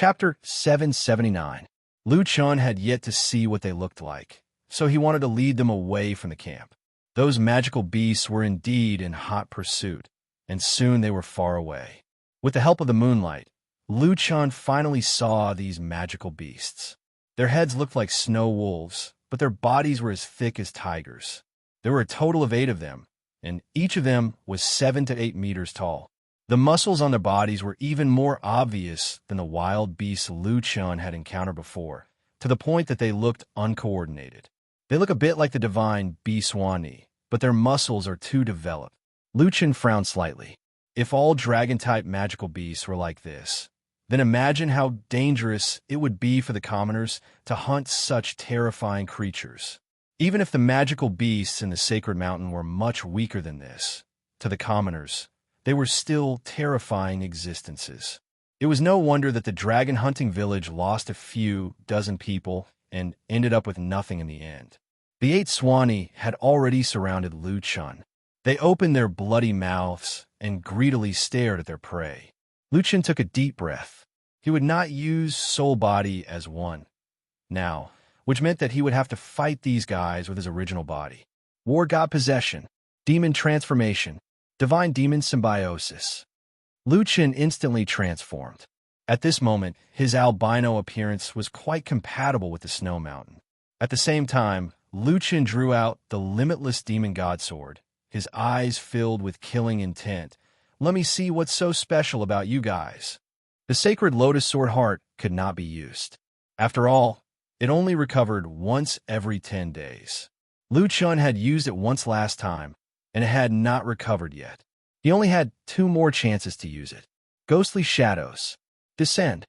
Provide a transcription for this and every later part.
Chapter 779. Lu Chun had yet to see what they looked like, so he wanted to lead them away from the camp. Those magical beasts were indeed in hot pursuit, and soon they were far away. With the help of the moonlight, Lu Chun finally saw these magical beasts. Their heads looked like snow wolves, but their bodies were as thick as tigers. There were a total of 8 of them, and each of them was 7 to 8 meters tall. The muscles on their bodies were even more obvious than the wild beasts Lu Chun had encountered before, to the point that they looked uncoordinated. They look a bit like the divine Biswani, but their muscles are too developed. Lu Chun frowned slightly. If all dragon-type magical beasts were like this, then imagine how dangerous it would be for the commoners to hunt such terrifying creatures. Even if the magical beasts in the sacred mountain were much weaker than this, to the commoners, they were still terrifying existences. It was no wonder that the dragon hunting village lost a few dozen people and ended up with nothing in the end. The 8 Swanee had already surrounded Lu Chun. They opened their bloody mouths and greedily stared at their prey. Lu Chun took a deep breath. He would not use soul body as one now, which meant that he would have to fight these guys with his original body. War god possession, demon transformation, divine demon symbiosis. Lu Chun instantly transformed. At this moment, his albino appearance was quite compatible with the snow mountain. At the same time, Lu Chun drew out the limitless demon god sword, his eyes filled with killing intent. Let me see what's so special about you guys. The sacred lotus sword heart could not be used. After all, it only recovered once every 10 days. Lu Chun had used it once last time, and it had not recovered yet. He only had 2 more chances to use it. Ghostly shadows. Descend.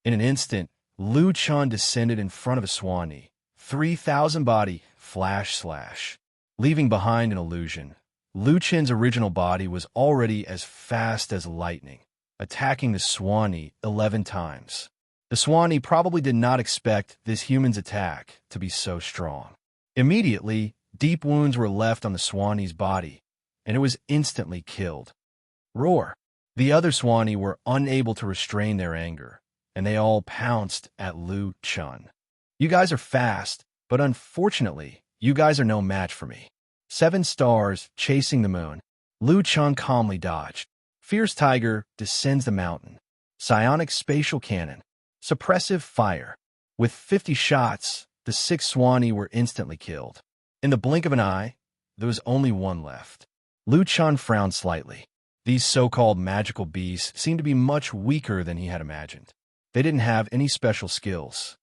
In an instant, Lu Chun descended in front of a Swanee. 3,000 body, flash slash. Leaving behind an illusion, Lu Chun's original body was already as fast as lightning, attacking the Swanee 11 times. The Swanee probably did not expect this human's attack to be so strong. Immediately, deep wounds were left on the Swanee's body, and it was instantly killed. Roar! The other Swanee were unable to restrain their anger, and they all pounced at Lu Chun. You guys are fast, but unfortunately, you guys are no match for me. 7 stars chasing the moon. Lu Chun calmly dodged. Fierce tiger descends the mountain. Psionic spatial cannon. Suppressive fire. With 50 shots, the 6 Swanee were instantly killed. In the blink of an eye, there was only 1 left. Lu Chun frowned slightly. These so-called magical beasts seemed to be much weaker than he had imagined. They didn't have any special skills.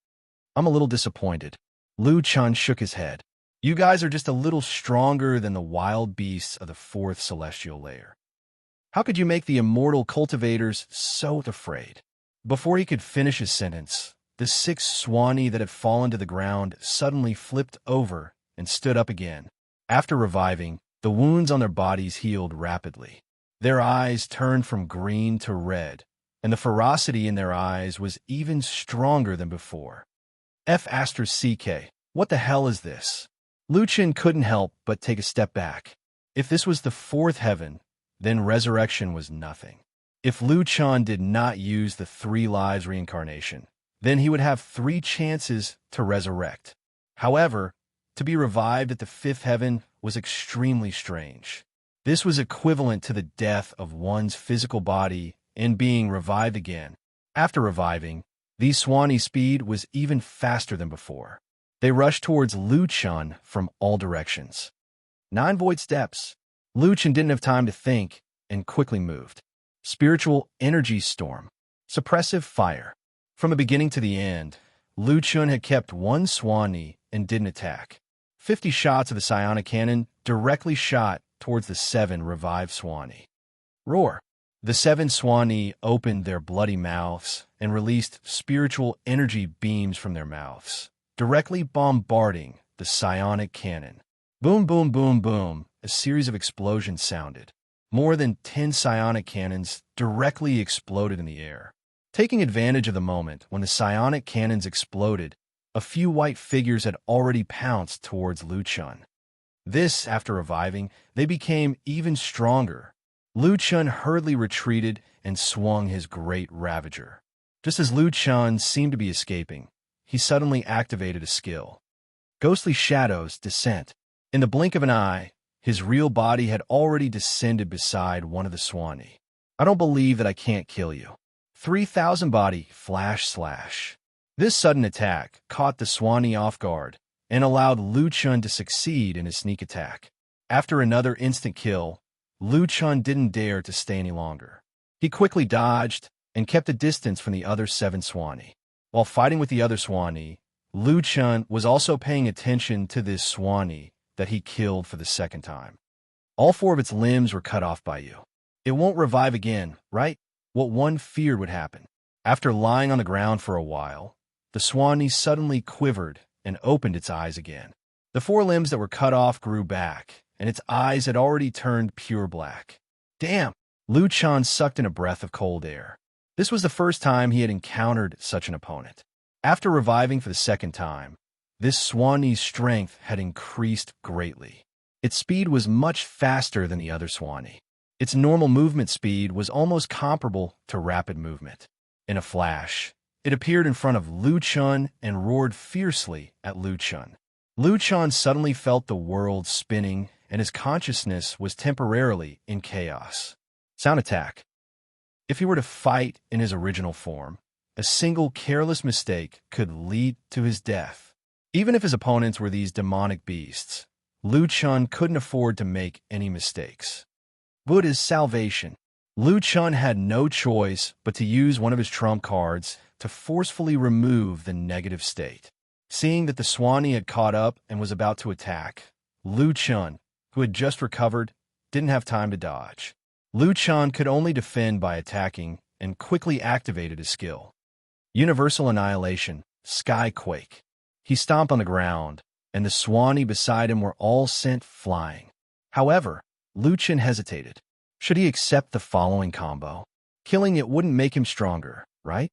I'm a little disappointed. Lu Chun shook his head. You guys are just a little stronger than the wild beasts of the 4th celestial layer. How could you make the immortal cultivators so afraid? Before he could finish his sentence, the 6 Swanee that had fallen to the ground suddenly flipped over and stood up again. After reviving, the wounds on their bodies healed rapidly. Their eyes turned from green to red, and the ferocity in their eyes was even stronger than before. F***CK, what the hell is this? Lu Chun couldn't help but take a step back. If this was the 4th heaven, then resurrection was nothing. If Lu Chun did not use the 3 lives reincarnation, then he would have 3 chances to resurrect. However, to be revived at the 5th heaven was extremely strange. This was equivalent to the death of one's physical body and being revived again. After reviving, these Swanee speed was even faster than before. They rushed towards Lu Chun from all directions. 9 void steps. Lu Chun didn't have time to think and quickly moved. Spiritual energy storm. Suppressive fire. From the beginning to the end, Lu Chun had kept 1 Swanee and didn't attack. 50 shots of the psionic cannon directly shot towards the 7 revived Swanee. Roar! The 7 Swanee opened their bloody mouths and released spiritual energy beams from their mouths, directly bombarding the psionic cannon. Boom, boom, boom, boom, a series of explosions sounded. More than 10 psionic cannons directly exploded in the air. Taking advantage of the moment when the psionic cannons exploded, a few white figures had already pounced towards Lu Chun. This, after reviving, they became even stronger. Lu Chun hurriedly retreated and swung his great Ravager. Just as Lu Chun seemed to be escaping, he suddenly activated a skill. Ghostly shadows descent. In the blink of an eye, his real body had already descended beside one of the Swanee. I don't believe that I can't kill you. 3,000 body flash slash. This sudden attack caught the Swanee off guard and allowed Lu Chun to succeed in his sneak attack. After another instant kill, Lu Chun didn't dare to stay any longer. He quickly dodged and kept a distance from the other 7 Swanee. While fighting with the other Swanee, Lu Chun was also paying attention to this Swanee that he killed for the second time. All 4 of its limbs were cut off by you. It won't revive again, right? What one feared would happen. After lying on the ground for a while, the Swanee suddenly quivered and opened its eyes again. The 4 limbs that were cut off grew back, and its eyes had already turned pure black. Damn! Lu Chun sucked in a breath of cold air. This was the first time he had encountered such an opponent. After reviving for the second time, this Swanee's strength had increased greatly. Its speed was much faster than the other Swanee. Its normal movement speed was almost comparable to rapid movement. In a flash, it appeared in front of Lu Chun and roared fiercely at Lu Chun. Lu Chun suddenly felt the world spinning, and his consciousness was temporarily in chaos. Sound attack. If he were to fight in his original form, a single careless mistake could lead to his death. Even if his opponents were these demonic beasts, Lu Chun couldn't afford to make any mistakes. Buddha's salvation. Lu Chun had no choice but to use one of his trump cards to forcefully remove the negative state. Seeing that the Swanee had caught up and was about to attack, Lu Chun, who had just recovered, didn't have time to dodge. Lu Chun could only defend by attacking and quickly activated his skill. Universal Annihilation, Skyquake. He stomped on the ground, and the Swanee beside him were all sent flying. However, Lu Chun hesitated. Should he accept the following combo? Killing it wouldn't make him stronger, right?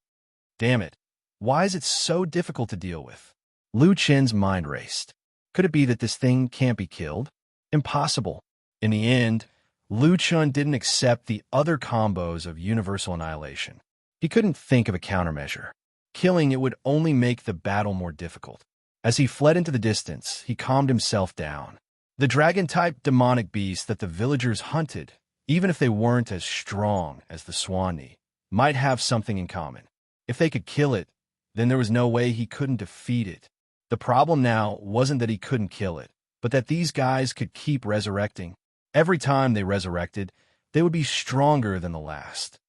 Damn it. Why is it so difficult to deal with? Lu Chun's mind raced. Could it be that this thing can't be killed? Impossible. In the end, Lu Chun didn't accept the other combos of Universal Annihilation. He couldn't think of a countermeasure. Killing it would only make the battle more difficult. As he fled into the distance, he calmed himself down. The dragon-type demonic beast that the villagers hunted, even if they weren't as strong as the Swanee, might have something in common. If they could kill it, then there was no way he couldn't defeat it. The problem now wasn't that he couldn't kill it, but that these guys could keep resurrecting. Every time they resurrected, they would be stronger than the last.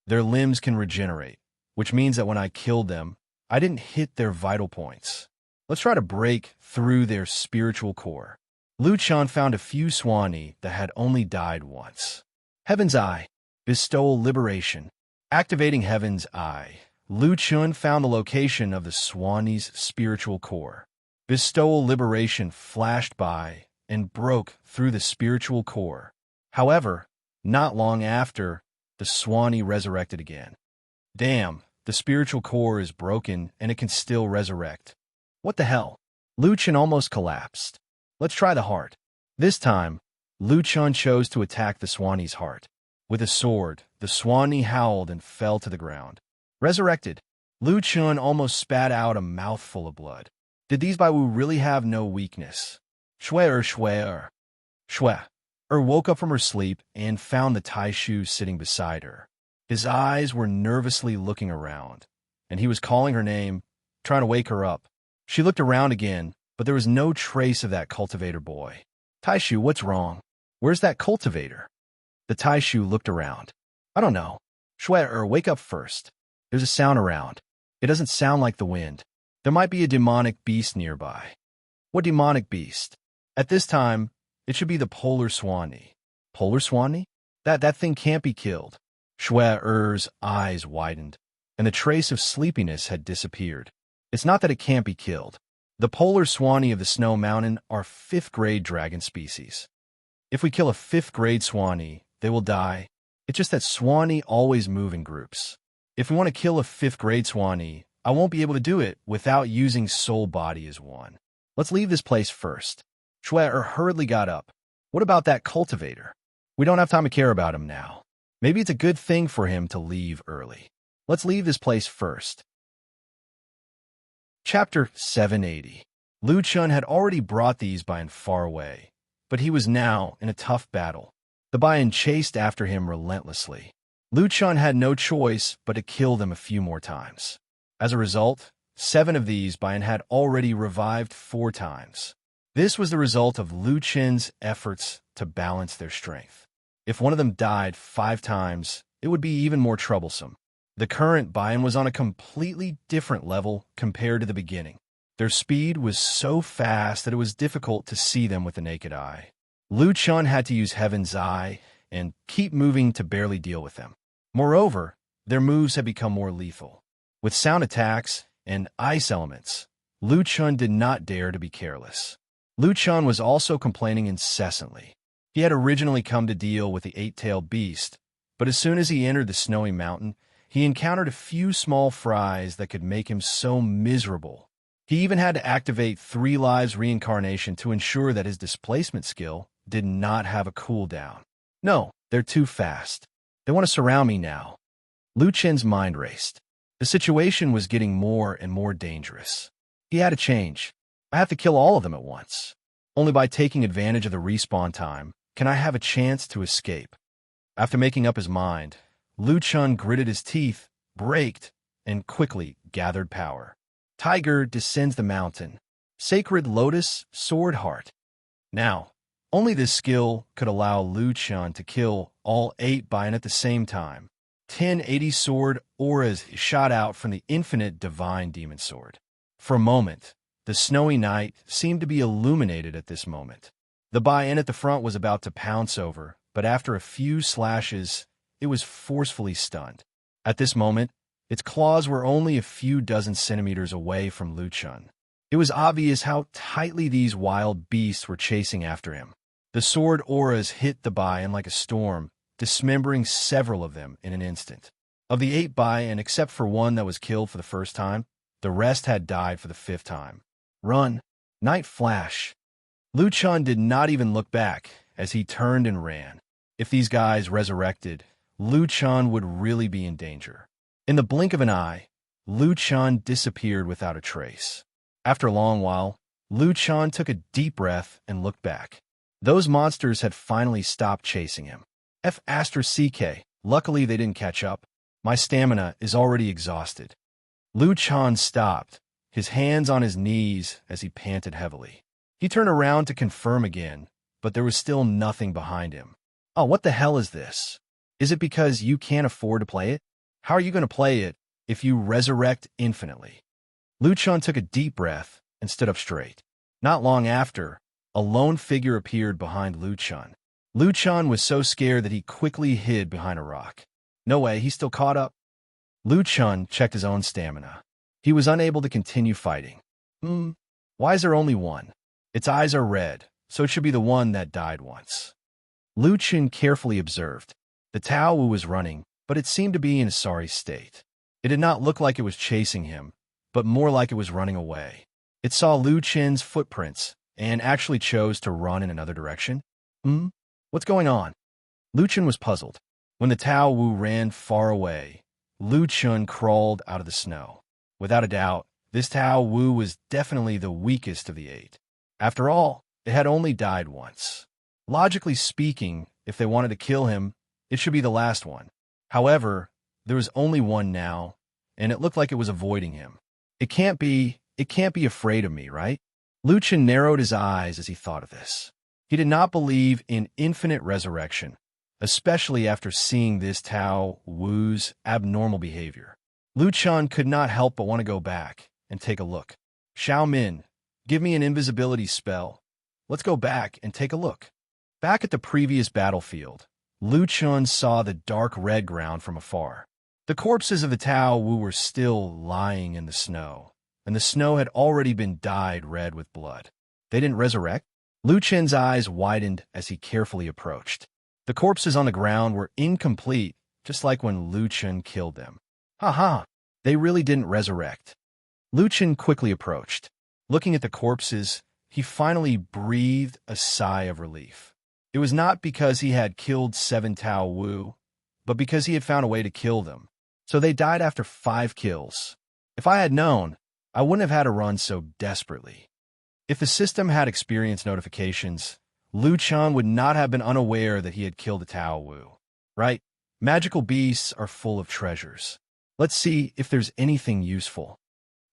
Their limbs can regenerate, which means that when I killed them, I didn't hit their vital points. Let's try to break through their spiritual core. Lu Chun found a few Swanee that had only died once. Heaven's Eye. Bestowal Liberation. Activating Heaven's Eye, Lu Chun found the location of the Swanee's spiritual core. Bestowal Liberation flashed by and broke through the spiritual core. However, not long after, the Swanee resurrected again. Damn, the spiritual core is broken and it can still resurrect. What the hell? Lu Chun almost collapsed. Let's try the heart. This time, Lu Chun chose to attack the Swanee's heart. With a sword, the Swanee howled and fell to the ground. Resurrected, Lu Chun almost spat out a mouthful of blood. Did these Baiwu really have no weakness? Shue. Woke up from her sleep and found the Taishu sitting beside her. His eyes were nervously looking around, and he was calling her name, trying to wake her up. She looked around again, but there was no trace of that cultivator boy. Taishu, what's wrong? Where's that cultivator? The Taishu looked around. I don't know. Shue, wake up first. There's a sound around. It doesn't sound like the wind. There might be a demonic beast nearby. What demonic beast? At this time, it should be the polar Swanee. Polar Swanee? That thing can't be killed. Shue's eyes widened, and the trace of sleepiness had disappeared. It's not that it can't be killed. The polar Swanee of the Snow Mountain are 5th-grade dragon species. If we kill a 5th-grade Swanee, they will die. It's just that Swanee always move in groups. If we want to kill a 5th-grade Swanee, I won't be able to do it without using soul body as one. Let's leave this place first. Shue hurriedly got up. What about that cultivator? We don't have time to care about him now. Maybe it's a good thing for him to leave early. Let's leave this place first. Chapter 780. Lu Chun had already brought these Bayan far away, but he was now in a tough battle. The Bayan chased after him relentlessly. Lu Chun had no choice but to kill them a few more times. As a result, 7 of these Bayan had already revived 4 times. This was the result of Lu Chun's efforts to balance their strength. If one of them died 5 times, it would be even more troublesome. The current Bayan was on a completely different level compared to the beginning. Their speed was so fast that it was difficult to see them with the naked eye. Lu Chun had to use Heaven's Eye and keep moving to barely deal with them. Moreover, their moves had become more lethal. With sound attacks and ice elements, Lu Chun did not dare to be careless. Lu Chun was also complaining incessantly. He had originally come to deal with the 8-tailed beast, but as soon as he entered the snowy mountain, he encountered a few small fries that could make him so miserable. He even had to activate 3 lives reincarnation to ensure that his displacement skill did not have a cooldown. No, they're too fast. They want to surround me now. Lu Chun's mind raced. The situation was getting more and more dangerous. He had to change. I have to kill all of them at once. Only by taking advantage of the respawn time can I have a chance to escape. After making up his mind, Lu Chun gritted his teeth, braked, and quickly gathered power. Tiger descends the mountain. Sacred Lotus, Sword Heart. Now, only this skill could allow Lu Chun to kill all 8 Bayan at the same time. 1080 sword auras shot out from the infinite divine demon sword. For a moment, the snowy night seemed to be illuminated at this moment. The Bayan at the front was about to pounce over, but after a few slashes, it was forcefully stunned. At this moment, its claws were only a few dozen centimeters away from Lu Chun. It was obvious how tightly these wild beasts were chasing after him. The sword auras hit the Bayan like a storm, dismembering several of them in an instant. Of the 8 Bayan, except for one that was killed for the first time, the rest had died for the 5th time. Run! Night flash! Lu Chun did not even look back as he turned and ran. If these guys resurrected, Lu Chun would really be in danger. In the blink of an eye, Lu Chun disappeared without a trace. After a long while, Lu Chun took a deep breath and looked back. Those monsters had finally stopped chasing him. F***CK. Luckily they didn't catch up. My stamina is already exhausted. Lu Chun stopped, his hands on his knees as he panted heavily. He turned around to confirm again, but there was still nothing behind him. Oh, what the hell is this? Is it because you can't afford to play it? How are you going to play it if you resurrect infinitely? Lu Chun took a deep breath and stood up straight. Not long after, a lone figure appeared behind Lu Chun. Lu Chun was so scared that he quickly hid behind a rock. No way, he's still caught up. Lu Chun checked his own stamina. He was unable to continue fighting. Why is there only one? Its eyes are red, so it should be the one that died once. Lu Chun carefully observed. The Tao Wu was running, but it seemed to be in a sorry state. It did not look like it was chasing him, but more like it was running away. It saw Lu Chun's footprints and actually chose to run in another direction. What's going on? Lu Chun was puzzled. When the Tao Wu ran far away, Lu Chun crawled out of the snow. Without a doubt, this Tao Wu was definitely the weakest of the 8. After all, it had only died once. Logically speaking, if they wanted to kill him, it should be the last one. However, there was only one now, and it looked like it was avoiding him. It can't be afraid of me, right? Lu Chun narrowed his eyes as he thought of this. He did not believe in infinite resurrection, especially after seeing this Tao Wu's abnormal behavior. Lu Chun could not help but want to go back and take a look. Xiao Min, give me an invisibility spell. Let's go back and take a look. Back at the previous battlefield, Lu Chun saw the dark red ground from afar. The corpses of the Tao Wu were still lying in the snow, and the snow had already been dyed red with blood. They didn't resurrect? Lu Chun's eyes widened as he carefully approached. The corpses on the ground were incomplete, just like when Lu Chun killed them. They really didn't resurrect. Lu Chun quickly approached. Looking at the corpses, he finally breathed a sigh of relief. It was not because he had killed 7 Tao Wu, but because he had found a way to kill them. So they died after 5 kills. If I had known, I wouldn't have had to run so desperately. If the system had experienced notifications, Liu Chen would not have been unaware that he had killed a Tao Wu. Right? Magical beasts are full of treasures. Let's see if there's anything useful.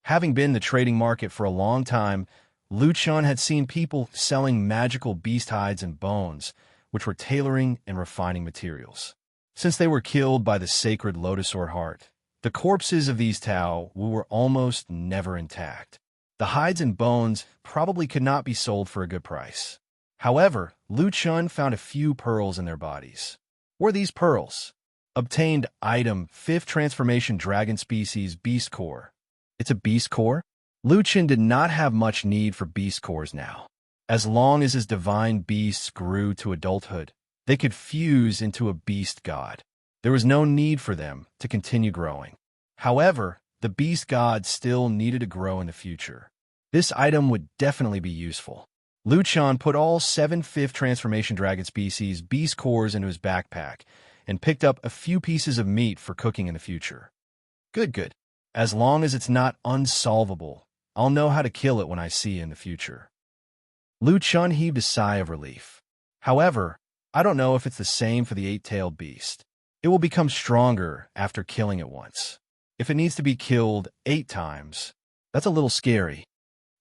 Having been in the trading market for a long time, Liu Chen had seen people selling magical beast hides and bones, which were tailoring and refining materials. Since they were killed by the sacred lotus or heart, the corpses of these Tao Wu were almost never intact. The hides and bones probably could not be sold for a good price. However, Liu Chen found a few pearls in their bodies. Were these pearls? Obtained item 5th transformation dragon species beast core. It's a beast core? Liu Chen did not have much need for beast cores now. As long as his divine beasts grew to adulthood, they could fuse into a beast god. There was no need for them to continue growing. However, the beast god still needed to grow in the future. This item would definitely be useful. Liu Chen put all 7 5th transformation dragon species beast cores into his backpack and picked up a few pieces of meat for cooking in the future. Good. As long as it's not unsolvable, I'll know how to kill it when I see it in the future. Liu Chen heaved a sigh of relief. However, I don't know if it's the same for the 8-tailed beast. It will become stronger after killing it once. If it needs to be killed 8 times, that's a little scary.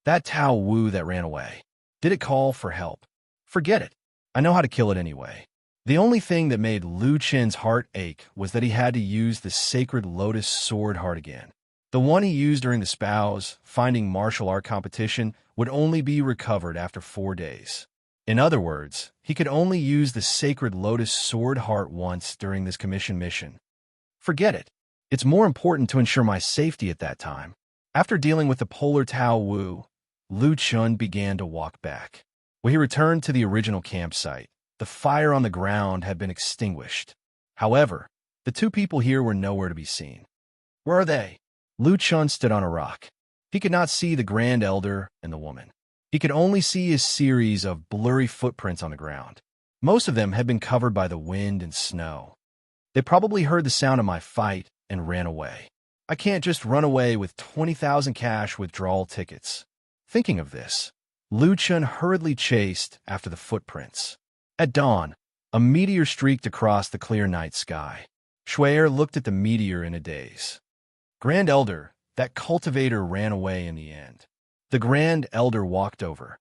That Tao Wu that ran away. Did it call for help? Forget it. I know how to kill it anyway. The only thing that made Liu Chen's heart ache was that he had to use the sacred lotus sword heart again. The one he used during the Spouse Finding martial art competition would only be recovered after 4 days. In other words, he could only use the sacred lotus sword heart once during this commission mission. Forget it. It's more important to ensure my safety at that time. After dealing with the polar Tao Wu, Liu Chen began to walk back. When he returned to the original campsite, the fire on the ground had been extinguished. However, the 2 people here were nowhere to be seen. Where are they? Liu Chen stood on a rock. He could not see the Grand Elder and the woman. He could only see a series of blurry footprints on the ground. Most of them had been covered by the wind and snow. They probably heard the sound of my fight and ran away. I can't just run away with 20,000 cash withdrawal tickets. Thinking of this, Liu Chen hurriedly chased after the footprints. At dawn, a meteor streaked across the clear night sky. Shui'er looked at the meteor in a daze. Grand Elder, that cultivator ran away in the end. The Grand Elder walked over.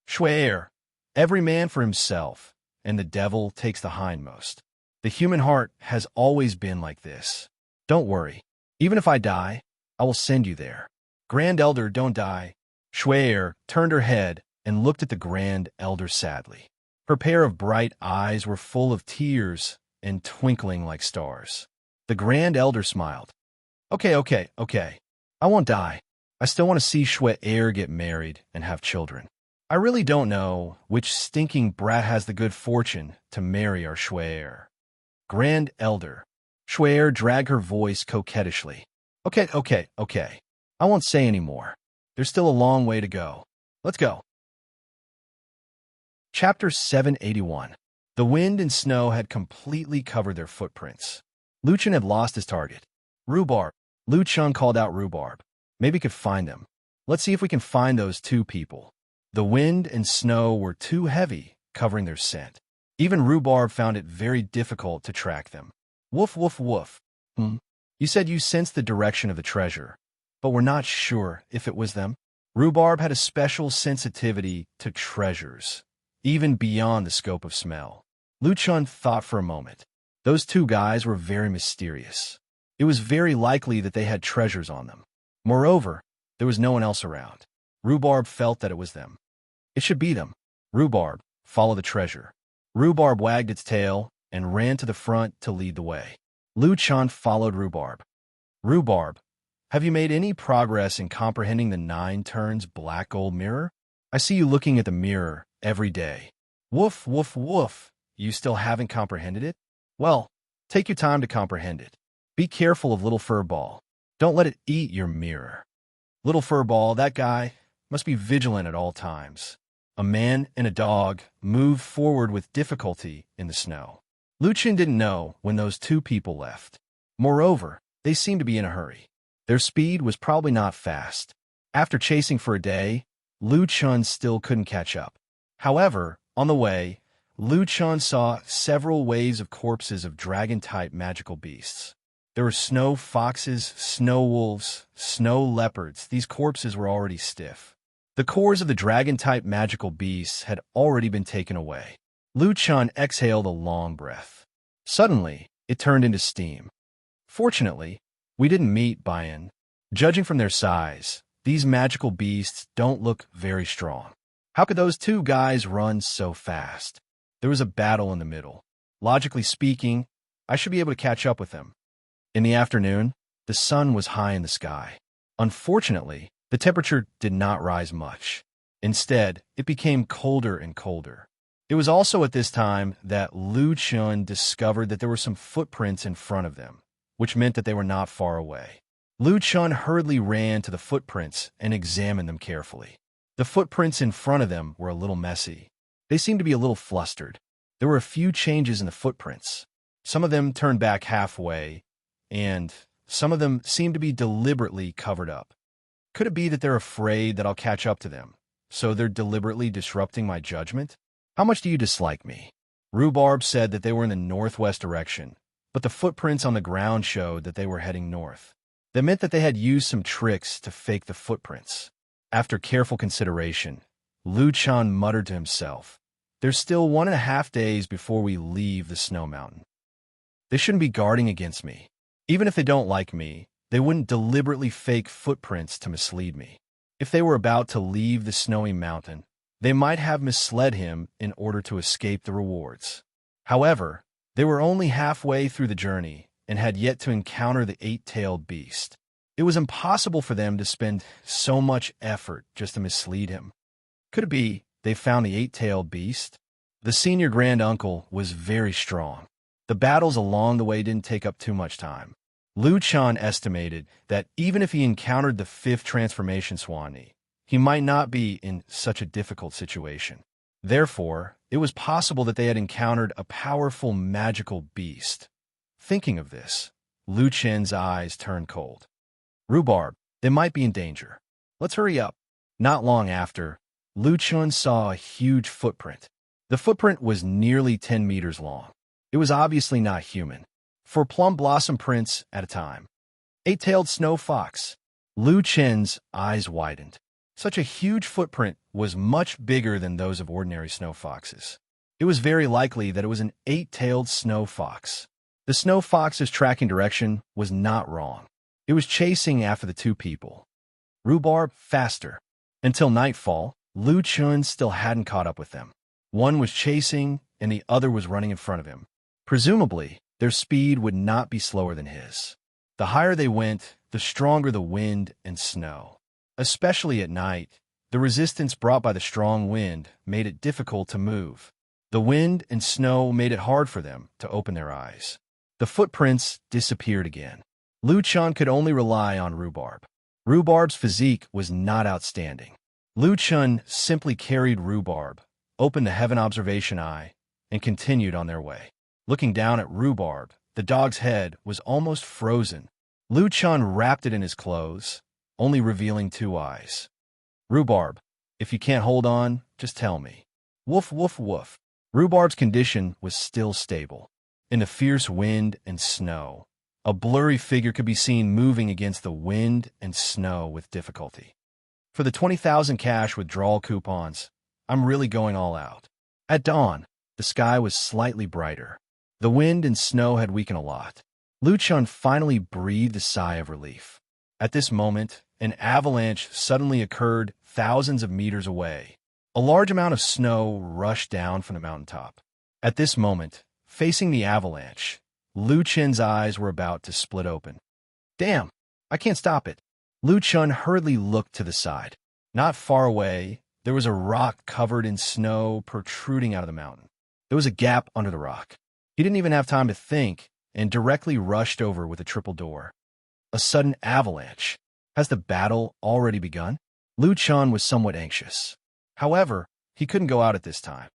Shui'er, every man for himself, and the devil takes the hindmost. The human heart has always been like this. Don't worry. Even if I die, I will send you there. Grand Elder, don't die. Shui'er turned her head and looked at the Grand Elder sadly. Her pair of bright eyes were full of tears and twinkling like stars. The Grand Elder smiled. Okay. I won't die. I still want to see Shui'er get married and have children. I really don't know which stinking brat has the good fortune to marry our Shui'er. Grand Elder. Shui'er dragged her voice coquettishly. Okay. I won't say any more. There's still a long way to go. Let's go. Chapter 781. The wind and snow had completely covered their footprints. Liu Chen had lost his target. Rhubarb. Liu Chen called out Rhubarb. Maybe we could find them. Let's see if we can find those 2 people. The wind and snow were too heavy, covering their scent. Even Rhubarb found it very difficult to track them. Woof. You said you sensed the direction of the treasure, but we're not sure if it was them. Rhubarb had a special sensitivity to treasures, even beyond the scope of smell. Liu Chen thought for a moment. Those 2 guys were very mysterious. It was very likely that they had treasures on them. Moreover, there was no one else around. Rhubarb felt that it was them. It should be them. Rhubarb, follow the treasure. Rhubarb wagged its tail and ran to the front to lead the way. Liu Chen followed Rhubarb. Rhubarb, have you made any progress in comprehending the 9 turns black gold mirror? I see you looking at the mirror every day. Woof. You still haven't comprehended it? Well, take your time to comprehend it. Be careful of Little Furball. Don't let it eat your mirror. Little Furball, that guy, must be vigilant at all times. A man and a dog moved forward with difficulty in the snow. Liu Chen didn't know when those 2 people left. Moreover, They seemed to be in a hurry. Their speed was probably not fast. After chasing for a day, Lu Chun still couldn't catch up. However, on the way, Lu Chun saw several waves of corpses of dragon-type magical beasts. There were snow foxes, snow wolves, snow leopards. These corpses were already stiff. The cores of the dragon-type magical beasts had already been taken away. Lu Chun exhaled a long breath. Suddenly, it turned into steam. Fortunately, we didn't meet Bayan. Judging from their size, these magical beasts don't look very strong. How could those two guys run so fast? There was a battle in the middle. Logically speaking, I should be able to catch up with them. In the afternoon, the sun was high in the sky. Unfortunately, the temperature did not rise much. Instead, it became colder and colder. It was also at this time that Lu Chun discovered that there were some footprints in front of them, which meant that they were not far away. Lu Chun hurriedly ran to the footprints and examined them carefully. The footprints in front of them were a little messy. They seemed to be a little flustered. There were a few changes in the footprints. Some of them turned back halfway, and some of them seemed to be deliberately covered up. Could it be that they're afraid that I'll catch up to them, so they're deliberately disrupting my judgment? How much do you dislike me? Rhubarb said that they were in the northwest direction, but the footprints on the ground showed that they were heading north. That meant that they had used some tricks to fake the footprints. After careful consideration, Lu Chun muttered to himself, "There's still 1.5 days before we leave the snow mountain. They shouldn't be guarding against me. Even if they don't like me, they wouldn't deliberately fake footprints to mislead me. If they were about to leave the snowy mountain, they might have misled him in order to escape the rewards." However, they were only halfway through the journey and had yet to encounter the 8-tailed beast. It was impossible for them to spend so much effort just to mislead him. Could it be they found the 8-tailed beast? The senior grand uncle was very strong. The battles along the way didn't take up too much time. Lu Chun estimated that even if he encountered the 5th transformation Swanee, he might not be in such a difficult situation. Therefore, it was possible that they had encountered a powerful magical beast. Thinking of this, Lu Chun's eyes turned cold. Rhubarb, they might be in danger. Let's hurry up. Not long after, Lu Chun saw a huge footprint. The footprint was nearly 10 meters long. It was obviously not human. 4 plum blossom prints at a time. 8-tailed snow fox. Lu Chun's eyes widened. Such a huge footprint was much bigger than those of ordinary snow foxes. It was very likely that it was an 8-tailed snow fox. The snow fox's tracking direction was not wrong. It was chasing after the 2 people. Rhubarb, faster. Until nightfall, Lu Chun still hadn't caught up with them. One was chasing, and the other was running in front of him. Presumably, their speed would not be slower than his. The higher they went, the stronger the wind and snow. Especially at night, the resistance brought by the strong wind made it difficult to move. The wind and snow made it hard for them to open their eyes. The footprints disappeared again. Lu Chun could only rely on Rhubarb. Rhubarb's physique was not outstanding. Lu Chun simply carried Rhubarb, opened the heaven observation eye, and continued on their way. Looking down at Rhubarb, the dog's head was almost frozen. Lu Chun wrapped it in his clothes, only revealing 2 eyes. "Rhubarb, if you can't hold on, just tell me." Woof, woof, woof. Rhubarb's condition was still stable. In the fierce wind and snow, a blurry figure could be seen moving against the wind and snow with difficulty. For the 20,000 cash withdrawal coupons, I'm really going all out. At dawn, the sky was slightly brighter. The wind and snow had weakened a lot. Lu Chun finally breathed a sigh of relief. At this moment, an avalanche suddenly occurred thousands of meters away. A large amount of snow rushed down from the mountaintop. At this moment, facing the avalanche, Lu Chun's eyes were about to split open. Damn, I can't stop it. Lu Chun hurriedly looked to the side. Not far away, there was a rock covered in snow protruding out of the mountain. There was a gap under the rock. He didn't even have time to think and directly rushed over with a triple door. A sudden avalanche. Has the battle already begun? Lu Chun was somewhat anxious. However, he couldn't go out at this time.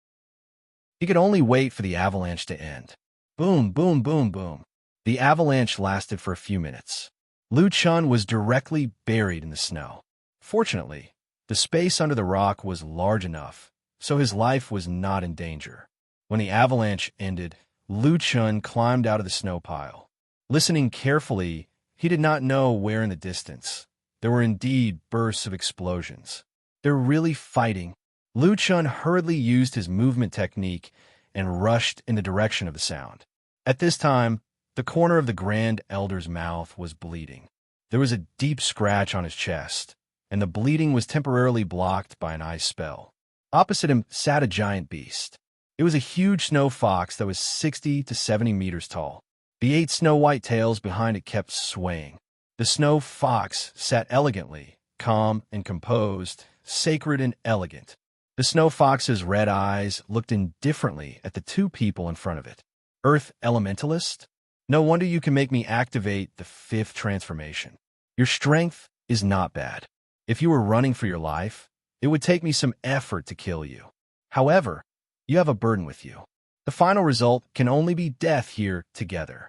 He could only wait for the avalanche to end. Boom, boom, boom, boom. The avalanche lasted for a few minutes. Lu Chun was directly buried in the snow. Fortunately, the space under the rock was large enough, so his life was not in danger. When the avalanche ended, Lu Chun climbed out of the snow pile. Listening carefully, he did not know where in the distance. There were indeed bursts of explosions. They're really fighting. Lu Chun hurriedly used his movement technique and rushed in the direction of the sound. At this time, the corner of the Grand Elder's mouth was bleeding. There was a deep scratch on his chest, and the bleeding was temporarily blocked by an ice spell. Opposite him sat a giant beast. It was a huge snow fox that was 60 to 70 meters tall. The 8 snow-white tails behind it kept swaying. The snow fox sat elegantly, calm and composed, sacred and elegant. The snow fox's red eyes looked indifferently at the 2 people in front of it. Earth Elementalist? No wonder you can make me activate the 5th transformation. Your strength is not bad. If you were running for your life, it would take me some effort to kill you. However, you have a burden with you. The final result can only be death here together.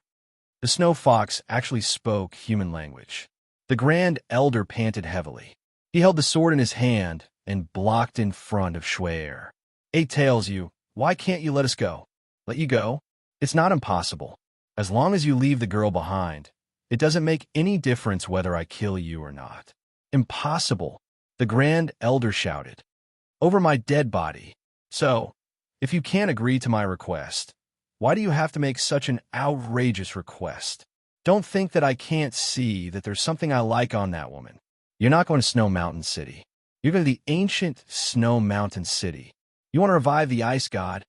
The snow fox actually spoke human language. The Grand Elder panted heavily. He held the sword in his hand and blocked in front of Shuer. 8 Tails, why can't you let us go? Let you go? It's not impossible. As long as you leave the girl behind, it doesn't make any difference whether I kill you or not. Impossible, the Grand Elder shouted. Over my dead body. So, if you can't agree to my request, why do you have to make such an outrageous request? Don't think that I can't see that there's something I like on that woman. You're not going to Snow Mountain City. You're going to the ancient Snow Mountain City. You want to revive the ice god?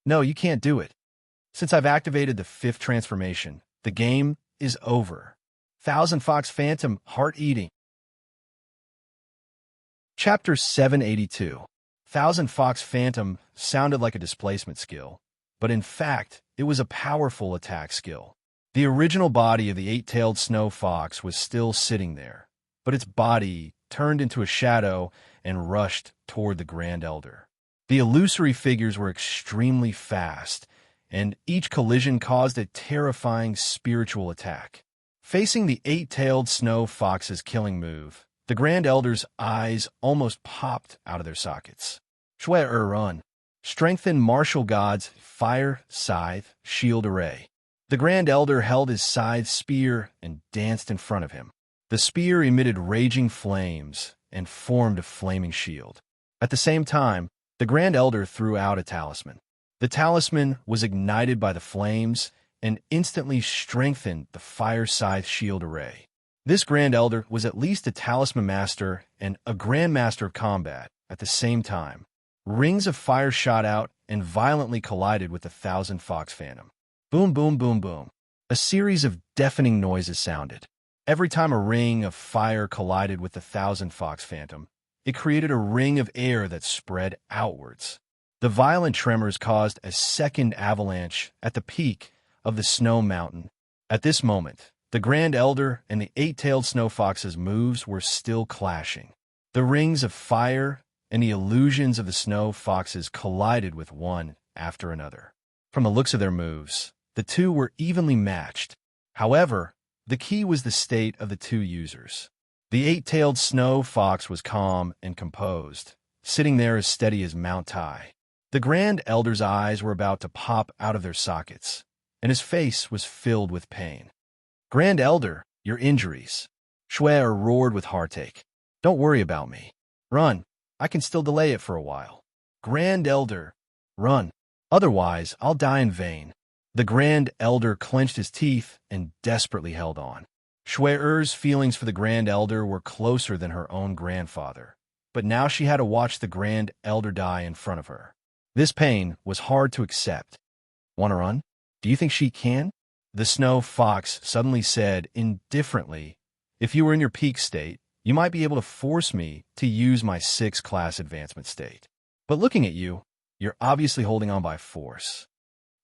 No, you can't do it. Since I've activated the 5th transformation, the game is over. Thousand Fox Phantom, Heart Eating. Chapter 782. Thousand Fox Phantom sounded like a displacement skill, but in fact, it was a powerful attack skill. The original body of the 8-tailed snow fox was still sitting there, but its body turned into a shadow and rushed toward the Grand Elder. The illusory figures were extremely fast, and each collision caused a terrifying spiritual attack. Facing the 8-tailed snow fox's killing move, the Grand Elder's eyes almost popped out of their sockets. Shuer run. Strengthen martial god's fire, scythe, shield array. The Grand Elder held his scythe spear and danced in front of him. The spear emitted raging flames and formed a flaming shield. At the same time, the Grand Elder threw out a talisman. The talisman was ignited by the flames and instantly strengthened the fire scythe shield array. This Grand Elder was at least a talisman master and a grandmaster of combat at the same time. Rings of fire shot out and violently collided with the Thousand Fox Phantom. Boom, boom, boom, boom. A series of deafening noises sounded. Every time a ring of fire collided with the Thousand Fox Phantom, it created a ring of air that spread outwards. The violent tremors caused a second avalanche at the peak of the snow mountain. At this moment, the Grand Elder and the 8-tailed snow fox's moves were still clashing. The rings of fire and the illusions of the snow foxes collided with one after another. From the looks of their moves, the 2 were evenly matched. However, the key was the state of the 2 users. The 8-tailed snow fox was calm and composed, sitting there as steady as Mount Tai. The Grand Elder's eyes were about to pop out of their sockets, and his face was filled with pain. Grand Elder, your injuries. Shuer roared with heartache. Don't worry about me. Run. I can still delay it for a while. Grand Elder, run. Otherwise, I'll die in vain. The Grand Elder clenched his teeth and desperately held on. Shuer's feelings for the Grand Elder were closer than her own grandfather, but now she had to watch the Grand Elder die in front of her. This pain was hard to accept. Want to run? Do you think she can? The snow fox suddenly said indifferently, if you were in your peak state, you might be able to force me to use my 6th class advancement state. But looking at you, you're obviously holding on by force.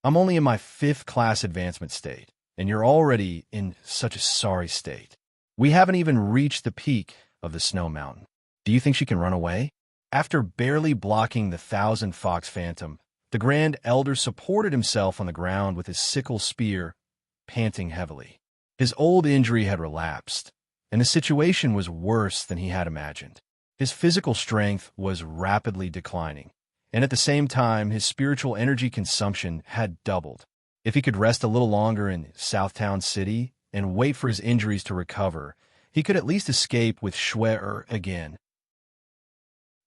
I'm only in my 5th class advancement state, and you're already in such a sorry state. We haven't even reached the peak of the snow mountain. Do you think she can run away? After barely blocking the Thousand Fox Phantom, the Grand Elder supported himself on the ground with his sickle spear panting heavily. His old injury had relapsed, and the situation was worse than he had imagined. His physical strength was rapidly declining, and at the same time, his spiritual energy consumption had doubled. If he could rest a little longer in Southtown City and wait for his injuries to recover, he could at least escape with Shui again.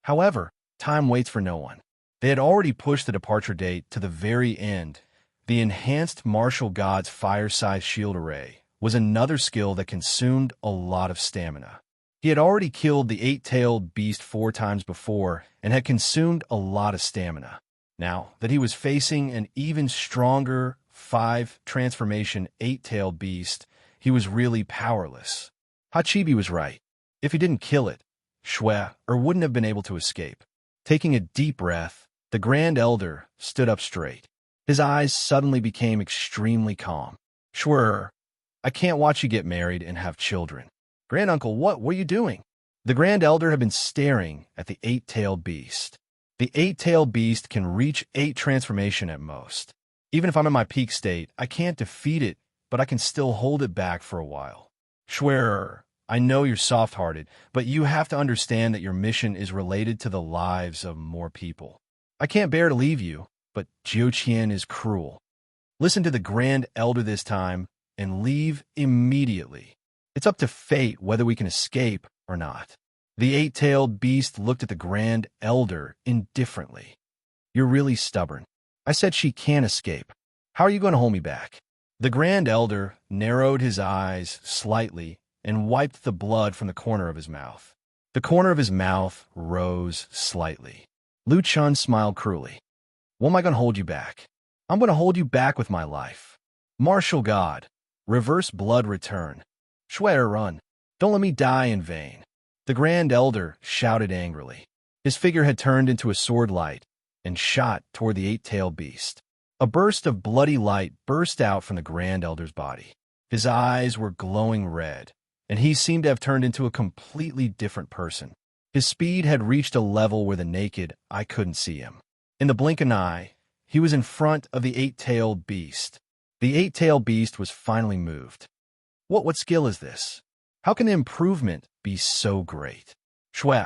However, time waits for no one. They had already pushed the departure date to the very end. The enhanced martial god's fire-sized shield array was another skill that consumed a lot of stamina. He had already killed the eight-tailed beast 4 times before and had consumed a lot of stamina. Now that he was facing an even stronger 5-transformation eight-tailed beast, he was really powerless. Hachibi was right. If he didn't kill it, Shui wouldn't have been able to escape. Taking a deep breath, the Grand Elder stood up straight. His eyes suddenly became extremely calm. Shui, I can't watch you get married and have children. Granduncle, what were you doing? The Grand Elder had been staring at the eight-tailed beast. The eight-tailed beast can reach 8 transformation at most. Even if I'm in my peak state, I can't defeat it, but I can still hold it back for a while. Shui, I know you're soft-hearted, but you have to understand that your mission is related to the lives of more people. I can't bear to leave you, but Jiuqian is cruel. Listen to the Grand Elder this time and leave immediately. It's up to fate whether we can escape or not. The eight-tailed beast looked at the Grand Elder indifferently. You're really stubborn. I said she can't escape. How are you going to hold me back? The Grand Elder narrowed his eyes slightly and wiped the blood from the corner of his mouth. The corner of his mouth rose slightly. Lu Chun smiled cruelly. What am I going to hold you back? I'm going to hold you back with my life. Martial God, reverse blood return. Shui, run. Don't let me die in vain. The Grand Elder shouted angrily. His figure had turned into a sword light and shot toward the eight-tailed beast. A burst of bloody light burst out from the Grand Elder's body. His eyes were glowing red, and he seemed to have turned into a completely different person. His speed had reached a level where the naked eye couldn't see him. In the blink of an eye, he was in front of the eight-tailed beast. The eight-tailed beast was finally moved. What skill is this? How can the improvement be so great? Shui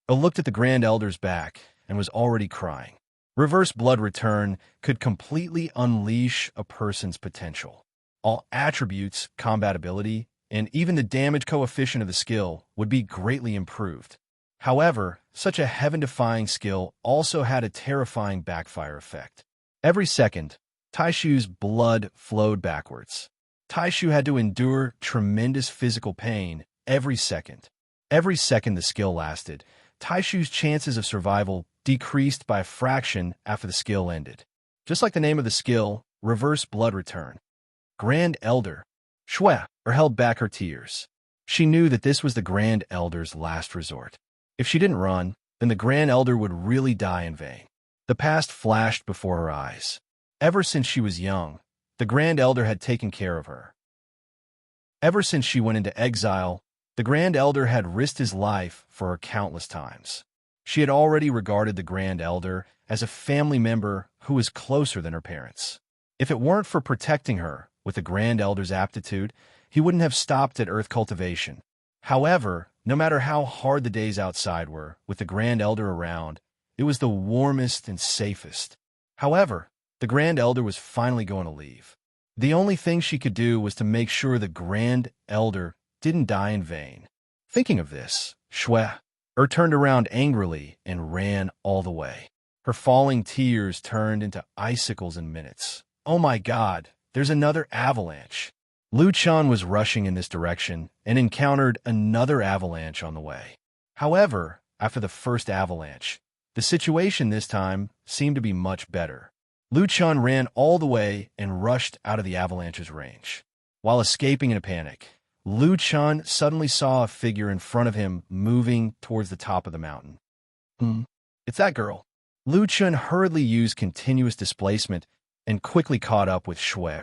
looked at the Grand Elder's back and was already crying. Reverse blood return could completely unleash a person's potential. All attributes, combat ability, and even the damage coefficient of the skill would be greatly improved. However, such a heaven-defying skill also had a terrifying backfire effect. Every second, Taishu's blood flowed backwards. Taishu had to endure tremendous physical pain every second. Every second the skill lasted, Taishu's chances of survival decreased by a fraction after the skill ended. Just like the name of the skill, reverse blood return. Grand Elder, Shui, held back her tears. She knew that this was the Grand Elder's last resort. If she didn't run, then the Grand Elder would really die in vain. The past flashed before her eyes. Ever since she was young, the Grand Elder had taken care of her. Ever since she went into exile, the Grand Elder had risked his life for her countless times. She had already regarded the Grand Elder as a family member who was closer than her parents. If it weren't for protecting her with the Grand Elder's aptitude, he wouldn't have stopped at earth cultivation. However, no matter how hard the days outside were, with the Grand Elder around, it was the warmest and safest. However, the Grand Elder was finally going to leave. The only thing she could do was to make sure the Grand Elder didn't die in vain. Thinking of this, Shui turned around angrily and ran all the way. Her falling tears turned into icicles in minutes. Oh my God, there's another avalanche. Lu Chun was rushing in this direction and encountered another avalanche on the way. However, after the first avalanche, the situation this time seemed to be much better. Lu Chun ran all the way and rushed out of the avalanche's range. While escaping in a panic, Lu Chun suddenly saw a figure in front of him moving towards the top of the mountain. It's that girl. Lu Chun hurriedly used continuous displacement and quickly caught up with Shui.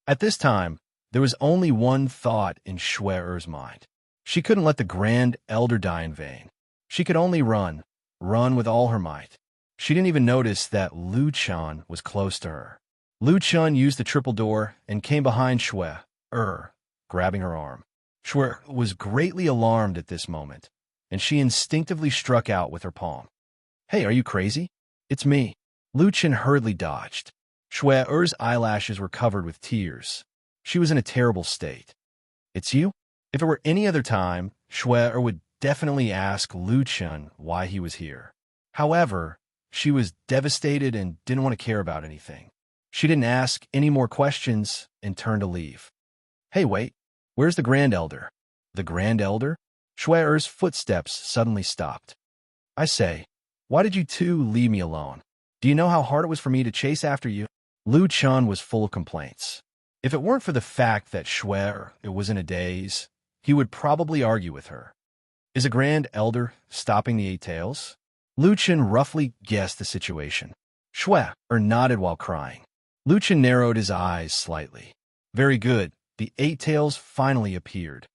At this time, there was only one thought in Shui's mind. She couldn't let the Grand Elder die in vain. She could only run with all her might. She didn't even notice that Lu Chun was close to her. Lu Chun used the triple door and came behind Shui, grabbing her arm. Shui was greatly alarmed at this moment, and she instinctively struck out with her palm. Hey, are you crazy? It's me. Lu Chun hurriedly dodged. Shui-er's eyelashes were covered with tears. She was in a terrible state. It's you? If it were any other time, Shui-er would definitely ask Lu Chun why he was here. However, she was devastated and didn't want to care about anything. She didn't ask any more questions and turned to leave. Hey, wait. Where's the Grand Elder? The Grand Elder? Shui-er's footsteps suddenly stopped. I say, why did you two leave me alone? Do you know how hard it was for me to chase after you? Lu Chun was full of complaints. If it weren't for the fact that Shui-er was in a daze, he would probably argue with her. Is a Grand Elder stopping the Eight Tails? Lu Chun roughly guessed the situation. Shui-er nodded while crying. Lu Chun narrowed his eyes slightly. Very good. The Eight Tails finally appeared.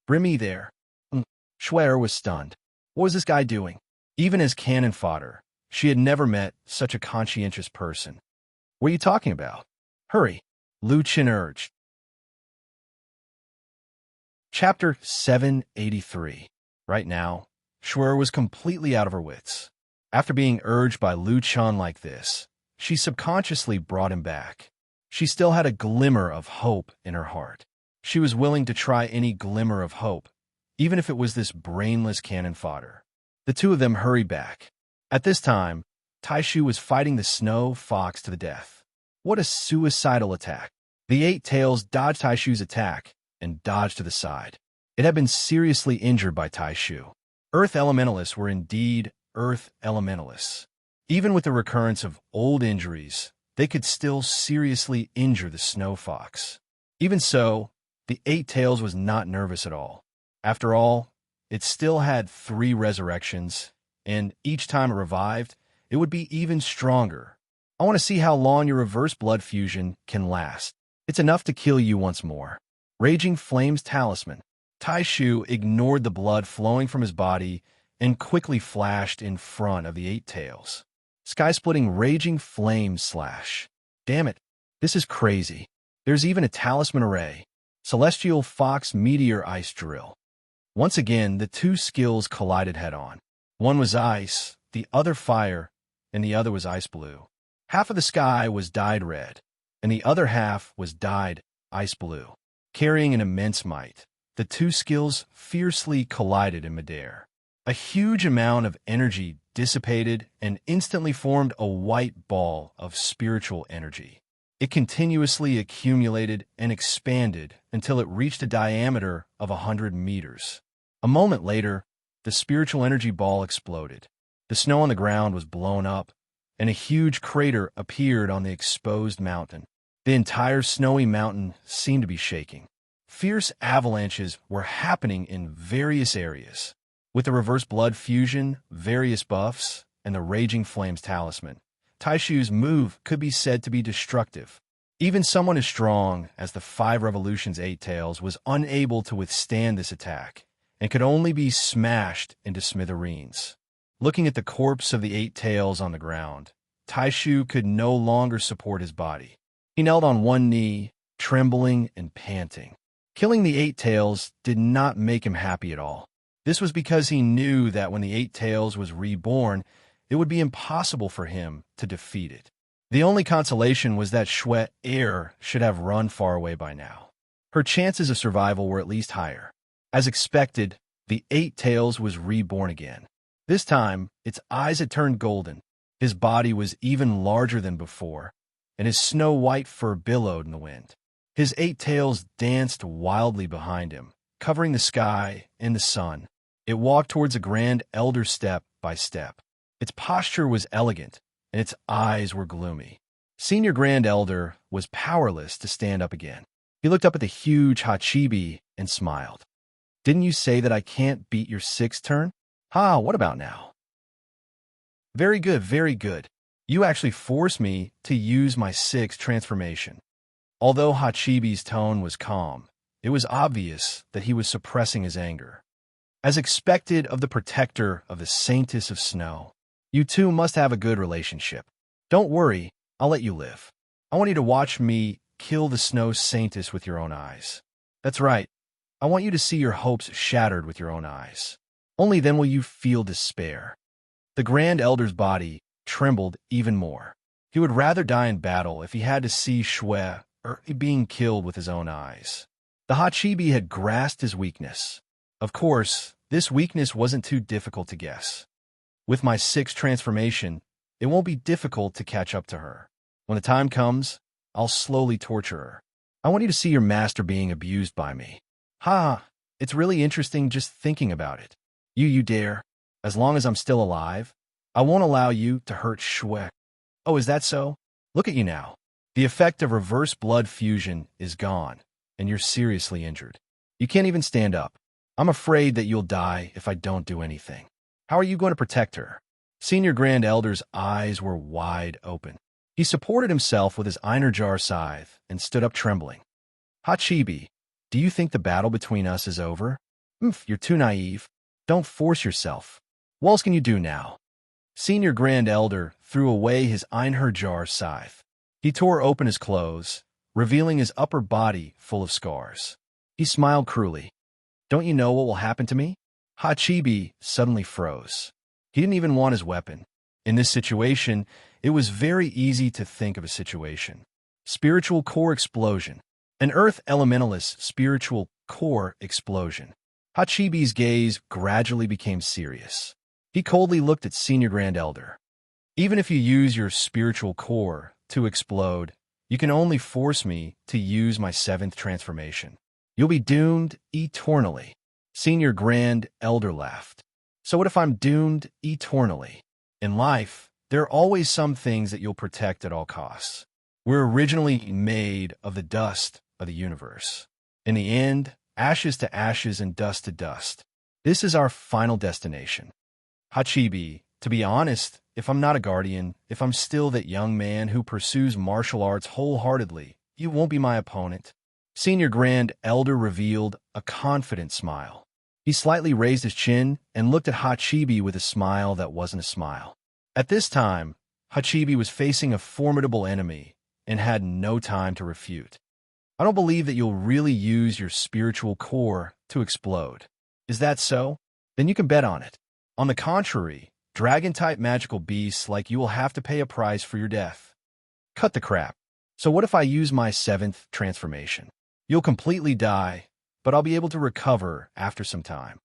Bring me there. Shui-er was stunned. What was this guy doing? Even as cannon fodder, she had never met such a conscientious person. What are you talking about? Hurry, Lu Chun urged. Chapter 783. Right now, Shui was completely out of her wits. After being urged by Lu Chun like this, she subconsciously brought him back. She still had a glimmer of hope in her heart. She was willing to try any glimmer of hope, even if it was this brainless cannon fodder. The two of them hurried back. At this time, Taishu was fighting the snow fox to the death. What a suicidal attack. The Eight Tails dodged Taishu's attack and dodged to the side. It had been seriously injured by Taishu. Earth elementalists were indeed Earth elementalists. Even with the recurrence of old injuries, they could still seriously injure the snow fox. Even so, the Eight Tails was not nervous at all. After all, it still had 3 resurrections, and each time it revived, it would be even stronger. I want to see how long your reverse blood fusion can last. It's enough to kill you once more. Raging Flame's talisman. Taishu ignored the blood flowing from his body and quickly flashed in front of the Eight Tails. Sky-splitting Raging Flame slash. Damn it, this is crazy. There's even a talisman array. Celestial Fox Meteor Ice Drill. Once again, the two skills collided head-on. One was ice, the other fire, and the other was ice blue. Half of the sky was dyed red, and the other half was dyed ice blue. Carrying an immense might, the two skills fiercely collided in midair. A huge amount of energy dissipated and instantly formed a white ball of spiritual energy. It continuously accumulated and expanded until it reached a diameter of 100 meters. A moment later, the spiritual energy ball exploded. The snow on the ground was blown up, and a huge crater appeared on the exposed mountain. The entire snowy mountain seemed to be shaking. Fierce avalanches were happening in various areas. With the reverse blood fusion, various buffs, and the Raging Flames talisman, Taishu's move could be said to be destructive. Even someone as strong as the 5 Revolutions Eight Tails was unable to withstand this attack, and could only be smashed into smithereens. Looking at the corpse of the Eight Tails on the ground, Taishu could no longer support his body. He knelt on one knee, trembling and panting. Killing the Eight Tails did not make him happy at all. This was because he knew that when the Eight Tails was reborn, it would be impossible for him to defeat it. The only consolation was that Shui-er should have run far away by now. Her chances of survival were at least higher. As expected, the Eight Tails was reborn again. This time, its eyes had turned golden. His body was even larger than before, and his snow-white fur billowed in the wind. His 8 tails danced wildly behind him, covering the sky and the sun. It walked towards a Grand Elder step by step. Its posture was elegant, and its eyes were gloomy. Senior Grand Elder was powerless to stand up again. He looked up at the huge Hachibi and smiled. Didn't you say that I can't beat your 6th turn? What about now? Very good, very good. You actually forced me to use my 6th transformation. Although Hachibi's tone was calm, it was obvious that he was suppressing his anger. As expected of the protector of the Saintess of Snow, you two must have a good relationship. Don't worry, I'll let you live. I want you to watch me kill the snow saintess with your own eyes. That's right. I want you to see your hopes shattered with your own eyes. Only then will you feel despair. The Grand Elder's body trembled even more. He would rather die in battle if he had to see Shui being killed with his own eyes. The Hachibi had grasped his weakness. Of course, this weakness wasn't too difficult to guess. With my 6th transformation, it won't be difficult to catch up to her. When the time comes, I'll slowly torture her. I want you to see your master being abused by me. Ha! It's really interesting just thinking about it. You dare. As long as I'm still alive, I won't allow you to hurt Shui. Oh, is that so? Look at you now. The effect of reverse blood fusion is gone, and you're seriously injured. You can't even stand up. I'm afraid that you'll die if I don't do anything. How are you going to protect her? Senior Grand Elder's eyes were wide open. He supported himself with his Einerjar scythe and stood up trembling. Hachibi, do you think the battle between us is over? You're too naive. Don't force yourself. What else can you do now? Senior Grand Elder threw away his Einerjar scythe. He tore open his clothes, revealing his upper body full of scars. He smiled cruelly. Don't you know what will happen to me? Hachibi suddenly froze. He didn't even want his weapon. In this situation, it was very easy to think of a situation. Spiritual core explosion. An Earth Elementalist spiritual core explosion. Hachibi's gaze gradually became serious. He coldly looked at Senior Grand Elder. Even if you use your spiritual core to explode, you can only force me to use my 7th transformation. You'll be doomed eternally. Senior Grand Elder laughed. So what if I'm doomed eternally? In life, there are always some things that you'll protect at all costs. We're originally made of the dust of the universe. In the end, ashes to ashes and dust to dust. This is our final destination. Hachibi, to be honest, if I'm not a guardian, if I'm still that young man who pursues martial arts wholeheartedly, you won't be my opponent. Senior Grand Elder revealed a confident smile. He slightly raised his chin and looked at Hachibi with a smile that wasn't a smile. At this time, Hachibi was facing a formidable enemy and had no time to refute. I don't believe that you'll really use your spiritual core to explode. Is that so? Then you can bet on it. On the contrary, dragon-type magical beasts like you will have to pay a price for your death. Cut the crap. So what if I use my 7th transformation? You'll completely die, but I'll be able to recover after some time.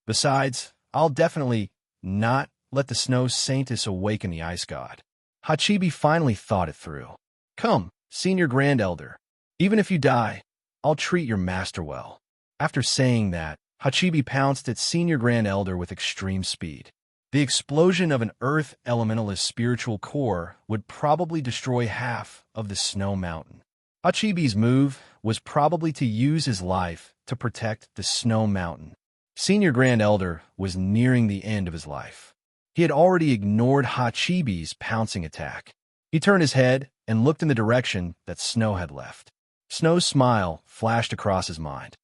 Besides, I'll definitely not let the snow saintess awaken the ice god. Hachibi finally thought it through. Come, Senior Grand Elder. Even if you die, I'll treat your master well. After saying that, Hachibi pounced at Senior Grand Elder with extreme speed. The explosion of an Earth Elementalist spiritual core would probably destroy half of the snow mountain. Hachibi's move was probably to use his life to protect the snow mountain. Senior Grand Elder was nearing the end of his life. He had already ignored Hachibi's pouncing attack. He turned his head and looked in the direction that Snow had left. Snow's smile flashed across his mind.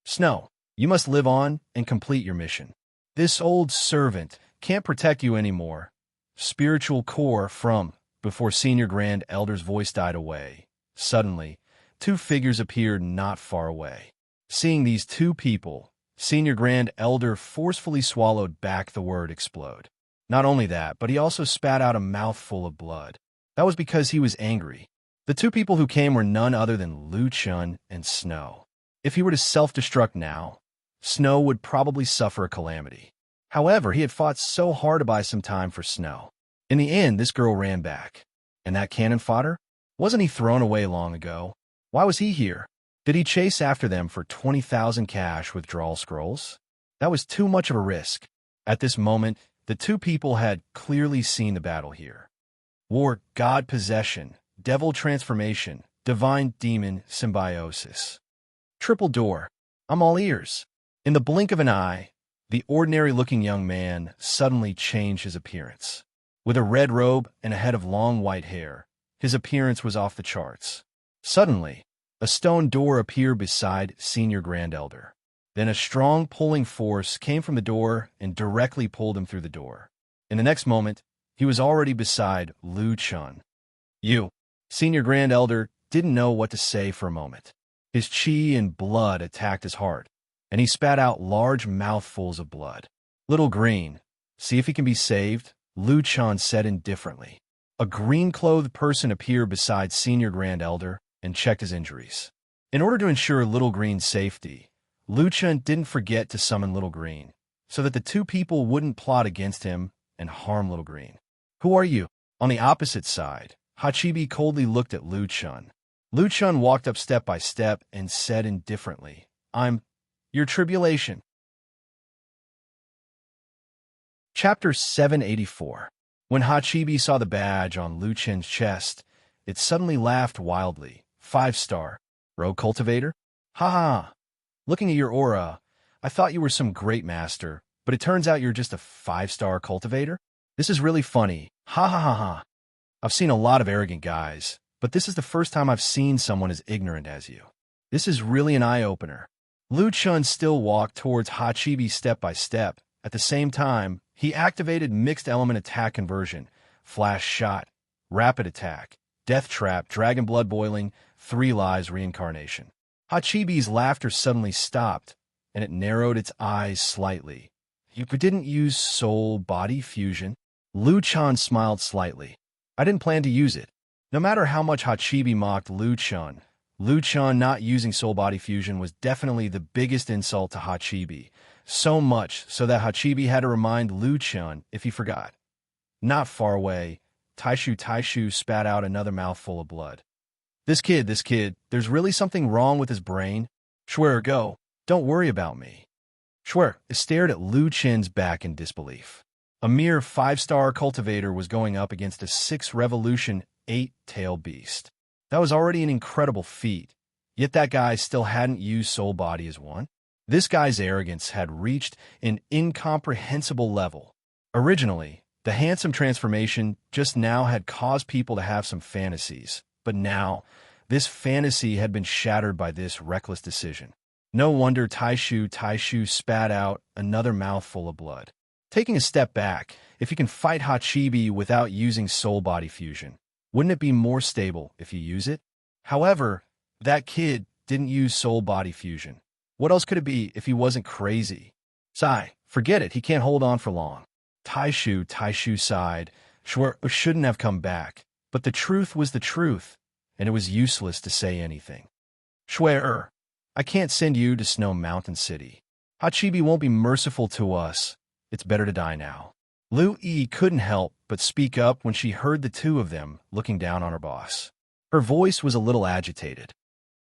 Snow, you must live on and complete your mission. This old servant can't protect you anymore. Spiritual core from before Senior Grand Elder's voice died away. Suddenly, 2 figures appeared not far away. Seeing these 2 people, Senior Grand Elder forcefully swallowed back the word explode. Not only that, but he also spat out a mouthful of blood. That was because he was angry. The 2 people who came were none other than Lu Chun and Snow. If he were to self-destruct now, Snow would probably suffer a calamity. However, he had fought so hard to buy some time for Snow. In the end, this girl ran back. And that cannon fodder? Wasn't he thrown away long ago? Why was he here? Did he chase after them for 20,000 cash withdrawal scrolls? That was too much of a risk. At this moment, the 2 people had clearly seen the battle here. War, God possession, devil transformation, divine demon symbiosis. Triple door. I'm all ears. In the blink of an eye, the ordinary-looking young man suddenly changed his appearance. With a red robe and a head of long white hair, his appearance was off the charts. Suddenly, a stone door appeared beside Senior Grand Elder. Then a strong pulling force came from the door and directly pulled him through the door. In the next moment, he was already beside Lu Chun. You, Senior Grand Elder, didn't know what to say for a moment. His chi and blood attacked his heart, and he spat out large mouthfuls of blood. Little Green, see if he can be saved, Lu Chan said indifferently. A green-clothed person appeared beside Senior Grand Elder and checked his injuries. In order to ensure Little Green's safety, Lu Chan didn't forget to summon Little Green, so that the two people wouldn't plot against him and harm Little Green. Who are you? On the opposite side, Hachibi coldly looked at Lu Chun. Lu Chun walked up step by step and said indifferently, I'm your tribulation. Chapter 784. When Hachibi saw the badge on Lu Chen's chest, it suddenly laughed wildly. 5-star. Rogue Cultivator? Ha ha. Looking at your aura, I thought you were some great master, but it turns out you're just a 5-star cultivator? This is really funny. Ha ha ha ha. I've seen a lot of arrogant guys, but this is the first time I've seen someone as ignorant as you. This is really an eye-opener. Lu Chun still walked towards Hachibi step by step. At the same time, he activated mixed element attack conversion, flash shot, rapid attack, death trap, dragon blood boiling, 3 lives reincarnation. Hachibi's laughter suddenly stopped, and it narrowed its eyes slightly. You didn't use soul-body fusion? Lu Chan smiled slightly. I didn't plan to use it. No matter how much Hachibi mocked Lu Chan not using soul-body fusion was definitely the biggest insult to Hachibi, so much so that Hachibi had to remind Lu Chan if he forgot. Not far away, Taishu spat out another mouthful of blood. This kid, there's really something wrong with his brain. Swear, go. Don't worry about me. Swear stared at Lu Chen's back in disbelief. A mere 5-star cultivator was going up against a 6 revolution 8-tail beast. That was already an incredible feat, yet that guy still hadn't used soul body as one. This guy's arrogance had reached an incomprehensible level. Originally, the handsome transformation just now had caused people to have some fantasies, but now, this fantasy had been shattered by this reckless decision. No wonder Taishu spat out another mouthful of blood. Taking a step back, if you can fight Hachibi without using soul body fusion, wouldn't it be more stable if you use it? However, that kid didn't use soul body fusion. What else could it be if he wasn't crazy? Sigh, forget it, he can't hold on for long. Taishu sighed. Shouldn't have come back. But the truth was the truth, and it was useless to say anything. I can't send you to Snow Mountain City. Hachibi won't be merciful to us. It's better to die now. Lu Yi couldn't help but speak up when she heard the two of them looking down on her boss. Her voice was a little agitated.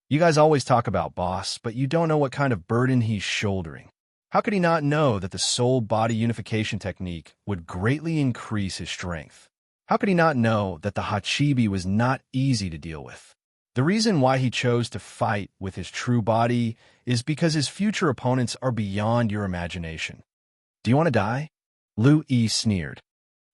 You guys always talk about boss, but you don't know what kind of burden he's shouldering. How could he not know that the soul-body unification technique would greatly increase his strength? How could he not know that the Hachibi was not easy to deal with? The reason why he chose to fight with his true body is because his future opponents are beyond your imagination. Do you want to die? Lu Yi sneered.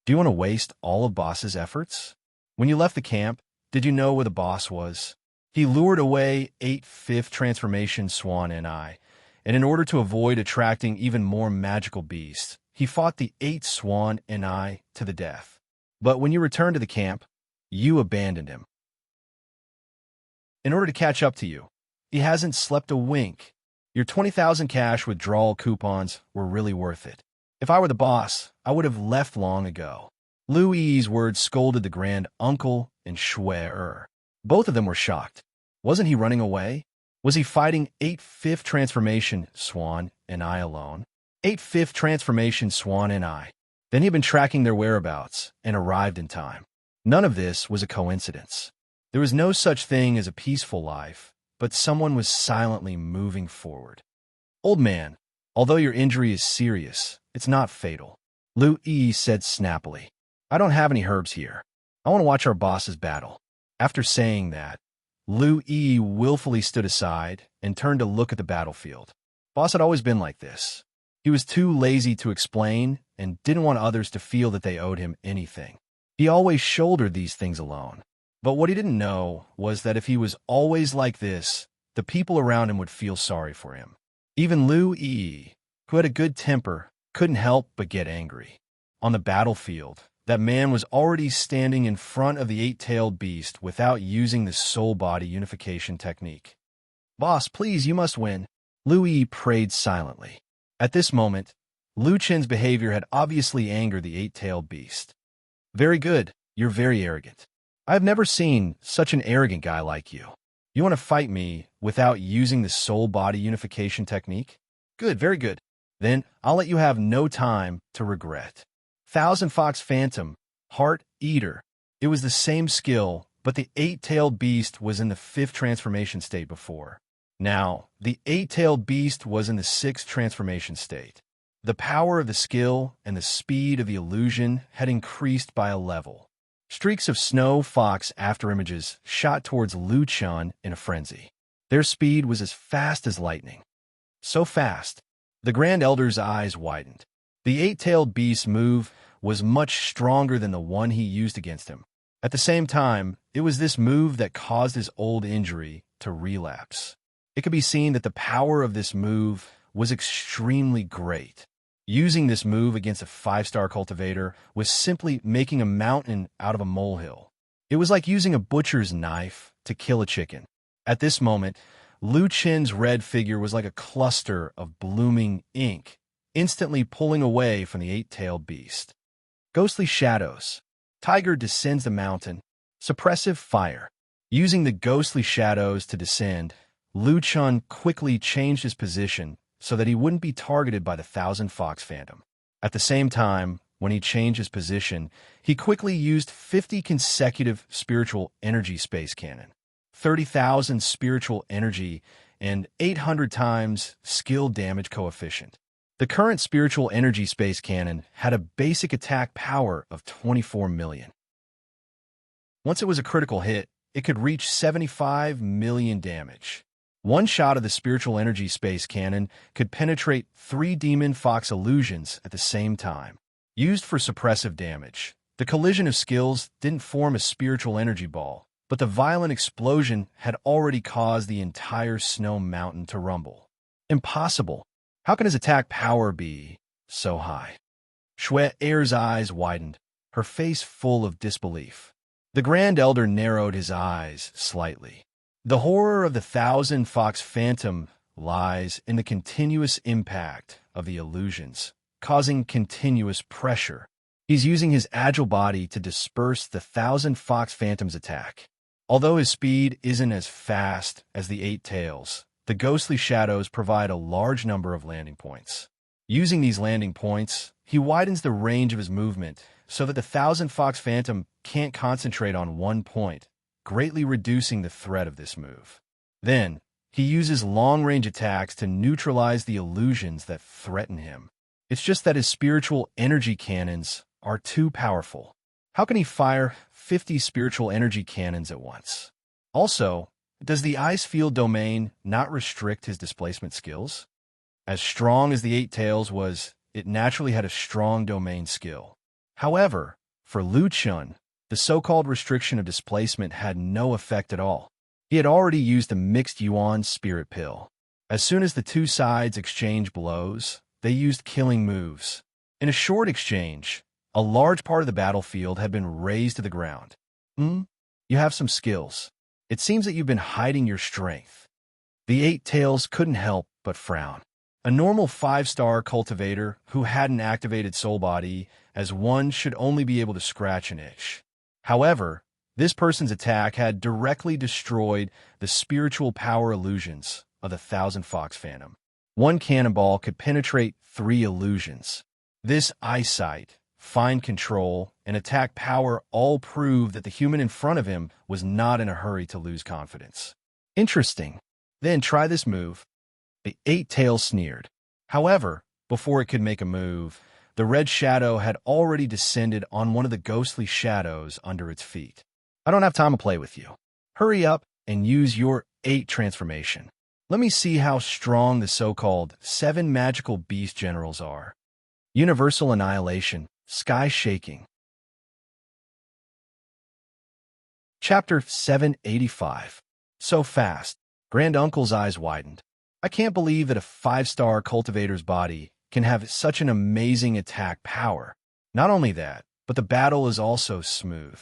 Do you want to waste all of boss's efforts? When you left the camp, did you know where the boss was? He lured away 8th transformation Swan and I, and in order to avoid attracting even more magical beasts, he fought the 8th Swan and I to the death. But when you returned to the camp, you abandoned him. In order to catch up to you, he hasn't slept a wink. Your 20,000 cash withdrawal coupons were really worth it. If I were the boss, I would have left long ago. Lu Yi's words scolded the Grand Uncle and Shui. Both of them were shocked. Wasn't he running away? Was he fighting 8th transformation Swan and I alone? 8th transformation Swan and I. Then he'd been tracking their whereabouts and arrived in time. None of this was a coincidence. There was no such thing as a peaceful life, but someone was silently moving forward. Old man, although your injury is serious, it's not fatal. Lu Yi said snappily. I don't have any herbs here. I want to watch our bosses battle. After saying that, Lu Yi willfully stood aside and turned to look at the battlefield. Boss had always been like this. He was too lazy to explain and didn't want others to feel that they owed him anything. He always shouldered these things alone. But what he didn't know was that if he was always like this, the people around him would feel sorry for him. Even Lu Yi, who had a good temper, couldn't help but get angry. On the battlefield, That man was already standing in front of the eight-tailed beast without using the soul-body unification technique. "Boss, please, you must win," Lu Yi prayed silently. At this moment, Lu Chen's behavior had obviously angered the eight-tailed beast. "Very good. You're very arrogant. I have never seen such an arrogant guy like you. You want to fight me without using the soul-body unification technique? Good, very good. Then I'll let you have no time to regret." Thousand Fox Phantom, Heart Eater. It was the same skill, but the eight-tailed beast was in the 5th transformation state before. Now, the eight-tailed beast was in the 6th transformation state. The power of the skill and the speed of the illusion had increased by a level. Streaks of snow fox afterimages shot towards Lu Chen in a frenzy. Their speed was as fast as lightning. So fast, the Grand Elder's eyes widened. The eight-tailed beast's move was much stronger than the one he used against him. At the same time, it was this move that caused his old injury to relapse. It could be seen that the power of this move was extremely great. Using this move against a 5-star cultivator was simply making a mountain out of a molehill. It was like using a butcher's knife to kill a chicken. At this moment, Lu Chen's red figure was like a cluster of blooming ink, instantly pulling away from the eight-tailed beast. Ghostly shadows. Tiger descends the mountain. Suppressive fire. Using the ghostly shadows to descend, Lu Chen quickly changed his position so that he wouldn't be targeted by the Thousand Fox Phantom. At the same time, when he changed his position, he quickly used 50 consecutive spiritual energy space cannon, 30,000 spiritual energy, and 800 times skill damage coefficient. The current spiritual energy space cannon had a basic attack power of 24 million. Once it was a critical hit, it could reach 75 million damage. One shot of the spiritual energy space cannon could penetrate 3 demon fox illusions at the same time. Used for suppressive damage, the collision of skills didn't form a spiritual energy ball, but the violent explosion had already caused the entire snow mountain to rumble. Impossible. How can his attack power be so high? Shui Er's eyes widened, her face full of disbelief. The Grand Elder narrowed his eyes slightly. The horror of the Thousand Fox Phantom lies in the continuous impact of the illusions, causing continuous pressure. He's using his agile body to disperse the Thousand Fox Phantom's attack. Although his speed isn't as fast as the Eight Tails, the ghostly shadows provide a large number of landing points. Using these landing points, he widens the range of his movement so that the Thousand Fox Phantom can't concentrate on one point, greatly reducing the threat of this move. Then, he uses long-range attacks to neutralize the illusions that threaten him. It's just that his spiritual energy cannons are too powerful. How can he fire 50 spiritual energy cannons at once? Also, does the ice field domain not restrict his displacement skills? As strong as the Eight Tails was, it naturally had a strong domain skill. However, for Lu Chen, the so-called restriction of displacement had no effect at all. He had already used the mixed Yuan spirit pill. As soon as the two sides exchanged blows, they used killing moves. In a short exchange, a large part of the battlefield had been razed to the ground. You have some skills. It seems that you've been hiding your strength. The Eight Tails couldn't help but frown. A normal 5-star cultivator who hadn't activated Soul Body as one should only be able to scratch an itch. However, this person's attack had directly destroyed the spiritual power illusions of the Thousand Fox Phantom. One cannonball could penetrate 3 illusions. This eyesight, fine control, and attack power all prove that the human in front of him was not in a hurry to lose confidence. Interesting. Then try this move. The Eight Tails sneered. However, before it could make a move, the red shadow had already descended on one of the ghostly shadows under its feet. I don't have time to play with you. Hurry up and use your 8 transformation. Let me see how strong the so-called 7 magical beast generals are. Universal annihilation, sky shaking. Chapter 785. So fast. Grand Uncle's eyes widened. I can't believe that a 5-star cultivator's body can have such an amazing attack power. Not only that, but the battle is also smooth.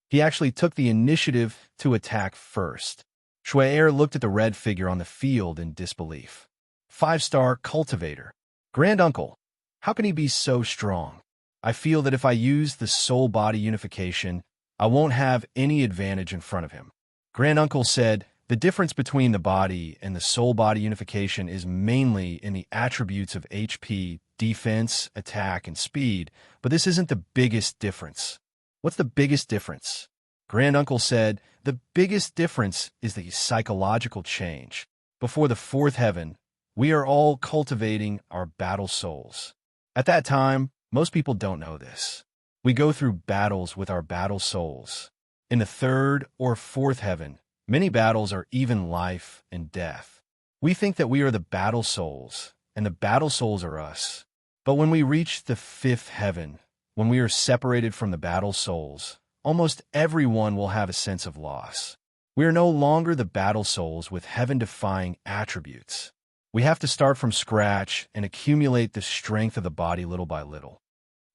He actually took the initiative to attack first. Shui looked at the red figure on the field in disbelief. 5-star cultivator. Granduncle, how can he be so strong? I feel that if I use the soul-body unification, I won't have any advantage in front of him. Granduncle said, the difference between the body and the soul-body unification is mainly in the attributes of HP, defense, attack, and speed, but this isn't the biggest difference. What's the biggest difference? Granduncle said, the biggest difference is the psychological change. Before the fourth heaven, we are all cultivating our battle souls. At that time, most people don't know this. We go through battles with our battle souls. In the third or fourth heaven, many battles are even life and death. We think that we are the battle souls, and the battle souls are us. But when we reach the fifth heaven, when we are separated from the battle souls, almost everyone will have a sense of loss. We are no longer the battle souls with heaven-defying attributes. We have to start from scratch and accumulate the strength of the body little by little.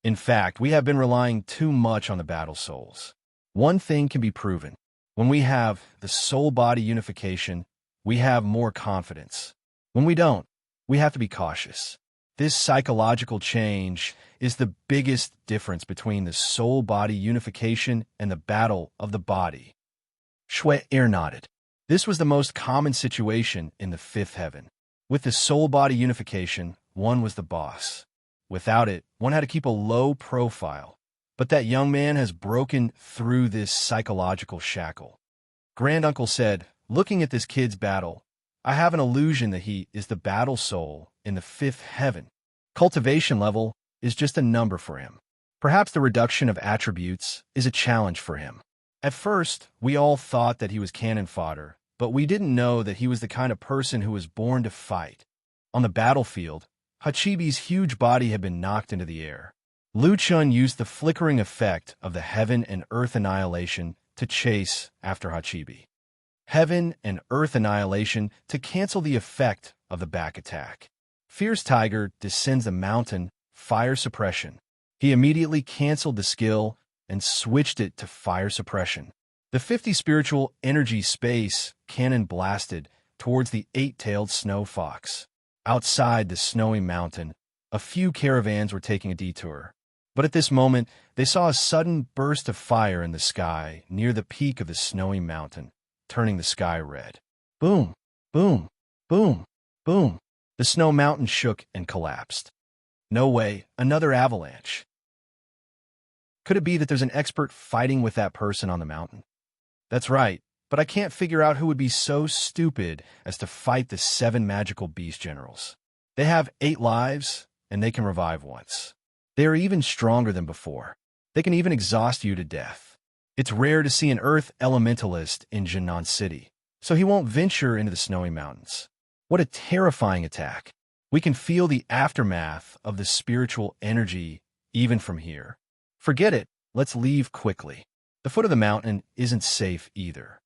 In fact, we have been relying too much on the battle souls. One thing can be proven. When we have the soul-body unification, we have more confidence. When we don't, we have to be cautious. This psychological change is the biggest difference between the soul-body unification and the battle of the body. Shui nodded. This was the most common situation in the fifth heaven. With the soul-body unification, one was the boss. Without it, one had to keep a low profile. But that young man has broken through this psychological shackle. Granduncle said, looking at this kid's battle, I have an illusion that he is the battle soul in the fifth heaven. Cultivation level is just a number for him. Perhaps the reduction of attributes is a challenge for him. At first, we all thought that he was cannon fodder, but we didn't know that he was the kind of person who was born to fight. On the battlefield, Hachibi's huge body had been knocked into the air. Lu Chun used the flickering effect of the heaven and earth annihilation to chase after Hachibi. Heaven and earth annihilation to cancel the effect of the back attack. Fierce Tiger descends the mountain, fire suppression. He immediately canceled the skill and switched it to fire suppression. The 50 spiritual energy space cannon blasted towards the 8-tailed snow fox. Outside the snowy mountain, a few caravans were taking a detour. But at this moment, they saw a sudden burst of fire in the sky near the peak of the snowy mountain, turning the sky red. Boom, boom, boom, boom. The snow mountain shook and collapsed. No way, another avalanche. Could it be that there's an expert fighting with that person on the mountain? That's right, but I can't figure out who would be so stupid as to fight the 7 magical beast generals. They have 8 lives, and they can revive once. They are even stronger than before. They can even exhaust you to death. It's rare to see an earth elementalist in Jinan City, so he won't venture into the snowy mountains. What a terrifying attack. We can feel the aftermath of the spiritual energy even from here. Forget it, let's leave quickly. The foot of the mountain isn't safe either.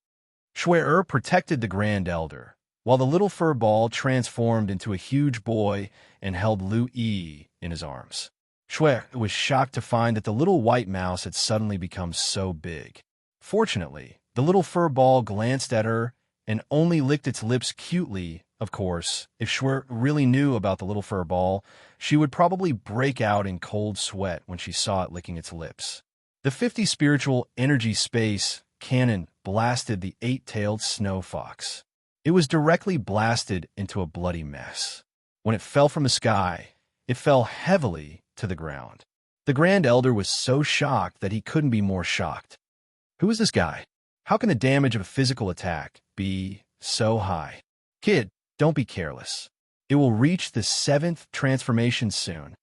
Shui protected the Grand Elder, while the little fur ball transformed into a huge boy and held Lu Yi in his arms. Shui was shocked to find that the little white mouse had suddenly become so big. Fortunately, the little fur ball glanced at her and only licked its lips cutely. Of course, if Shui really knew about the little fur ball, she would probably break out in cold sweat when she saw it licking its lips. The 50 spiritual energy space cannon blasted the 8-tailed snow fox. It was directly blasted into a bloody mess. When it fell from the sky, it fell heavily to the ground. The Grand Elder was so shocked that he couldn't be more shocked. Who is this guy? How can the damage of a physical attack be so high? Kid, don't be careless. It will reach the 7th transformation soon.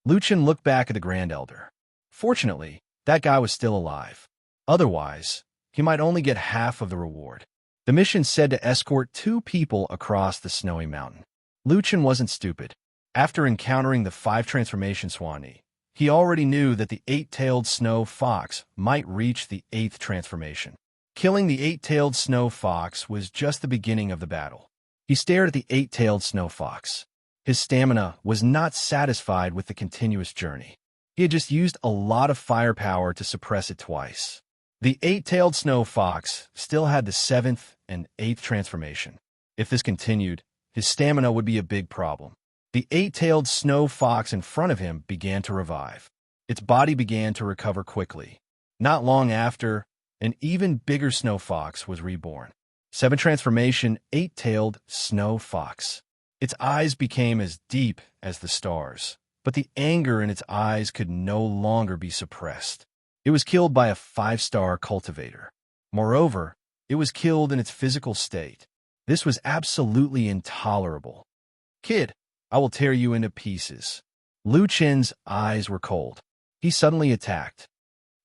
Lu Chun looked back at the Grand Elder. Fortunately, that guy was still alive. Otherwise, he might only get half of the reward. The mission said to escort 2 people across the snowy mountain. Lu Chun wasn't stupid. After encountering the 5 transformation Swanee, he already knew that the 8-tailed snow fox might reach the 8th transformation. Killing the 8-tailed snow fox was just the beginning of the battle. He stared at the 8-tailed snow fox. His stamina was not satisfied with the continuous journey. He had just used a lot of firepower to suppress it twice. The eight-tailed snow fox still had the seventh and eighth transformation. If this continued, his stamina would be a big problem. The eight-tailed snow fox in front of him began to revive. Its body began to recover quickly. Not long after, an even bigger snow fox was reborn. Seven transformation, eight-tailed snow fox. Its eyes became as deep as the stars, but the anger in its eyes could no longer be suppressed. It was killed by a 5-star cultivator. Moreover, it was killed in its physical state. This was absolutely intolerable. Kid, I will tear you into pieces. Lu Chen's eyes were cold. He suddenly attacked.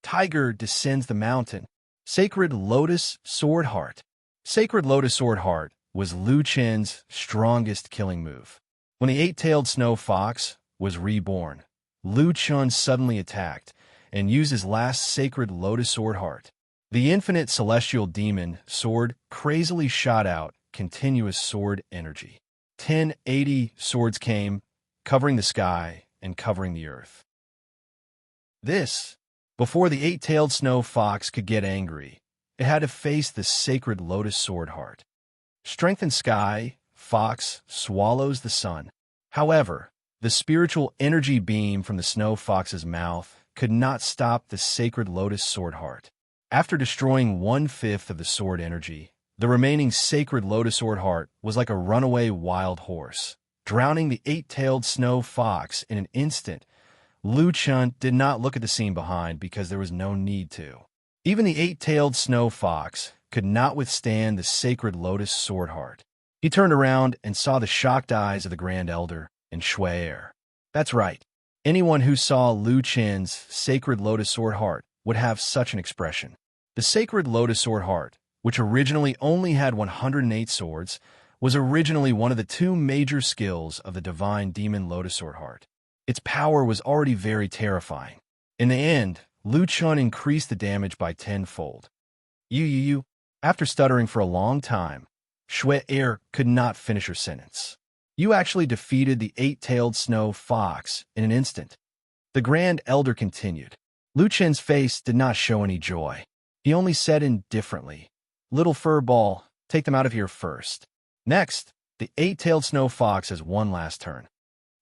Tiger descends the mountain. Sacred Lotus Sword Heart. Sacred Lotus Sword Heart was Lu Chen's strongest killing move. When the eight-tailed snow fox was reborn, Lu Chen suddenly attacked and used his last Sacred Lotus Sword Heart. The infinite celestial demon sword crazily shot out continuous sword energy. 1080 swords came, covering the sky and covering the earth. Before the eight-tailed snow fox could get angry, it had to face the Sacred Lotus Sword Heart. Strengthened sky, fox swallows the sun. However, the spiritual energy beam from the snow fox's mouth could not stop the Sacred Lotus Sword Heart. After destroying 1/5 of the sword energy, the remaining Sacred Lotus Sword Heart was like a runaway wild horse, drowning the eight-tailed snow fox in an instant. Lu Chen did not look at the scene behind because there was no need to. Even the eight-tailed snow fox could not withstand the Sacred Lotus Sword Heart. He turned around and saw the shocked eyes of the Grand Elder and Shui. That's right. Anyone who saw Lu Chen's Sacred Lotus Sword Heart would have such an expression. The Sacred Lotus Sword Heart, which originally only had 108 swords, was originally one of the two major skills of the Divine Demon Lotus Sword Heart. Its power was already very terrifying. In the end, Lu Chen increased the damage by 10-fold. After stuttering for a long time, Shui could not finish her sentence. You actually defeated the eight-tailed snow fox in an instant. The Grand Elder continued. Lu Chen's face did not show any joy. He only said indifferently, "Little fur ball, take them out of here first." Next, the eight-tailed snow fox has one last turn.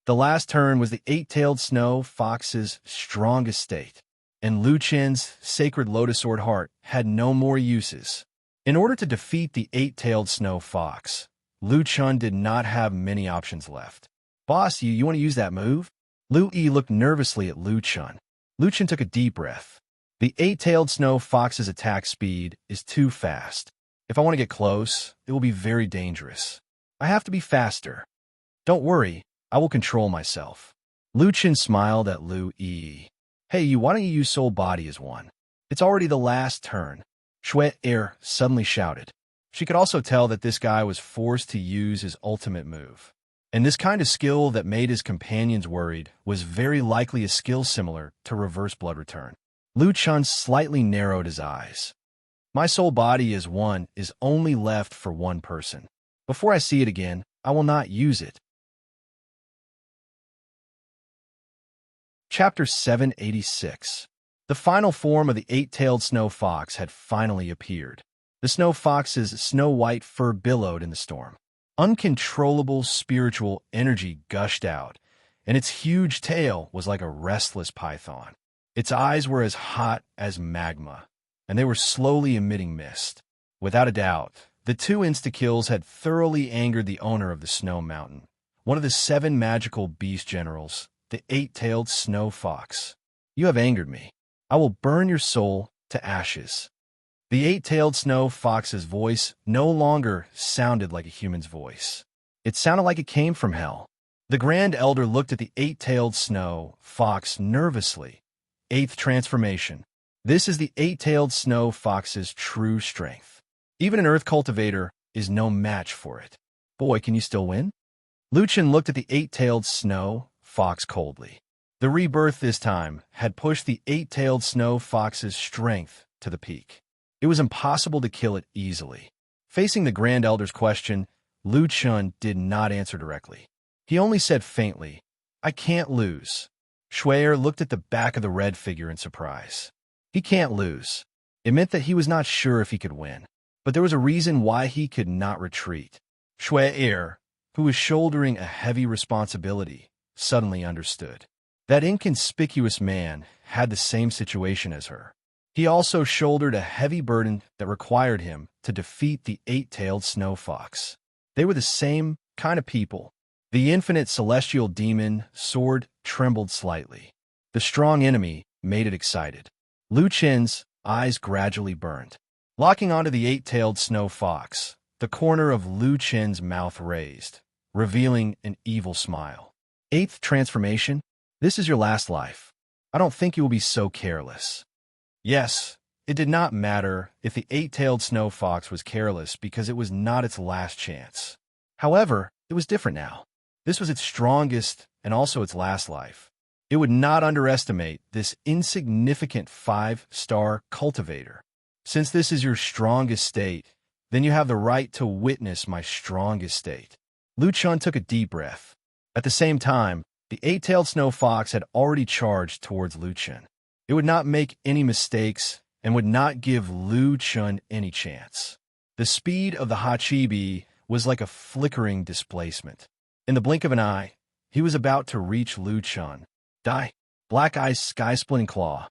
The last turn was the eight-tailed snow fox's strongest state, and Lu Chen's Sacred Lotus Sword Heart had no more uses. In order to defeat the eight-tailed snow fox, Lu Chen did not have many options left. Boss, you want to use that move? Lu Yi looked nervously at Lu Chen. Lu Chen took a deep breath. The eight-tailed snow fox's attack speed is too fast. If I want to get close, it will be very dangerous. I have to be faster. Don't worry, I will control myself. Lu Chen smiled at Lu Yi. Hey, why don't you use Soul Body as one? It's already the last turn. Shui suddenly shouted. She could also tell that this guy was forced to use his ultimate move. And this kind of skill that made his companions worried was very likely a skill similar to Reverse Blood Return. Lu Chen slightly narrowed his eyes. My soul body as one is only left for one person. Before I see it again, I will not use it. Chapter 786. The final form of the eight-tailed snow fox had finally appeared. The snow fox's snow-white fur billowed in the storm. Uncontrollable spiritual energy gushed out, and its huge tail was like a restless python. Its eyes were as hot as magma, and they were slowly emitting mist. Without a doubt, the two insta-kills had thoroughly angered the owner of the snow mountain, one of the 7 magical beast generals, the eight-tailed snow fox. You have angered me. I will burn your soul to ashes. The eight-tailed snow fox's voice no longer sounded like a human's voice. It sounded like it came from hell. The Grand Elder looked at the eight-tailed snow fox nervously. 8th transformation. This is the eight-tailed snow fox's true strength. Even an earth cultivator is no match for it. Boy, can you still win? Lu Chen looked at the eight-tailed snow fox coldly. The rebirth this time had pushed the eight-tailed snow fox's strength to the peak. It was impossible to kill it easily. Facing the Grand Elder's question, Lu Chen did not answer directly. He only said faintly, I can't lose. Shuai looked at the back of the red figure in surprise. He can't lose. It meant that he was not sure if he could win. But there was a reason why he could not retreat. Shuai, who was shouldering a heavy responsibility, suddenly understood. That inconspicuous man had the same situation as her. He also shouldered a heavy burden that required him to defeat the eight-tailed snow fox. They were the same kind of people. The infinite celestial demon sword trembled slightly. The strong enemy made it excited. Lu Chen's eyes gradually burned. Locking onto the eight-tailed snow fox, the corner of Lu Chen's mouth raised, revealing an evil smile. Eighth transformation? This is your last life. I don't think you will be so careless. Yes, it did not matter if the eight-tailed snow fox was careless because it was not its last chance. However, it was different now. This was its strongest and also its last life. It would not underestimate this insignificant 5-star cultivator. Since this is your strongest state, then you have the right to witness my strongest state. Lu Chen took a deep breath. At the same time, the eight-tailed snow fox had already charged towards Lu Chen. It would not make any mistakes and would not give Lu Chen any chance. The speed of the Hachibi was like a flickering displacement. In the blink of an eye, he was about to reach Lu Chen. Die! Black Eye's sky-splitting claw.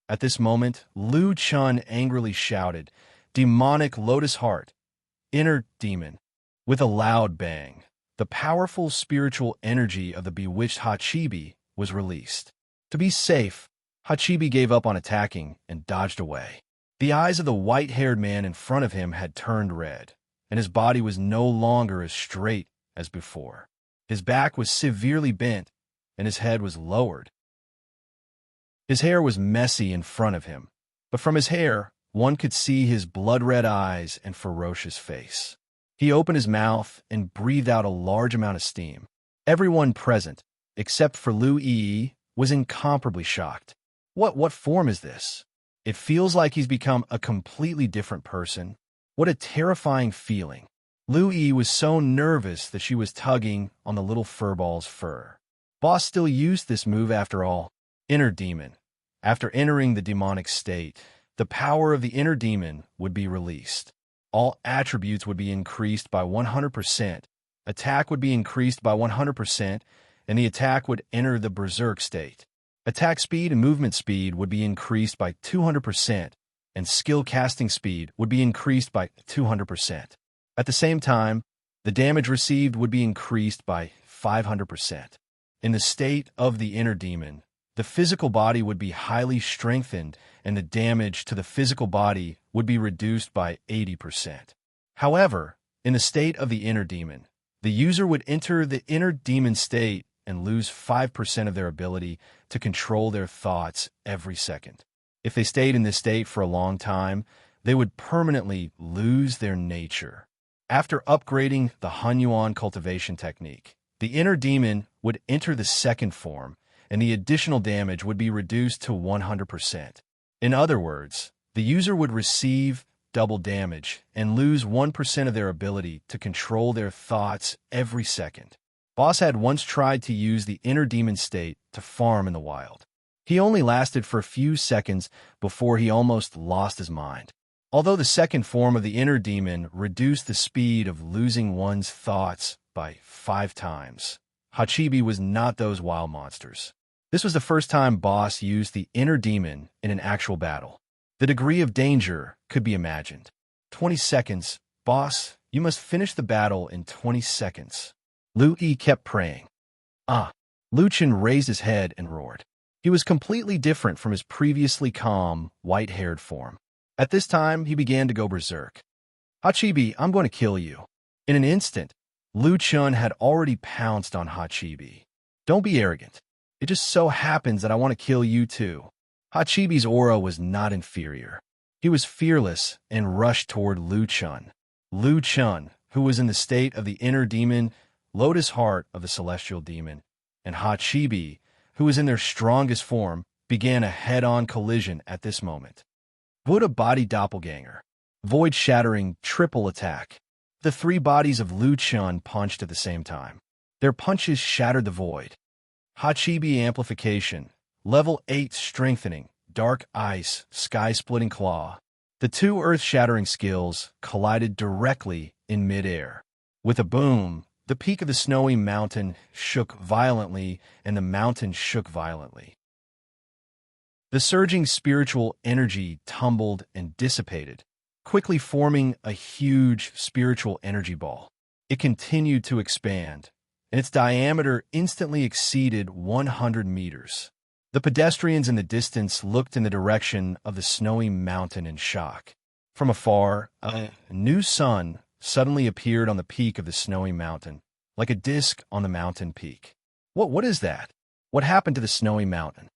At this moment, Lu Chen angrily shouted, "Demonic Lotus Heart! Inner Demon!" With a loud bang, the powerful spiritual energy of the bewitched Hachibi was released. To be safe, Hachibi gave up on attacking and dodged away. The eyes of the white-haired man in front of him had turned red, and his body was no longer as straight as before. His back was severely bent, and his head was lowered. His hair was messy in front of him, but from his hair, one could see his blood-red eyes and ferocious face. He opened his mouth and breathed out a large amount of steam. Everyone present, except for Lu Yi, was incomparably shocked. What form is this? It feels like he's become a completely different person. What a terrifying feeling. Lu Yi was so nervous that she was tugging on the little furball's fur. Boss still used this move after all. Inner Demon. After entering the demonic state, the power of the inner demon would be released. All attributes would be increased by 100%. Attack would be increased by 100%, and the attack would enter the berserk state. Attack speed and movement speed would be increased by 200%, and skill casting speed would be increased by 200%. At the same time, the damage received would be increased by 500%. In the state of the inner demon, the physical body would be highly strengthened, and the damage to the physical body would be reduced by 80%. However, in the state of the inner demon, the user would enter the inner demon state and lose 5% of their ability to control their thoughts every second. If they stayed in this state for a long time, they would permanently lose their nature. After upgrading the Hunyuan cultivation technique, the inner demon would enter the second form, and the additional damage would be reduced to 100%. In other words, the user would receive double damage and lose 1% of their ability to control their thoughts every second. Boss had once tried to use the inner demon state to farm in the wild. He only lasted for a few seconds before he almost lost his mind. Although the second form of the inner demon reduced the speed of losing one's thoughts by 5 times, Hachibi was not those wild monsters. This was the first time Boss used the inner demon in an actual battle. The degree of danger could be imagined. 20 seconds. Boss, you must finish the battle in 20 seconds. Lu Yi kept praying. Lu Chen raised his head and roared. He was completely different from his previously calm, white-haired form. At this time, he began to go berserk. Hachibi, I'm going to kill you. In an instant, Lu Chen had already pounced on Hachibi. Don't be arrogant. It just so happens that I want to kill you too. Hachibi's aura was not inferior. He was fearless and rushed toward Lu Chen. Lu Chen, who was in the state of the inner demon, Lotus Heart of the celestial demon, and Hachibi, who was in their strongest form, began a head-on collision at this moment. Buddha body doppelganger. Void-shattering triple attack. The 3 bodies of Lu Chen punched at the same time. Their punches shattered the void. Hachibi amplification. Level 8 strengthening. Dark ice, sky-splitting claw. The two earth-shattering skills collided directly in midair. With a boom, the peak of the snowy mountain shook violently, and the mountain shook violently. The surging spiritual energy tumbled and dissipated, quickly forming a huge spiritual energy ball. It continued to expand, and its diameter instantly exceeded 100 meters. The pedestrians in the distance looked in the direction of the snowy mountain in shock. From afar, a new sun suddenly appeared on the peak of the snowy mountain, like a disk on the mountain peak. What is that? What happened to the snowy mountain?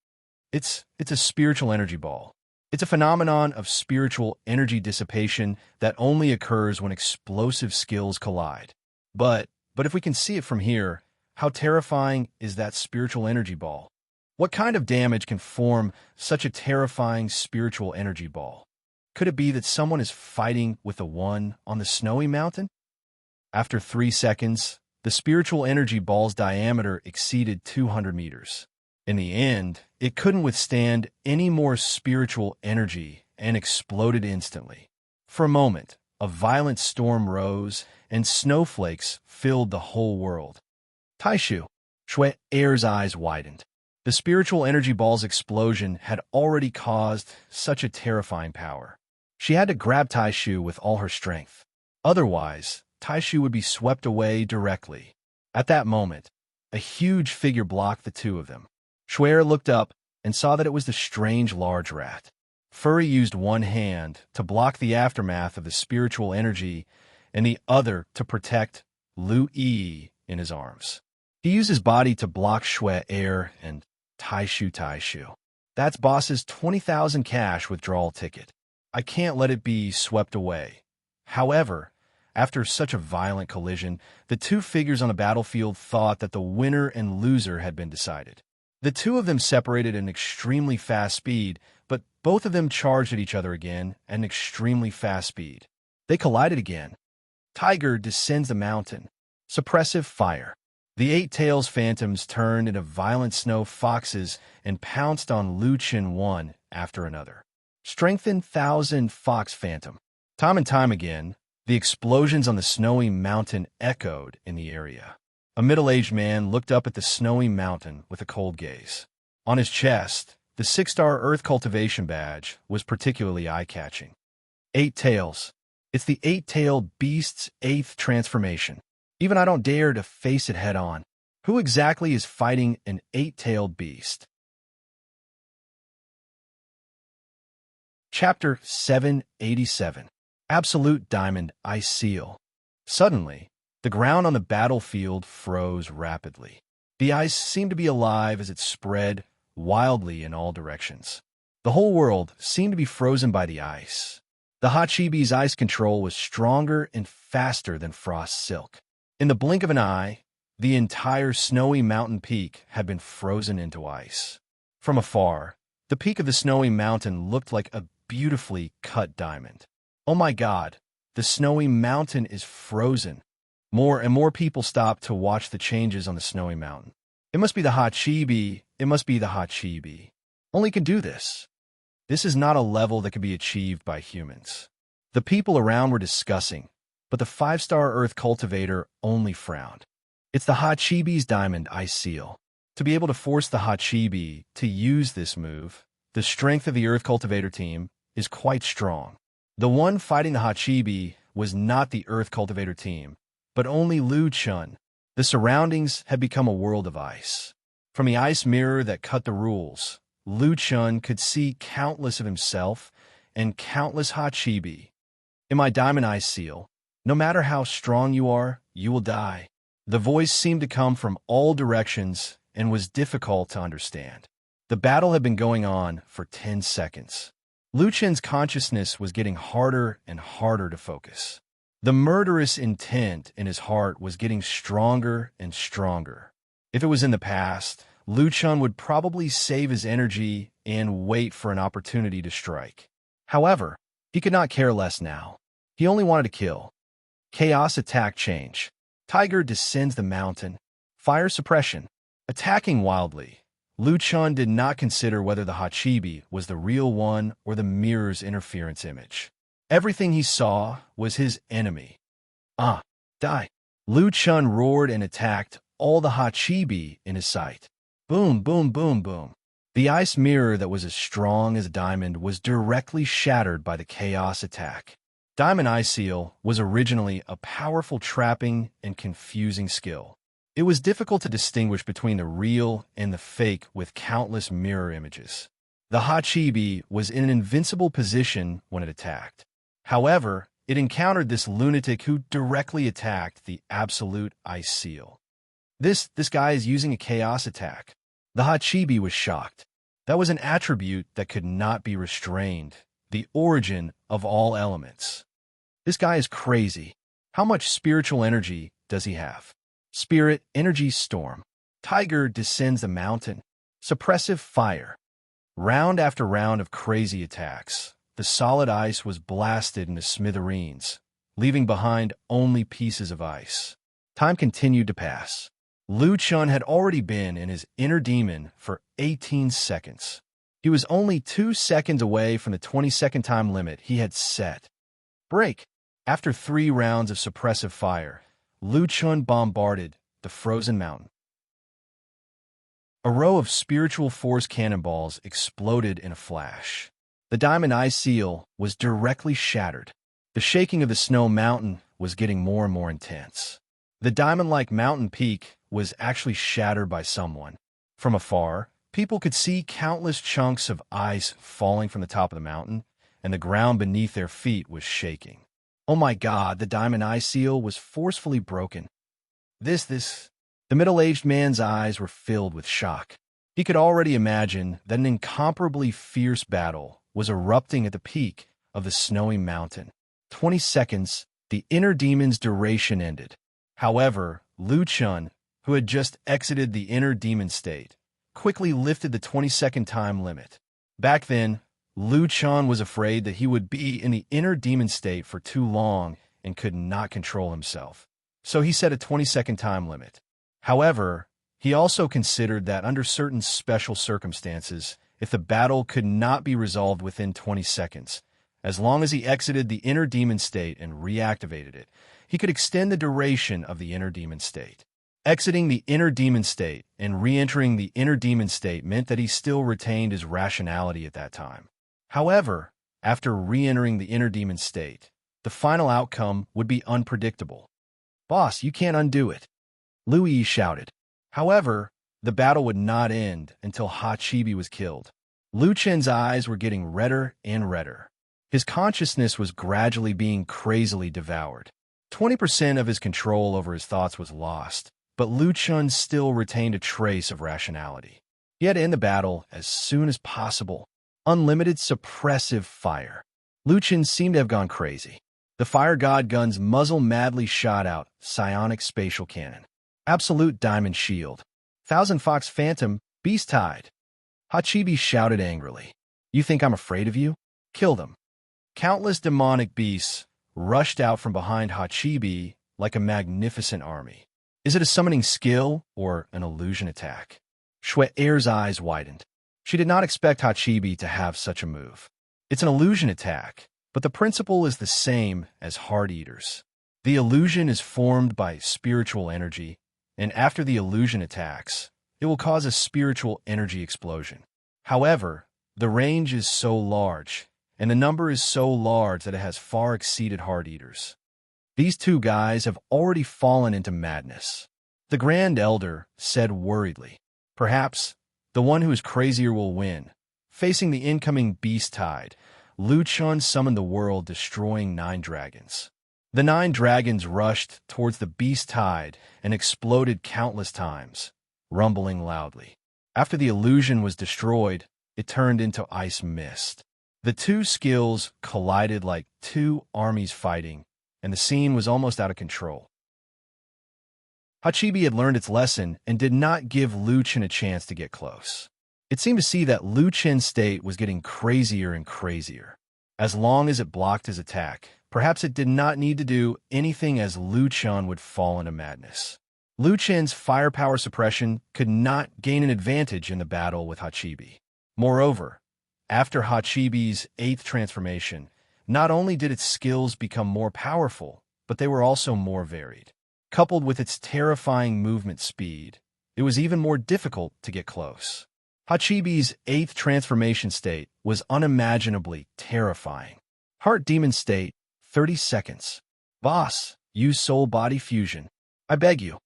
It's a spiritual energy ball. It's a phenomenon of spiritual energy dissipation that only occurs when explosive skills collide. But if we can see it from here, how terrifying is that spiritual energy ball? What kind of damage can form such a terrifying spiritual energy ball? Could it be that someone is fighting with the one on the snowy mountain? After 3 seconds, the spiritual energy ball's diameter exceeded 200 meters. In the end, it couldn't withstand any more spiritual energy and exploded instantly. For a moment, a violent storm rose, and snowflakes filled the whole world. Taishu, Shui Air's eyes widened. The spiritual energy ball's explosion had already caused such a terrifying power. She had to grab Taishu with all her strength. Otherwise, Taishu would be swept away directly. At that moment, a huge figure blocked the two of them. Shuer looked up and saw that it was the strange large rat. Furry used one hand to block the aftermath of the spiritual energy and the other to protect Lu Yi in his arms. He used his body to block Shui Air and Taishu. That's boss's 20,000 cash withdrawal ticket. I can't let it be swept away. However, after such a violent collision, the two figures on the battlefield thought that the winner and loser had been decided. The two of them separated at an extremely fast speed, but both of them charged at each other again at an extremely fast speed. They collided again. Tiger descends the mountain. Suppressive fire. The eight tails phantoms turned into violent snow foxes and pounced on Lu Chen one after another. Strengthened 1,000 fox phantom. Time and time again, the explosions on the snowy mountain echoed in the area. A middle-aged man looked up at the snowy mountain with a cold gaze. On his chest, the 6-star Earth Cultivation Badge was particularly eye-catching. 8 tails. It's the 8-tailed beast's 8th transformation. Even I don't dare to face it head-on. Who exactly is fighting an 8-tailed beast? Chapter 787. Absolute Diamond Ice Seal. Suddenly, the ground on the battlefield froze rapidly. The ice seemed to be alive as it spread wildly in all directions. The whole world seemed to be frozen by the ice. The Hachibi's ice control was stronger and faster than frost silk. In the blink of an eye, the entire snowy mountain peak had been frozen into ice. From afar, the peak of the snowy mountain looked like a beautifully cut diamond. Oh my God, the snowy mountain is frozen. More and more people stopped to watch the changes on the snowy mountain. It must be the Hachibi. It must be the Hachibi. Only can do this. This is not a level that can be achieved by humans. The people around were discussing, but the 5-star Earth Cultivator only frowned. It's the Hachibi's Diamond Ice Seal. To be able to force the Hachibi to use this move, the strength of the Earth Cultivator team is quite strong. The one fighting the Hachibi was not the Earth Cultivator team, but only Lu Chun. The surroundings had become a world of ice. From the ice mirror that cut the rules, Lu Chun could see countless of himself and countless Hachibi. In my Diamond Ice Seal, no matter how strong you are, you will die. The voice seemed to come from all directions and was difficult to understand. The battle had been going on for 10 seconds. Lu Chen's consciousness was getting harder and harder to focus. The murderous intent in his heart was getting stronger and stronger. If it was in the past, Lu Chun would probably save his energy and wait for an opportunity to strike. However, he could not care less now. He only wanted to kill. Chaos attack change. Tiger descends the mountain. Fire suppression. Attacking wildly, Lu Chun did not consider whether the Hachibi was the real one or the mirror's interference image. Everything he saw was his enemy. Ah, die! Lu Chun roared and attacked all the Hachibi in his sight. Boom, boom, boom, boom. The ice mirror that was as strong as a diamond was directly shattered by the chaos attack. Diamond Eye Seal was originally a powerful trapping and confusing skill. It was difficult to distinguish between the real and the fake with countless mirror images. The Hachibi was in an invincible position when it attacked. However, it encountered this lunatic who directly attacked the absolute ice seal. This guy is using a chaos attack. The Hachibi was shocked. That was an attribute that could not be restrained, the origin of all elements. This guy is crazy. How much spiritual energy does he have? Spirit, energy, storm. Tiger descends the mountain. Suppressive fire. Round after round of crazy attacks, the solid ice was blasted into smithereens, leaving behind only pieces of ice. Time continued to pass. Lu Chun had already been in his inner demon for 18 seconds. He was only 2 seconds away from the 20-second time limit he had set. Break! After 3 rounds of suppressive fire, Lu Chun bombarded the frozen mountain. A row of spiritual force cannonballs exploded in a flash. The Diamond Eye Seal was directly shattered. The shaking of the snow mountain was getting more and more intense. The diamond-like mountain peak was actually shattered by someone. From afar, people could see countless chunks of ice falling from the top of the mountain, and the ground beneath their feet was shaking. Oh my God, the Diamond Eye Seal was forcefully broken. The middle-aged man's eyes were filled with shock. He could already imagine that an incomparably fierce battle was erupting at the peak of the snowy mountain. 20 seconds, the inner demon's duration ended. However, Lu Chun, who had just exited the inner demon state, quickly lifted the 20-second time limit. Back then, Lu Chun was afraid that he would be in the inner demon state for too long and could not control himself. So he set a 20-second time limit. However, he also considered that under certain special circumstances, if the battle could not be resolved within 20 seconds, as long as he exited the inner demon state and reactivated it, he could extend the duration of the inner demon state. Exiting the inner demon state and re-entering the inner demon state meant that he still retained his rationality at that time. However, after re-entering the inner demon state, the final outcome would be unpredictable. "Boss, you can't undo it," Lu Yi shouted. However, the battle would not end until Hachibi was killed. Lu Chen's eyes were getting redder and redder. His consciousness was gradually being crazily devoured. 20% of his control over his thoughts was lost, but Lu Chun still retained a trace of rationality. He had to end the battle as soon as possible. Unlimited suppressive fire. Lu Chun seemed to have gone crazy. The fire god gun's muzzle madly shot out psionic spatial cannon. Absolute diamond shield. Thousand Fox Phantom, Beast Tide. Hachibi shouted angrily. "You think I'm afraid of you? Kill them." Countless demonic beasts rushed out from behind Hachibi like a magnificent army. Is it a summoning skill or an illusion attack? Shui Er's eyes widened. She did not expect Hachibi to have such a move. It's an illusion attack, but the principle is the same as Heart Eaters. The illusion is formed by spiritual energy, and after the illusion attacks, it will cause a spiritual energy explosion. However, the range is so large, and the number is so large that it has far exceeded Heart Eaters. These two guys have already fallen into madness. The Grand Elder said worriedly, "Perhaps the one who is crazier will win." Facing the incoming beast tide, Lu Chun summoned the world-destroying 9 dragons. The 9 dragons rushed towards the beast tide and exploded countless times, rumbling loudly. After the illusion was destroyed, it turned into ice mist. The two skills collided like two armies fighting, and the scene was almost out of control. Hachibi had learned its lesson and did not give Lu Chen a chance to get close. It seemed to see that Lu Chen's state was getting crazier and crazier. As long as it blocked his attack, perhaps it did not need to do anything as Lu Chen would fall into madness. Lu Chen's firepower suppression could not gain an advantage in the battle with Hachibi. Moreover, after Hachibi's 8th transformation, not only did its skills become more powerful, but they were also more varied. Coupled with its terrifying movement speed, it was even more difficult to get close. Hachibi's 8th transformation state was unimaginably terrifying. Heart Demon State, 30 seconds. Boss, use Soul Body Fusion. I beg you.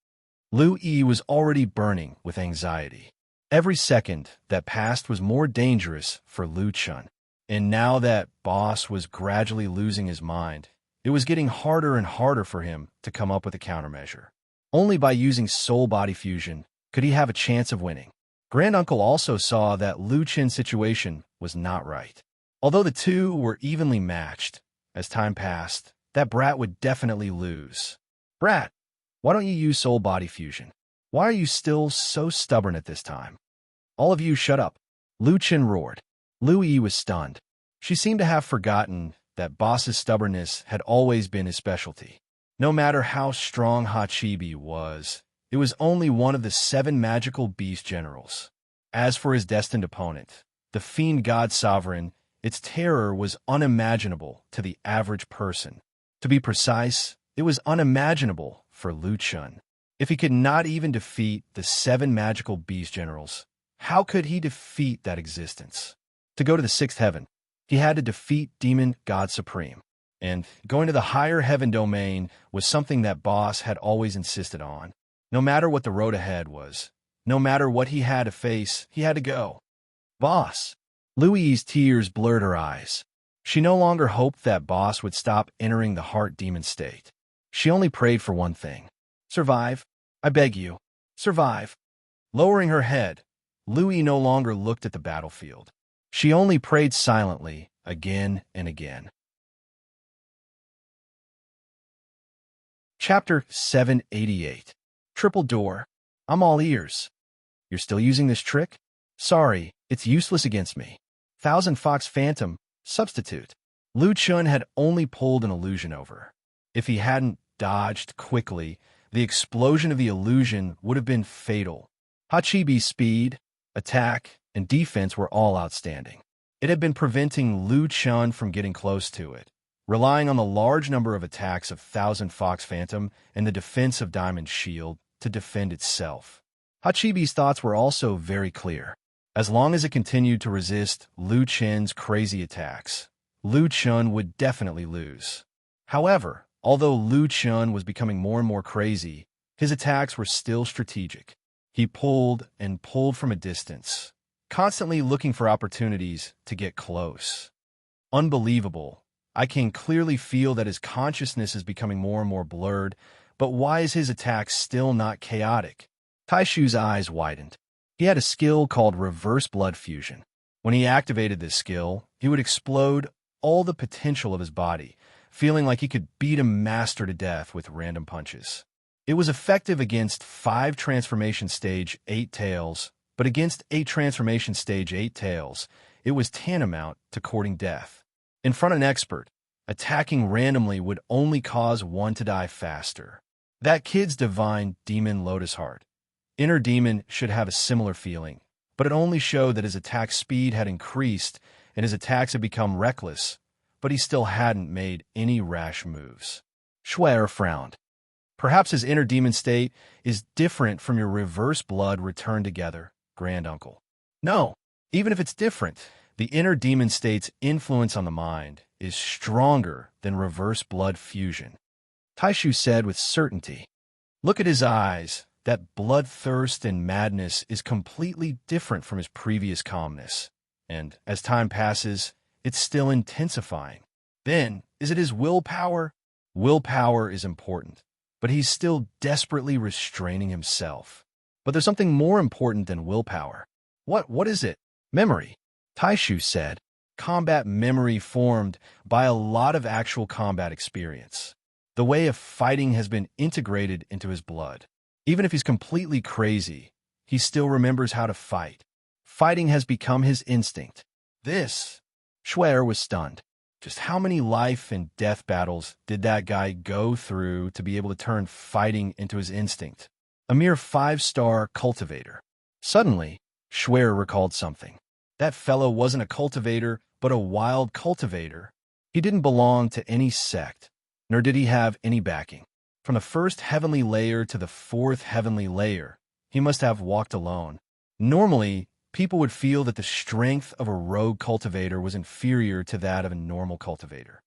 Lu Yi was already burning with anxiety. Every second that passed was more dangerous for Lu Chun. And now that Boss was gradually losing his mind, it was getting harder and harder for him to come up with a countermeasure. Only by using Soul Body Fusion could he have a chance of winning. Granduncle also saw that Lu Chen's situation was not right. Although the two were evenly matched, as time passed, that Brat would definitely lose. Brat, why don't you use Soul Body Fusion? Why are you still so stubborn at this time? All of you shut up. Lu Chen roared. Lu Yi was stunned. She seemed to have forgotten that Boss's stubbornness had always been his specialty. No matter how strong Hachibi was, it was only one of the 7 magical beast generals. As for his destined opponent, the Fiend God Sovereign, its terror was unimaginable to the average person. To be precise, it was unimaginable for Lu Chun. If he could not even defeat the 7 magical beast generals, how could he defeat that existence? To go to the 6th heaven, he had to defeat Demon God Supreme. And going to the higher heaven domain was something that Boss had always insisted on. No matter what the road ahead was, no matter what he had to face, he had to go. Boss. Louie's tears blurred her eyes. She no longer hoped that Boss would stop entering the heart demon state. She only prayed for one thing. Survive. I beg you. Survive. Lowering her head, Louie no longer looked at the battlefield. She only prayed silently, again and again. Chapter 788. Triple Door. I'm all ears. You're still using this trick? Sorry, it's useless against me. Thousand Fox Phantom, substitute. Lu Chun had only pulled an illusion over. If he hadn't dodged quickly, the explosion of the illusion would have been fatal. Hachibi's speed, attack, and defense were all outstanding. It had been preventing Lu Chun from getting close to it, relying on the large number of attacks of Thousand Fox Phantom and the defense of Diamond Shield to defend itself. Hachibi's thoughts were also very clear. As long as it continued to resist Lu Chen's crazy attacks, Lu Chun would definitely lose. However, although Lu Chun was becoming more and more crazy, his attacks were still strategic. He pulled and pulled from a distance, constantly looking for opportunities to get close. Unbelievable. I can clearly feel that his consciousness is becoming more and more blurred, but why is his attack still not chaotic? Taishu's eyes widened. He had a skill called Reverse Blood Fusion. When he activated this skill, he would explode all the potential of his body, feeling like he could beat a master to death with random punches. It was effective against 5 Transformation Stage 8 Tails, but against 8 Transformation Stage 8 Tails, it was tantamount to courting death. In front of an expert, attacking randomly would only cause one to die faster. That kid's divine demon Lotus Heart. Inner Demon should have a similar feeling, but it only showed that his attack speed had increased and his attacks had become reckless, but he still hadn't made any rash moves. Schwer frowned. Perhaps his inner demon state is different from your reverse blood returned together, Granduncle. No, even if it's different, the inner demon state's influence on the mind is stronger than reverse blood fusion. Taishu said with certainty. Look at his eyes. That bloodthirst and madness is completely different from his previous calmness. And as time passes, it's still intensifying. Then, is it his willpower? Willpower is important, but he's still desperately restraining himself. But there's something more important than willpower. What is it? Memory. Taishu said, combat memory formed by a lot of actual combat experience. The way of fighting has been integrated into his blood. Even if he's completely crazy, he still remembers how to fight. Fighting has become his instinct. This, Schwer was stunned. Just how many life and death battles did that guy go through to be able to turn fighting into his instinct? a mere 5-star cultivator. Suddenly, Schwer recalled something. That fellow wasn't a cultivator, but a wild cultivator. He didn't belong to any sect, nor did he have any backing. From the first heavenly layer to the fourth heavenly layer, he must have walked alone. Normally, people would feel that the strength of a rogue cultivator was inferior to that of a normal cultivator.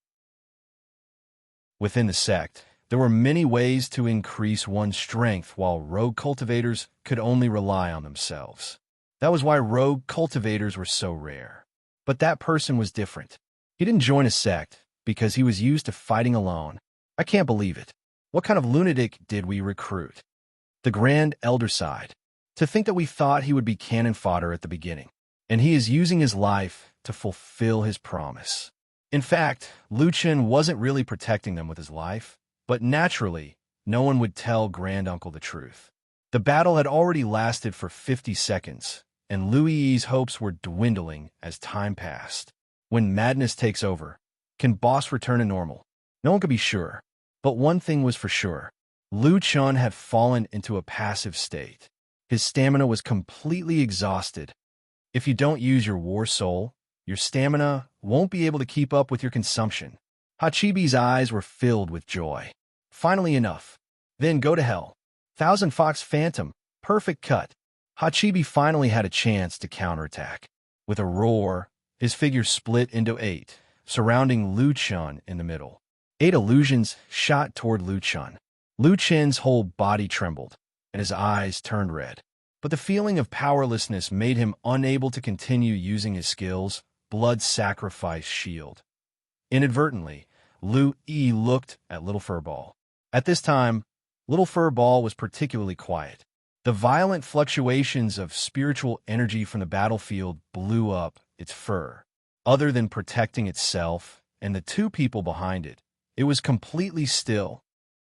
Within the sect, there were many ways to increase one's strength, while rogue cultivators could only rely on themselves. That was why rogue cultivators were so rare. But that person was different. He didn't join a sect because he was used to fighting alone. I can't believe it. What kind of lunatic did we recruit? The Grand Elder sighed. To think that we thought he would be cannon fodder at the beginning, and he is using his life to fulfill his promise. In fact, Lu Chen wasn't really protecting them with his life, but naturally, no one would tell Granduncle the truth. The battle had already lasted for 50 seconds, and Lu Yi's hopes were dwindling as time passed. When madness takes over, can boss return to normal? No one could be sure. But one thing was for sure. Lu Chen had fallen into a passive state. His stamina was completely exhausted. If you don't use your war soul, your stamina won't be able to keep up with your consumption. Hachibi's eyes were filled with joy. Finally enough. Then go to hell. Thousand Fox Phantom. Perfect cut. Hachibi finally had a chance to counterattack. With a roar, his figure split into 8, surrounding Lu Chen in the middle. 8 illusions shot toward Lu Chen. Lu Chen's whole body trembled, and his eyes turned red. But the feeling of powerlessness made him unable to continue using his skills, blood sacrifice shield. Inadvertently, Lu Yi looked at Little Furball. At this time, Little Furball was particularly quiet. The violent fluctuations of spiritual energy from the battlefield blew up its fur. Other than protecting itself and the 2 people behind it, it was completely still.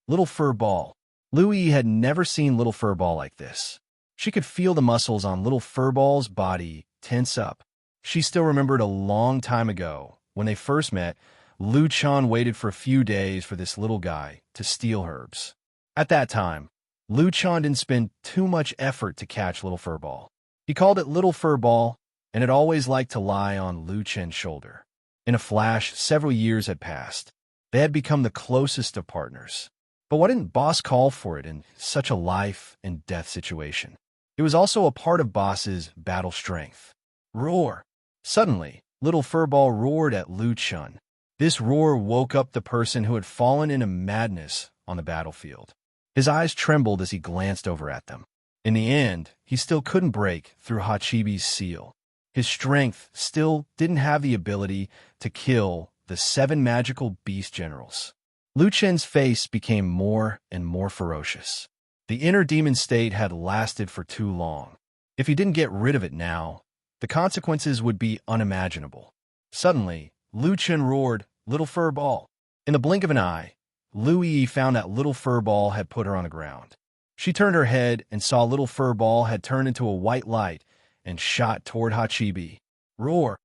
Little Furball. Lu Yi had never seen Little Furball like this. She could feel the muscles on Little Furball's body tense up. She still remembered a long time ago, when they first met, Lu Chen waited for a few days for this little guy to steal herbs. At that time, Lu Chen didn't spend too much effort to catch Little Furball. He called it Little Furball, and it always liked to lie on Lu Chen's shoulder. In a flash, several years had passed. They had become the closest of partners. But why didn't Boss call for it in such a life and death situation? It was also a part of Boss's battle strength. Roar! Suddenly, Little Furball roared at Lu Chen. This roar woke up the person who had fallen into madness on the battlefield. His eyes trembled as he glanced over at them. In the end, he still couldn't break through Hachibi's seal. His strength still didn't have the ability to kill the 7 magical beast generals. Lu Chen's face became more and more ferocious. The inner demon state had lasted for too long. If he didn't get rid of it now, the consequences would be unimaginable. Suddenly, Lu Chen roared, "Little Furball!" In the blink of an eye, Lu Yi found that Little Furball had put her on the ground. She turned her head and saw Little Furball had turned into a white light and shot toward Hachibi. Roar!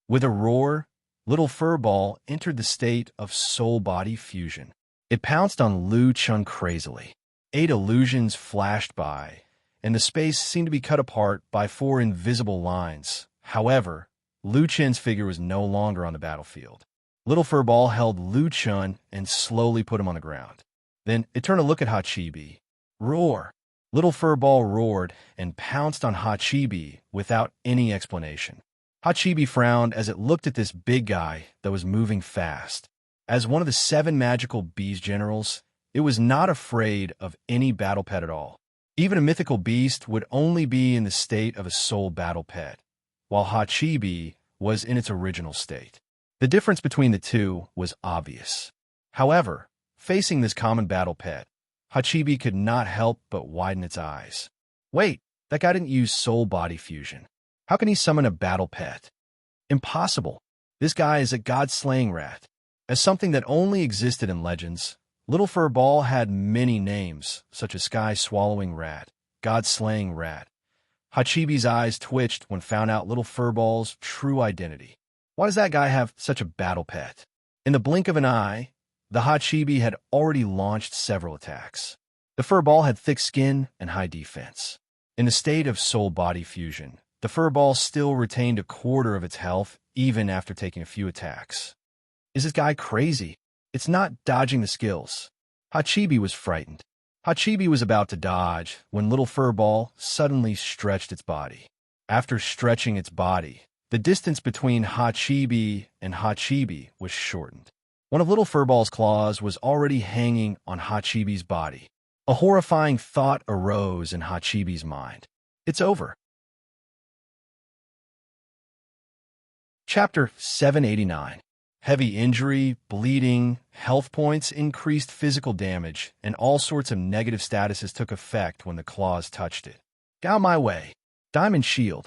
With a roar, Little Furball entered the state of soul-body fusion. It pounced on Lu Chen crazily. 8 illusions flashed by, and the space seemed to be cut apart by 4 invisible lines. However, Lu Chen's figure was no longer on the battlefield. Little Furball held Lu Chen and slowly put him on the ground. Then it turned to look at Hachibi. Roar! Little Furball roared and pounced on Hachibi without any explanation. Hachibi frowned as it looked at this big guy that was moving fast. As one of the 7 magical beast generals, it was not afraid of any battle pet at all. Even a mythical beast would only be in the state of a soul battle pet, while Hachibi was in its original state. The difference between the two was obvious. However, facing this common battle pet, Hachibi could not help but widen its eyes. Wait, that guy didn't use soul-body fusion. How can he summon a battle pet? Impossible. This guy is a god-slaying rat. As something that only existed in legends, Little Furball had many names, such as Sky-Swallowing Rat, God-Slaying Rat. Hachibi's eyes twitched when found out Little Furball's true identity. Why does that guy have such a battle pet? In the blink of an eye, the Hachibi had already launched several attacks. The fur ball had thick skin and high defense. In the state of soul-body fusion, the fur ball still retained a quarter of its health even after taking a few attacks. Is this guy crazy? It's not dodging the skills. Hachibi was frightened. Hachibi was about to dodge when little fur ball suddenly stretched its body. After stretching its body, the distance between Hachibi and Hachibi was shortened. One of little fur ball's claws was already hanging on Hachibi's body. A horrifying thought arose in Hachibi's mind. It's over. Chapter 789. Heavy injury, bleeding, health points, increased physical damage, and all sorts of negative statuses took effect when the claws touched it. Get out my way. Diamond shield.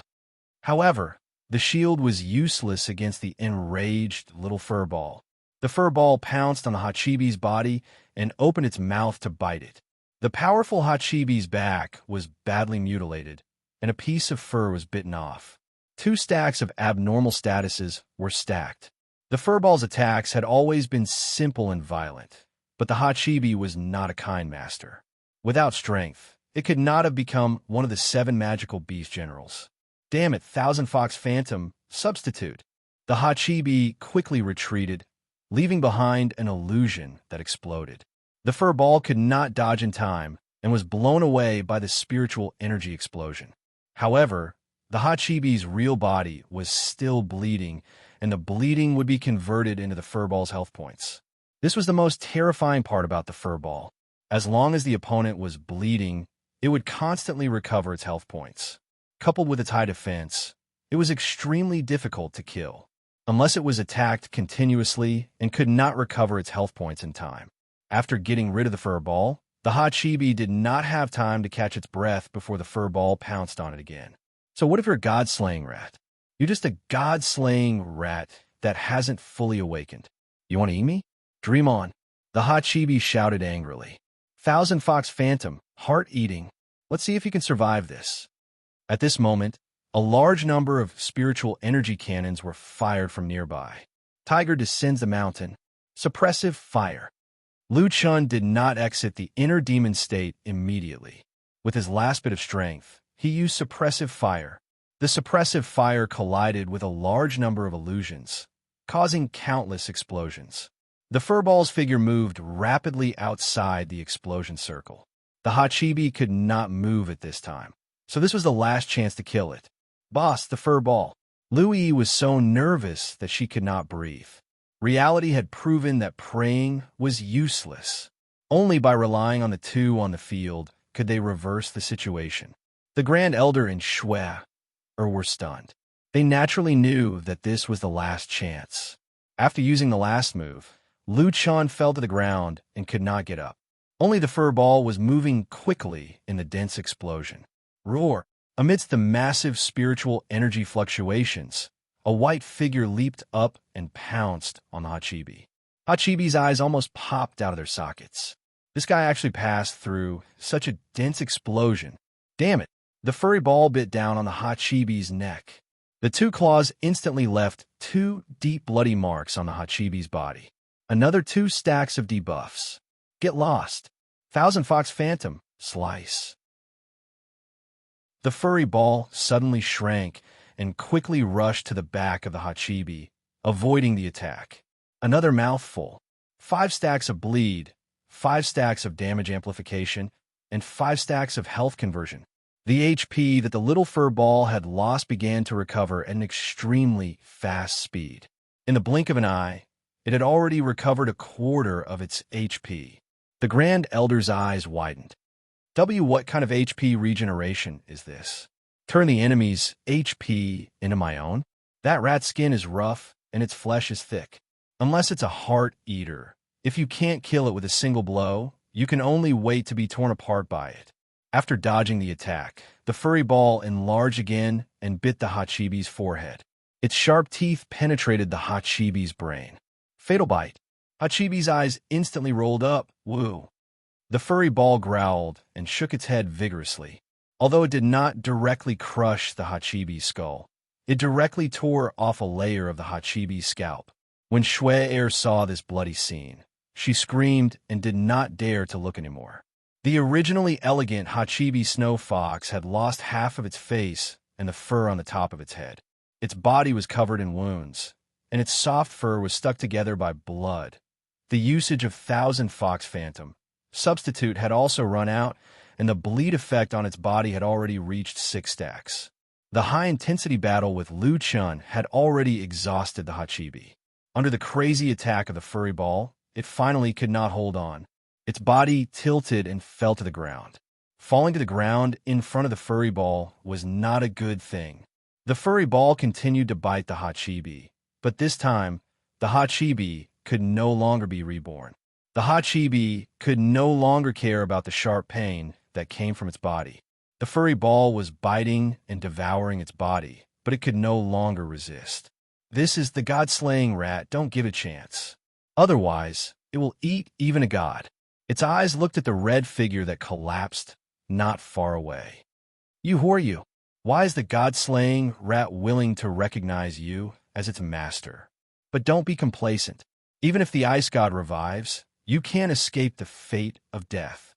However, the shield was useless against the enraged little fur ball. The fur ball pounced on the Hachibi's body and opened its mouth to bite it. The powerful Hachibi's back was badly mutilated, and a piece of fur was bitten off. 2 stacks of abnormal statuses were stacked. The furball's attacks had always been simple and violent, but the Hachibi was not a kind master. Without strength, it could not have become one of the 7 magical beast generals. Damn it, Thousand Fox Phantom, substitute. The Hachibi quickly retreated, leaving behind an illusion that exploded. The furball could not dodge in time and was blown away by the spiritual energy explosion. However, the Hachibi's real body was still bleeding, and the bleeding would be converted into the furball's health points. This was the most terrifying part about the furball. As long as the opponent was bleeding, it would constantly recover its health points. Coupled with its high defense, it was extremely difficult to kill, unless it was attacked continuously and could not recover its health points in time. After getting rid of the furball, the Hachibi did not have time to catch its breath before the furball pounced on it again. So what if you're a god-slaying rat? You're just a god-slaying rat that hasn't fully awakened. You want to eat me? Dream on. The Hachibi shouted angrily. Thousand Fox Phantom, heart-eating. Let's see if you can survive this. At this moment, a large number of spiritual energy cannons were fired from nearby. Tiger descends the mountain. Suppressive fire. Lu Chun did not exit the inner demon state immediately. With his last bit of strength, he used suppressive fire. The suppressive fire collided with a large number of illusions, causing countless explosions. The furball's figure moved rapidly outside the explosion circle. The Hachibi could not move at this time, so this was the last chance to kill it. Boss, the furball. Louie was so nervous that she could not breathe. Reality had proven that praying was useless. Only by relying on the 2 on the field could they reverse the situation. The Grand Elder and Shui were stunned. They naturally knew that this was the last chance. After using the last move, Lu Chun fell to the ground and could not get up. Only the furball was moving quickly in the dense explosion. Roar! Amidst the massive spiritual energy fluctuations, a white figure leaped up and pounced on the Hachibi. Hachibi's eyes almost popped out of their sockets. This guy actually passed through such a dense explosion. Damn it! The furry ball bit down on the Hachibi's neck. The 2 claws instantly left 2 deep bloody marks on the Hachibi's body. Another 2 stacks of debuffs. Get lost. Thousand Fox Phantom, slice. The furry ball suddenly shrank and quickly rushed to the back of the Hachibi, avoiding the attack. Another mouthful. 5 stacks of bleed, 5 stacks of damage amplification, and 5 stacks of health conversion. The HP that the little fur ball had lost began to recover at an extremely fast speed. In the blink of an eye, it had already recovered a quarter of its HP. The Grand Elder's eyes widened. What kind of HP regeneration is this? Turn the enemy's HP into my own? That rat's skin is rough and its flesh is thick. Unless it's a heart eater, if you can't kill it with a single blow, you can only wait to be torn apart by it. After dodging the attack, the furry ball enlarged again and bit the Hachibi's forehead. Its sharp teeth penetrated the Hachibi's brain. Fatal bite. Hachibi's eyes instantly rolled up. Woo. The furry ball growled and shook its head vigorously. Although it did not directly crush the Hachibi's skull, it directly tore off a layer of the Hachibi's scalp. When Shui saw this bloody scene, she screamed and did not dare to look anymore. The originally elegant Hachibi snow fox had lost half of its face and the fur on the top of its head. Its body was covered in wounds, and its soft fur was stuck together by blood. The usage of Thousand Fox Phantom substitute had also run out, and the bleed effect on its body had already reached 6 stacks. The high-intensity battle with Lu Chun had already exhausted the Hachibi. Under the crazy attack of the furry ball, it finally could not hold on. Its body tilted and fell to the ground. Falling to the ground in front of the furry ball was not a good thing. The furry ball continued to bite the Hachibi, but this time, the Hachibi could no longer be reborn. The Hachibi could no longer care about the sharp pain that came from its body. The furry ball was biting and devouring its body, but it could no longer resist. This is the god-slaying rat, don't give it a chance. Otherwise, it will eat even a god. Its eyes looked at the red figure that collapsed not far away. Who are you? Why is the god-slaying rat willing to recognize you as its master? But don't be complacent. Even if the ice god revives, you can't escape the fate of death.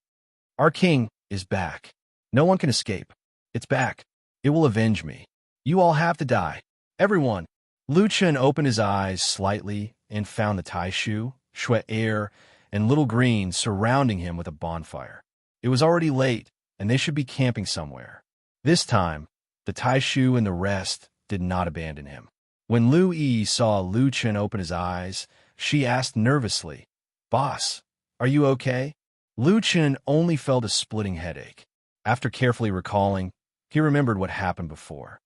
Our king is back. No one can escape. It's back. It will avenge me. You all have to die. Everyone. Lu Chun opened his eyes slightly and found the Taishu, Shui Air, and Little Green surrounding him with a bonfire. It was already late, and they should be camping somewhere. This time, the Taishu and the rest did not abandon him. When Lu Yi saw Lu Chun open his eyes, she asked nervously, "Boss, are you okay?" Lu Chun only felt a splitting headache. After carefully recalling, he remembered what happened before.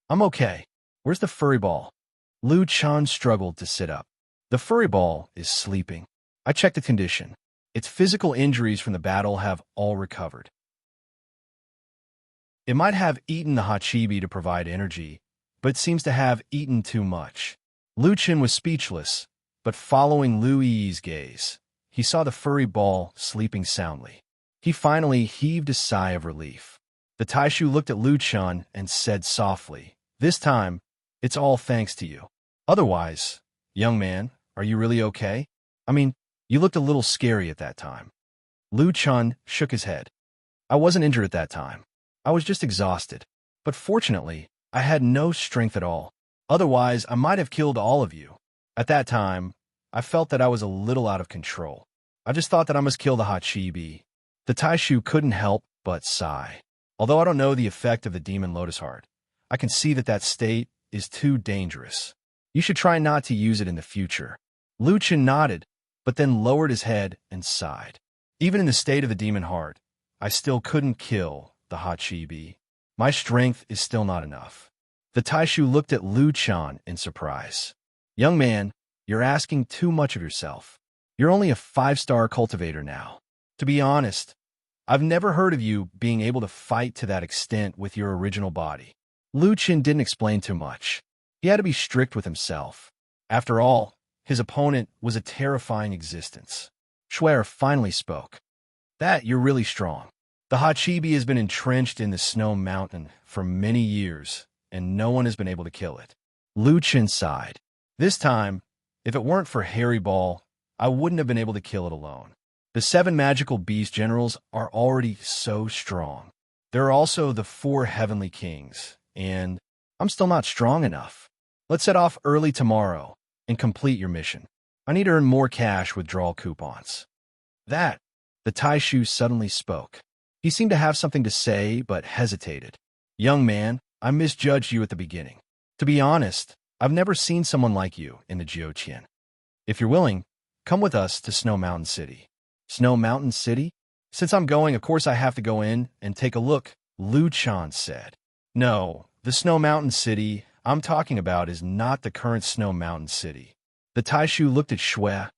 "I'm okay. Where's the furry ball?" Lu Chun struggled to sit up. "The furry ball is sleeping. I checked the condition. Its physical injuries from the battle have all recovered. It might have eaten the Hachibi to provide energy, but it seems to have eaten too much." Lu Chun was speechless, but following Lu Yi's gaze, he saw the furry ball sleeping soundly. He finally heaved a sigh of relief. The Taishu looked at Lu Chun and said softly, "This time, it's all thanks to you. Otherwise, young man, are you really okay? I mean, you looked a little scary at that time." Lu Chun shook his head. "I wasn't injured at that time. I was just exhausted. But fortunately, I had no strength at all. Otherwise, I might have killed all of you. At that time, I felt that I was a little out of control. I just thought that I must kill the Hachibi." The Taishu couldn't help but sigh. "Although I don't know the effect of the demon lotus heart, I can see that that state is too dangerous. You should try not to use it in the future." Lu Chun nodded, but then lowered his head and sighed. "Even in the state of the demon heart, I still couldn't kill the Hachibi. My strength is still not enough." The Taishu looked at Lu Chun in surprise. "Young man, you're asking too much of yourself. You're only a 5-star cultivator now. To be honest, I've never heard of you being able to fight to that extent with your original body." Lu Chun didn't explain too much. He had to be strict with himself. After all, his opponent was a terrifying existence. Schwer finally spoke. "That you're really strong. The Hachibi has been entrenched in the snow mountain for many years, and no one has been able to kill it." Lu Chun sighed. "This time, if it weren't for Harry Ball, I wouldn't have been able to kill it alone. The 7 magical beast generals are already so strong. There are also the 4 heavenly kings, and I'm still not strong enough. Let's set off early tomorrow and complete your mission. I need to earn more cash withdrawal coupons." That, the Taishu suddenly spoke. He seemed to have something to say, but hesitated. "Young man, I misjudged you at the beginning. To be honest, I've never seen someone like you in the Jiuqian. If you're willing, come with us to Snow Mountain City." "Snow Mountain City? Since I'm going, of course I have to go in and take a look," Lu Chun said. "No, the Snow Mountain City I'm talking about is not the current Snow Mountain City." The Taishu looked at Shui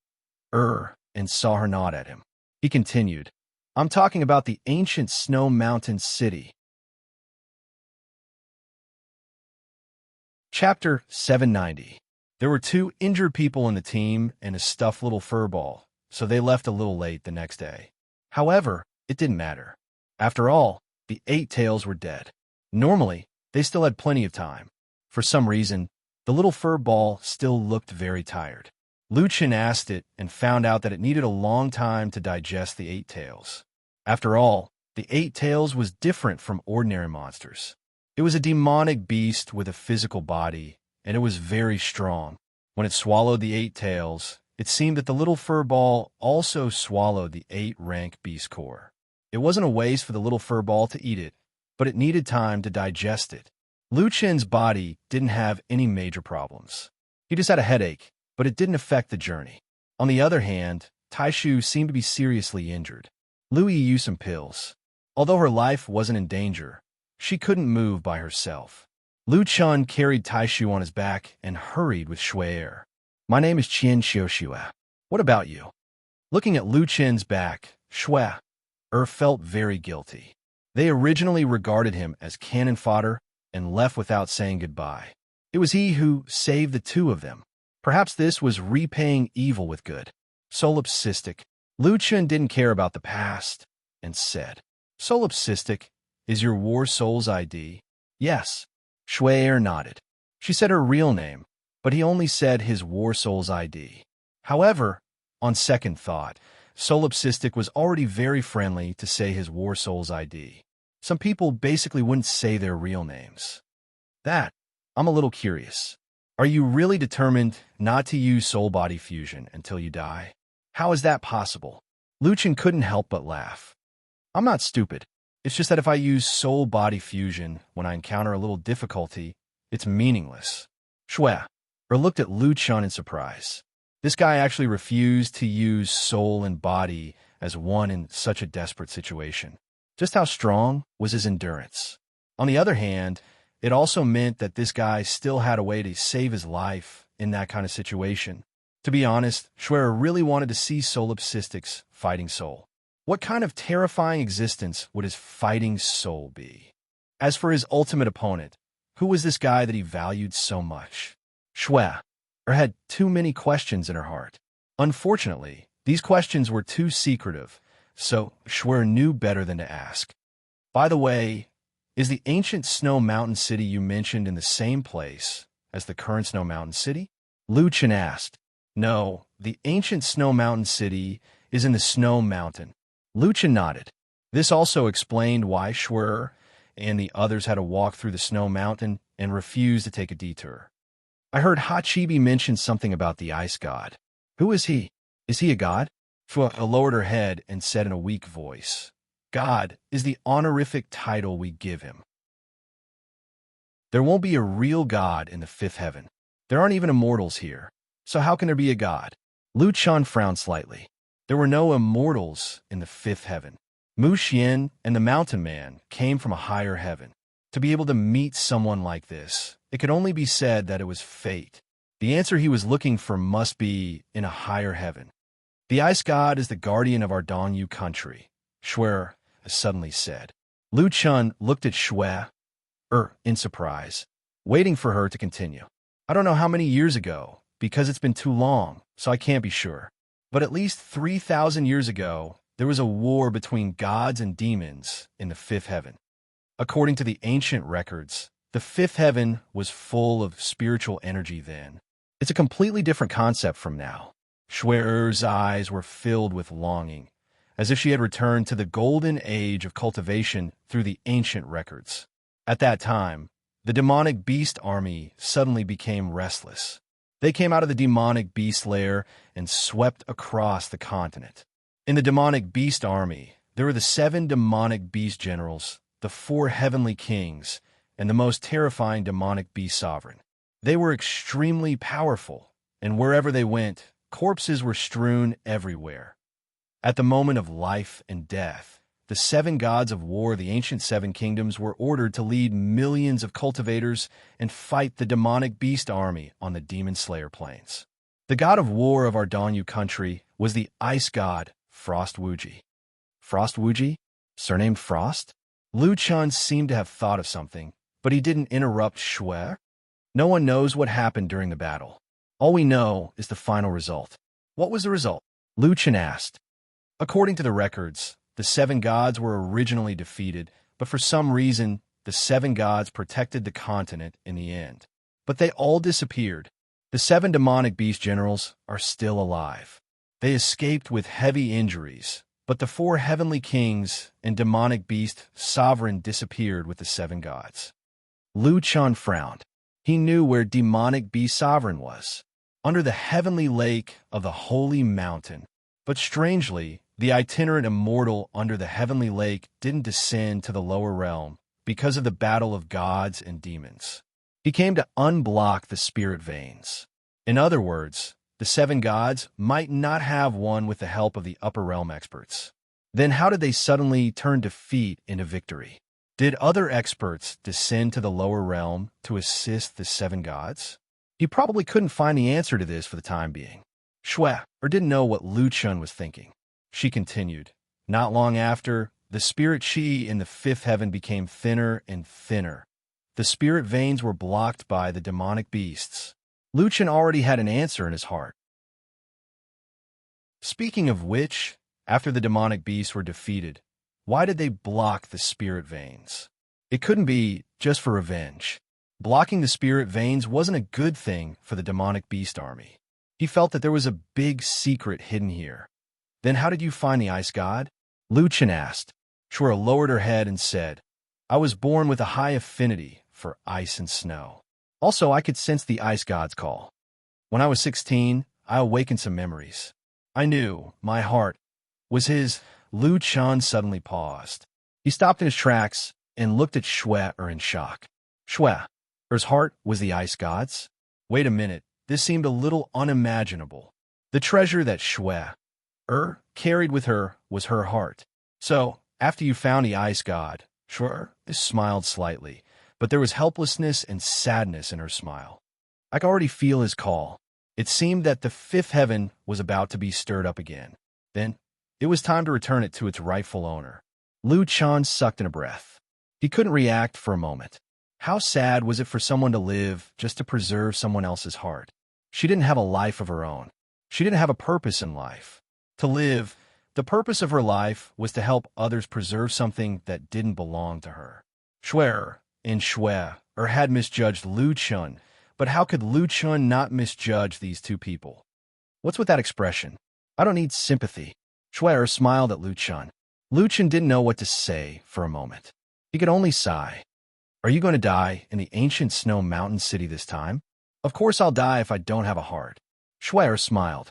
and saw her nod at him. He continued, "I'm talking about the ancient Snow Mountain City." Chapter 790. There were 2 injured people in the team and a stuffed little fur ball, so they left a little late the next day. However, it didn't matter. After all, the 8 tails were dead. Normally, they still had plenty of time. For some reason, the little fur ball still looked very tired. Lu Chun asked it and found out that it needed a long time to digest the 8 tails. After all, the Eight Tails was different from ordinary monsters. It was a demonic beast with a physical body, and it was very strong. When it swallowed the Eight Tails, it seemed that the little fur ball also swallowed the 8-rank beast core. It wasn't a waste for the little fur ball to eat it, but it needed time to digest it. Lu Chen's body didn't have any major problems. He just had a headache, but it didn't affect the journey. On the other hand, Taishu seemed to be seriously injured. Lui used some pills. Although her life wasn't in danger, she couldn't move by herself. Lu Chun carried Taishu on his back and hurried with Shui. "My name is Qian Xiuxue. What about you?" Looking at Lu Chen's back, Shui felt very guilty. They originally regarded him as cannon fodder and left without saying goodbye. It was he who saved the two of them. Perhaps this was repaying evil with good. Solipsistic. Lu Chen didn't care about the past and said, "Solipsistic, is your war soul's ID?" "Yes." Shui nodded. She said her real name, but he only said his war soul's ID. However, on second thought, Solipsistic was already very friendly to say his war soul's ID. Some people basically wouldn't say their real names. I'm a little curious. Are you really determined not to use soul-body fusion until you die? How is that possible? Lu Chen couldn't help but laugh. "I'm not stupid. It's just that if I use soul-body fusion when I encounter a little difficulty, it's meaningless." Shui looked at Lu Chen in surprise. This guy actually refused to use soul and body as one in such a desperate situation. Just how strong was his endurance? On the other hand, it also meant that this guy still had a way to save his life in that kind of situation. To be honest, Shui really wanted to see Solipsistic's fighting soul. What kind of terrifying existence would his fighting soul be? As for his ultimate opponent, who was this guy that he valued so much? Shui had too many questions in her heart. Unfortunately, these questions were too secretive, so Shui knew better than to ask. "By the way, is the ancient Snow Mountain City you mentioned in the same place as the current Snow Mountain City?" Lu Chen asked. "No, the ancient Snow Mountain City is in the Snow Mountain." Lu Chen nodded. This also explained why Shui and the others had to walk through the Snow Mountain and refused to take a detour. "I heard Hachibi mention something about the ice god. Who is he? Is he a god?" Shui lowered her head and said in a weak voice, "God is the honorific title we give him. There won't be a real god in the fifth heaven. There aren't even immortals here. So how can there be a god?" Lu Chen frowned slightly. There were no immortals in the fifth heaven. Mu Xian and the Mountain Man came from a higher heaven. To be able to meet someone like this, it could only be said that it was fate. The answer he was looking for must be in a higher heaven. "The ice god is the guardian of our Dongyu country," Shui suddenly said. Lu Chen looked at Shui in surprise, waiting for her to continue. "I don't know how many years ago, because it's been too long, so I can't be sure. But at least 3,000 years ago, there was a war between gods and demons in the fifth heaven. According to the ancient records, the fifth heaven was full of spiritual energy then. It's a completely different concept from now." Shui's eyes were filled with longing, as if she had returned to the golden age of cultivation through the ancient records. At that time, the demonic beast army suddenly became restless. They came out of the demonic beast lair and swept across the continent. In the demonic beast army, there were the 7 demonic beast generals, the 4 heavenly kings, and the most terrifying demonic beast sovereign. They were extremely powerful, and wherever they went, corpses were strewn everywhere. At the moment of life and death, the 7 gods of war, the ancient 7 kingdoms, were ordered to lead millions of cultivators and fight the demonic beast army on the demon slayer plains. The god of war of our Dongyu country was the ice god Frost Wuji. Frost Wuji? Surnamed Frost? Lu Chen seemed to have thought of something, but he didn't interrupt Shui. "No one knows what happened during the battle. All we know is the final result." "What was the result?" Lu Chen asked. "According to the records, the 7 gods were originally defeated, but for some reason, the 7 gods protected the continent in the end. But they all disappeared. The 7 demonic beast generals are still alive. They escaped with heavy injuries, But the four heavenly kings and demonic beast sovereign disappeared with the seven gods. Lu Chun frowned. He knew where demonic beast sovereign was, under the heavenly lake of the holy mountain. But strangely, the itinerant immortal under the heavenly lake didn't descend to the lower realm because of the battle of gods and demons. He came to unblock the spirit veins. In other words, the seven gods might not have won with the help of the upper realm experts. Then how did they suddenly turn defeat into victory? Did other experts descend to the lower realm to assist the seven gods? He probably couldn't find the answer to this for the time being. Shui didn't know what Lu Chun was thinking. She continued. Not long after, the spirit chi in the fifth heaven became thinner and thinner. The spirit veins were blocked by the demonic beasts. Lu Chun already had an answer in his heart. Speaking of which, after the demonic beasts were defeated, why did they block the spirit veins? It couldn't be just for revenge. Blocking the spirit veins wasn't a good thing for the demonic beast army. He felt that there was a big secret hidden here. Then how did you find the ice god? Lu Chun asked. Shura lowered her head and said, I was born with a high affinity for ice and snow. Also, I could sense the ice god's call. When I was 16, I awakened some memories. I knew my heart was his. Lu Chun suddenly paused. He stopped in his tracks and looked at Shui in shock. Shui, her's heart was the ice god's? Wait a minute, this seemed a little unimaginable. The treasure that Shui carried with her was her heart. So, after you found the ice god, Shui smiled slightly, but there was helplessness and sadness in her smile. I could already feel his call. It seemed that the fifth heaven was about to be stirred up again. Then, it was time to return it to its rightful owner. Lu Chun sucked in a breath. He couldn't react for a moment. How sad was it for someone to live just to preserve someone else's heart? She didn't have a life of her own. She didn't have a purpose in life. To live, the purpose of her life was to help others preserve something that didn't belong to her. Shui had misjudged Lu Chun, but how could Lu Chun not misjudge these two people? What's with that expression? I don't need sympathy. Shui smiled at Lu Chun. Lu Chun didn't know what to say for a moment. He could only sigh. Are you going to die in the ancient snow mountain city this time? Of course I'll die if I don't have a heart. Shui smiled.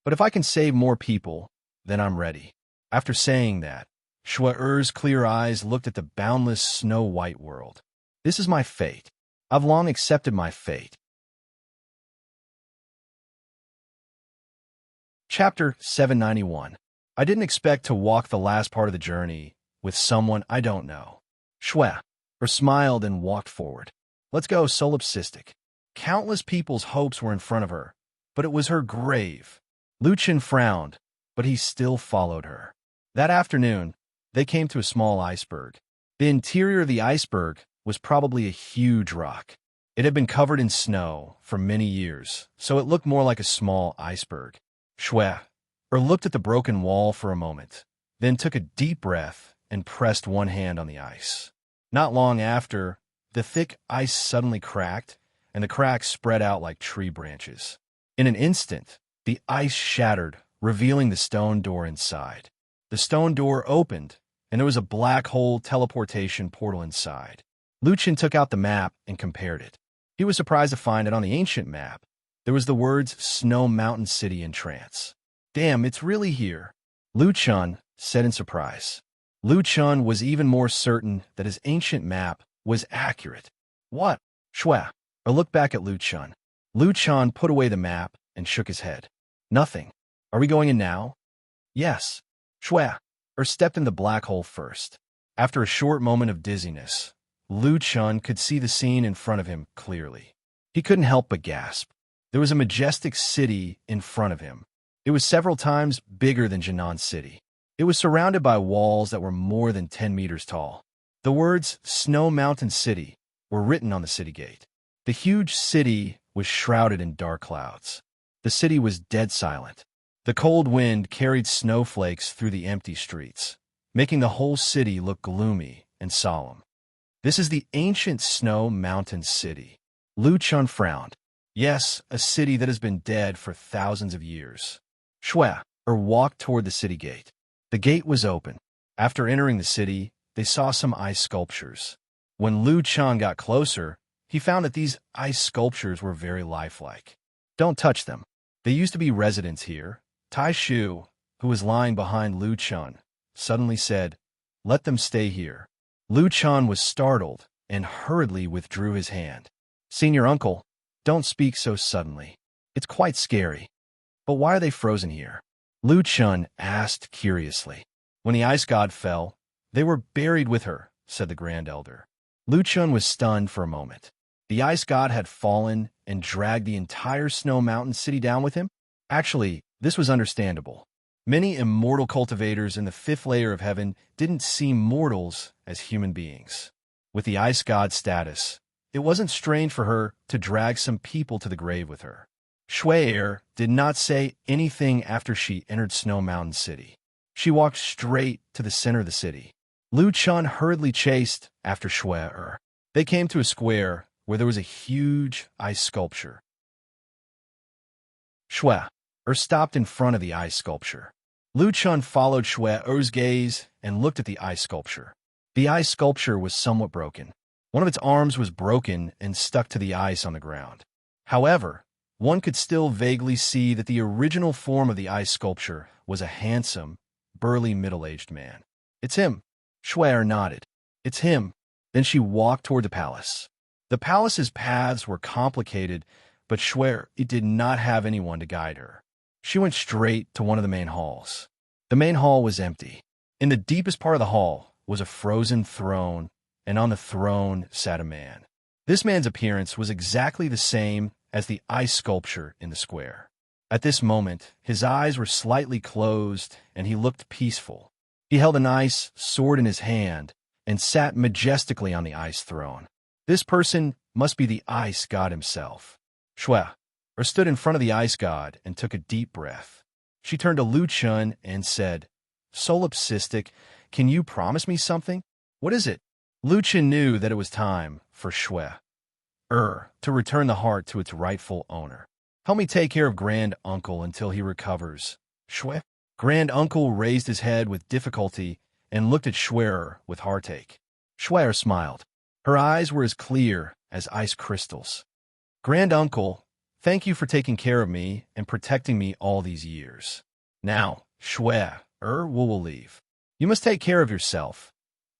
But if I can save more people, then I'm ready. After saying that, Shui's clear eyes looked at the boundless snow-white world. This is my fate. I've long accepted my fate. Chapter 791. I didn't expect to walk the last part of the journey with someone I don't know. Shui smiled and walked forward. Let's go, solipsistic. Countless people's hopes were in front of her, but it was her grave. Lu Chun frowned, but he still followed her. That afternoon, they came to a small iceberg. The interior of the iceberg was probably a huge rock. It had been covered in snow for many years, so it looked more like a small iceberg. Shui looked at the broken wall for a moment, then took a deep breath and pressed one hand on the ice. Not long after, the thick ice suddenly cracked, and the cracks spread out like tree branches. In an instant, the ice shattered, revealing the stone door inside. The stone door opened, and there was a black hole teleportation portal inside. Lu Chun took out the map and compared it. He was surprised to find that on the ancient map, there was the words Snow Mountain City in trance. Damn, it's really here, Lu Chun said in surprise. Lu Chun was even more certain that his ancient map was accurate. What? Shui looked back at Lu Chun. Lu Chun put away the map and shook his head. Nothing. Are we going in now? Yes. Shui stepped in the black hole first. After a short moment of dizziness, Lu Chun could see the scene in front of him clearly. He couldn't help but gasp. There was a majestic city in front of him. It was several times bigger than Jinan City. It was surrounded by walls that were more than 10 meters tall. The words Snow Mountain City were written on the city gate. The huge city was shrouded in dark clouds. The city was dead silent. The cold wind carried snowflakes through the empty streets, making the whole city look gloomy and solemn. This is the ancient Snow Mountain City. Lu Chun frowned. Yes, a city that has been dead for thousands of years. Shui walked toward the city gate. The gate was open. After entering the city, they saw some ice sculptures. When Lu Chun got closer, he found that these ice sculptures were very lifelike. Don't touch them. They used to be residents here. Tai Shu, who was lying behind Lu Chun, suddenly said, "Let them stay here." Lu Chun was startled and hurriedly withdrew his hand. "Senior uncle, don't speak so suddenly. It's quite scary. But why are they frozen here?" Lu Chun asked curiously. "When the ice god fell, they were buried with her," said the Grand Elder. Lu Chun was stunned for a moment. The ice god had fallen and dragged the entire Snow Mountain city down with him? Actually, this was understandable. Many immortal cultivators in the fifth layer of heaven didn't see mortals as human beings. With the ice god's status, it wasn't strange for her to drag some people to the grave with her. Shui did not say anything after she entered Snow Mountain City. She walked straight to the center of the city. Lu Chun hurriedly chased after Shui. They came to a square where there was a huge ice sculpture. Shui stopped in front of the ice sculpture. Lu Chun followed Shui's gaze and looked at the ice sculpture. The ice sculpture was somewhat broken. One of its arms was broken and stuck to the ice on the ground. However, one could still vaguely see that the original form of the ice sculpture was a handsome, burly middle-aged man. "It's him." Shui nodded. "It's him." Then she walked toward the palace. The palace's paths were complicated, but Shui did not have anyone to guide her. She went straight to one of the main halls. The main hall was empty. In the deepest part of the hall was a frozen throne, and on the throne sat a man. This man's appearance was exactly the same as the ice sculpture in the square. At this moment, his eyes were slightly closed, and he looked peaceful. He held an ice sword in his hand and sat majestically on the ice throne. This person must be the ice god himself. Shui stood in front of the ice god and took a deep breath. She turned to Lu Chun and said, "Solipsistic, can you promise me something?" "What is it?" Lu Chun knew that it was time for Shui to return the heart to its rightful owner. "Help me take care of Grand Uncle until he recovers." Shui. Grand Uncle raised his head with difficulty and looked at Shui with heartache. Shui smiled. Her eyes were as clear as ice crystals. "Grand Uncle, thank you for taking care of me and protecting me all these years. Now, Shui will leave. You must take care of yourself."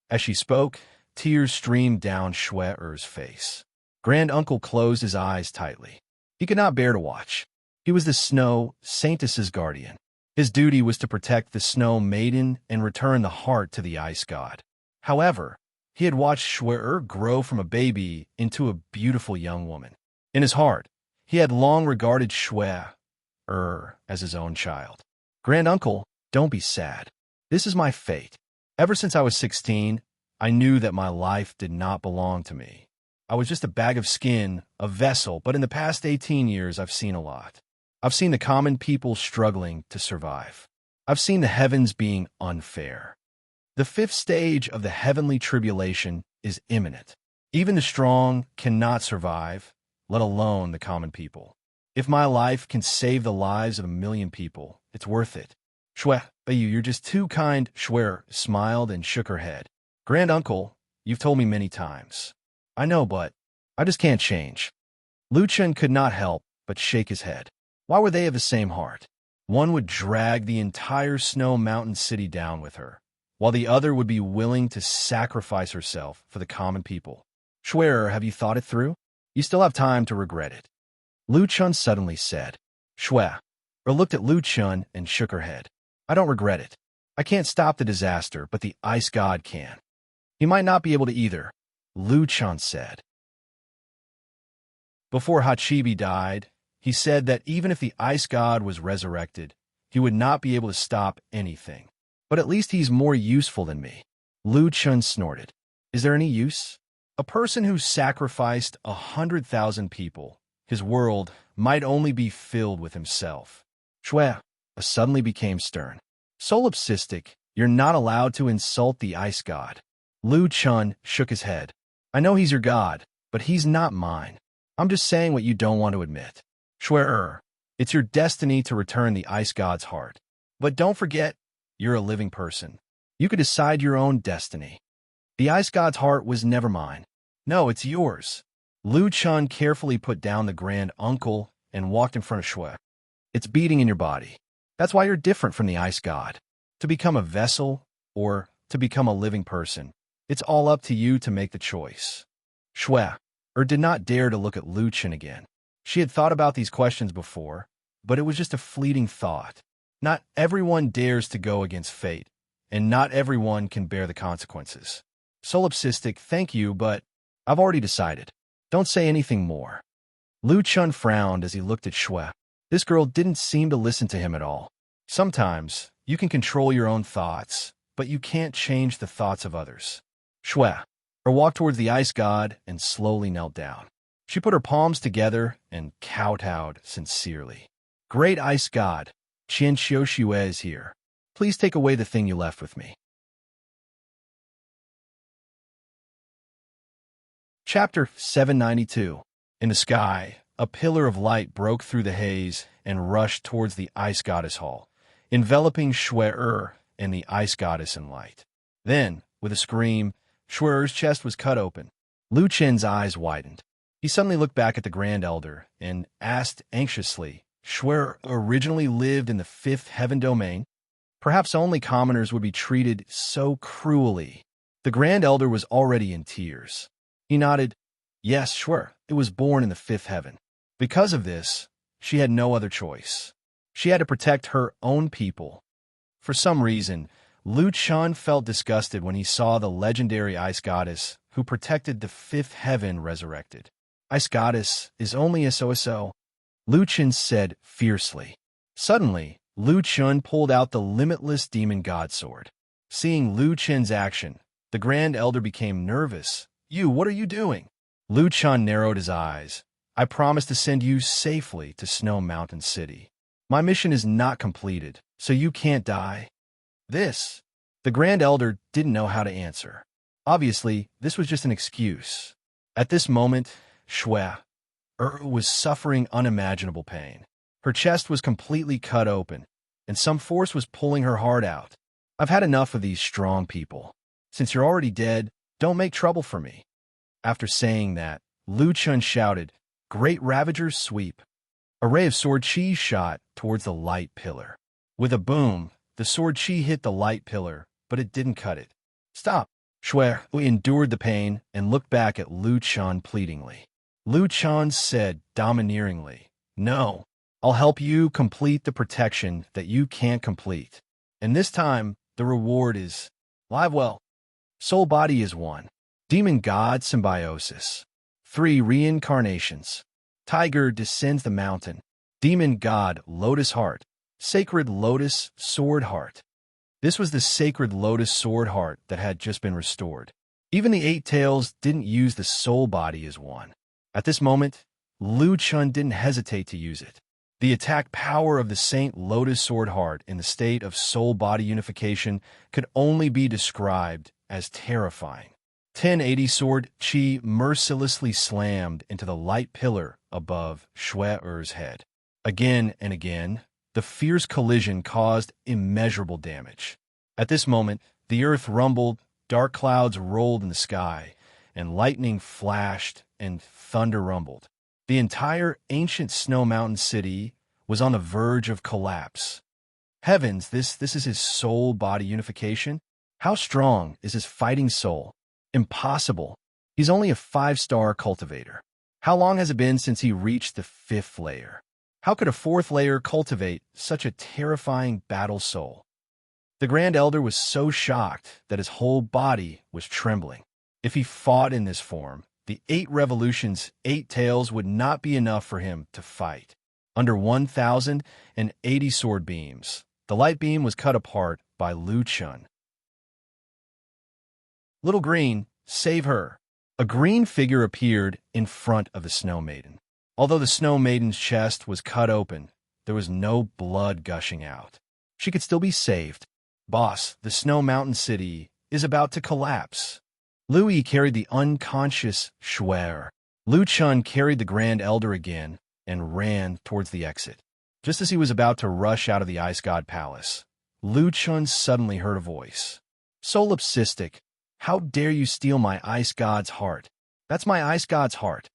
As she spoke, tears streamed down Shui's face. Grand Uncle closed his eyes tightly. He could not bear to watch. He was the Snow Saintess's guardian. His duty was to protect the Snow Maiden and return the heart to the ice god. However, he had watched Shui grow from a baby into a beautiful young woman. In his heart, he had long regarded Shui as his own child. "Grand Uncle, don't be sad. This is my fate. Ever since I was 16, I knew that my life did not belong to me. I was just a bag of skin, a vessel, but in the past 18 years, I've seen a lot. I've seen the common people struggling to survive. I've seen the heavens being unfair. The fifth stage of the heavenly tribulation is imminent. Even the strong cannot survive, let alone the common people. If my life can save the lives of 1,000,000 people, it's worth it." "Shui, you're just too kind." Shui smiled and shook her head. "Grand Uncle, you've told me many times. I know, but I just can't change." Lu Chun could not help but shake his head. Why were they of the same heart? One would drag the entire Snow Mountain city down with her, while the other would be willing to sacrifice herself for the common people. "Shui, have you thought it through? You still have time to regret it." Lu Chun suddenly said. Shui looked at Lu Chun and shook her head. "I don't regret it. I can't stop the disaster, but the ice god can." "He might not be able to either," Lu Chun said. Before Hachibi died, he said that even if the ice god was resurrected, he would not be able to stop anything. "But at least he's more useful than me." Lu Chun snorted. "Is there any use? A person who sacrificed 100,000 people, his world might only be filled with himself." Shui suddenly became stern. "Solipsistic, you're not allowed to insult the ice god." Lu Chun shook his head. "I know he's your god, but he's not mine. I'm just saying what you don't want to admit. Shui, it's your destiny to return the ice god's heart. But don't forget, You're a living person. You could decide your own destiny. The ice god's heart was never mine. No, it's yours. Lu Chun carefully put down the grand uncle and walked in front of Shui. It's beating in your body. That's why you're different from the ice god. To become a vessel or to become a living person, it's all up to you to make the choice. Shui did not dare to look at Lu Chun again. She had thought about these questions before, but it was just a fleeting thought. Not everyone dares to go against fate, and not everyone can bear the consequences. Solipsistic, thank you, but I've already decided. Don't say anything more. Lu Chun frowned as he looked at Shui. This girl didn't seem to listen to him at all. Sometimes, you can control your own thoughts, but you can't change the thoughts of others. Shui walked towards the ice god and slowly knelt down. She put her palms together and kowtowed sincerely. Great ice god, Qian Xiuxue is here. Please take away the thing you left with me. Chapter 792. In the sky, a pillar of light broke through the haze and rushed towards the ice goddess hall, enveloping Shui and the ice goddess in light. Then, with a scream, Shui's chest was cut open. Lu Chen's eyes widened. He suddenly looked back at the Grand Elder and asked anxiously, Shui originally lived in the fifth heaven domain? Perhaps only commoners would be treated so cruelly. The Grand Elder was already in tears. He nodded. Yes, Shui, it was born in the fifth heaven. Because of this, she had no other choice. She had to protect her own people. For some reason, Lu Chun felt disgusted when he saw the legendary ice goddess who protected the fifth heaven resurrected. Ice goddess is only a so-so, Lu Chun said fiercely. Suddenly, Lu Chun pulled out the limitless demon god sword. Seeing Lu Chun's action, the Grand Elder became nervous. What are you doing? Lu Chun narrowed his eyes. I promise to send you safely to Snow Mountain City. My mission is not completed, so you can't die. The Grand Elder didn't know how to answer. Obviously, this was just an excuse. At this moment, Shui was suffering unimaginable pain. Her chest was completely cut open, and some force was pulling her heart out. I've had enough of these strong people. Since you're already dead, don't make trouble for me. After saying that, Lu Chun shouted, Great Ravager's sweep. A ray of sword chi shot towards the light pillar. With a boom, the sword chi hit the light pillar, but it didn't cut it. Stop. Shui endured the pain and looked back at Lu Chun pleadingly. Lu Chun said domineeringly, No, I'll help you complete the protection that you can't complete. And this time, the reward is live well. Soul body is 1. Demon god symbiosis. 3 reincarnations. Tiger descends the mountain. Demon god lotus heart. Sacred lotus sword heart. This was the sacred lotus sword heart that had just been restored. Even the 8 tails didn't use the soul body as 1. At this moment, Lu Chun didn't hesitate to use it. The attack power of the Saint Lotus Sword Heart in the state of soul-body unification could only be described as terrifying. 1080 sword chi mercilessly slammed into the light pillar above Shui's head. Again and again, the fierce collision caused immeasurable damage. At this moment, the earth rumbled, dark clouds rolled in the sky, and lightning flashed and thunder rumbled. The entire ancient Snow Mountain city was on the verge of collapse. Heavens, this is his soul-body unification? How strong is his fighting soul? Impossible. He's only a 5-star cultivator. How long has it been since he reached the 5th layer? How could a 4th layer cultivate such a terrifying battle soul? The Grand Elder was so shocked that his whole body was trembling. If he fought in this form, the 8 revolutions, 8 tails would not be enough for him to fight. Under 1,080 sword beams, the light beam was cut apart by Lu Chun. Little Green, save her. A green figure appeared in front of the Snow Maiden. Although the Snow Maiden's chest was cut open, there was no blood gushing out. She could still be saved. Boss, the Snow Mountain City is about to collapse. Lu Yi carried the unconscious Shui. Lu Chun carried the Grand Elder again and ran towards the exit. Just as he was about to rush out of the Ice God Palace, Lu Chun suddenly heard a voice. Solipsistic, how dare you steal my ice god's heart? That's my ice god's heart.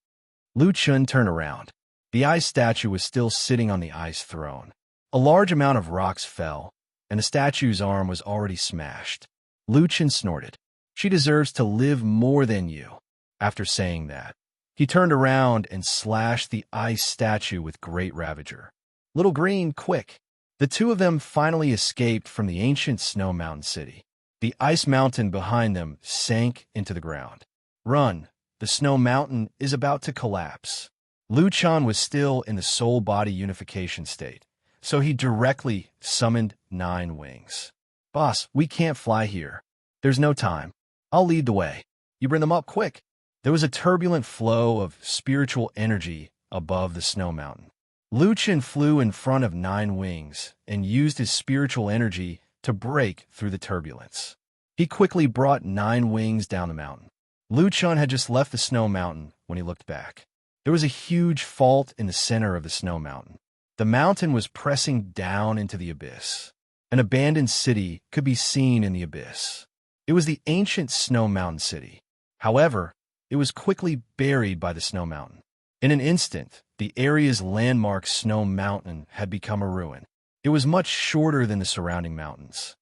Lu Chun turned around. The ice statue was still sitting on the ice throne. A large amount of rocks fell, and the statue's arm was already smashed. Lu Chun snorted. She deserves to live more than you. After saying that, he turned around and slashed the ice statue with great ravager. Little Green, quick! The two of them finally escaped from the ancient snow mountain city. The ice mountain behind them sank into the ground. Run! The snow mountain is about to collapse. Lu Chun was still in the soul-body unification state, so he directly summoned 9 wings. Boss, we can't fly here. There's no time. I'll lead the way. You bring them up quick. There was a turbulent flow of spiritual energy above the snow mountain. Lu Chun flew in front of 9 wings and used his spiritual energy to break through the turbulence. He quickly brought 9 wings down the mountain. Lu Chun had just left the snow mountain when he looked back. There was a huge fault in the center of the snow mountain. The mountain was pressing down into the abyss. An abandoned city could be seen in the abyss. It was the ancient snow mountain city. However, it was quickly buried by the snow mountain. In an instant, the area's landmark snow mountain had become a ruin. It was much shorter than the surrounding mountains.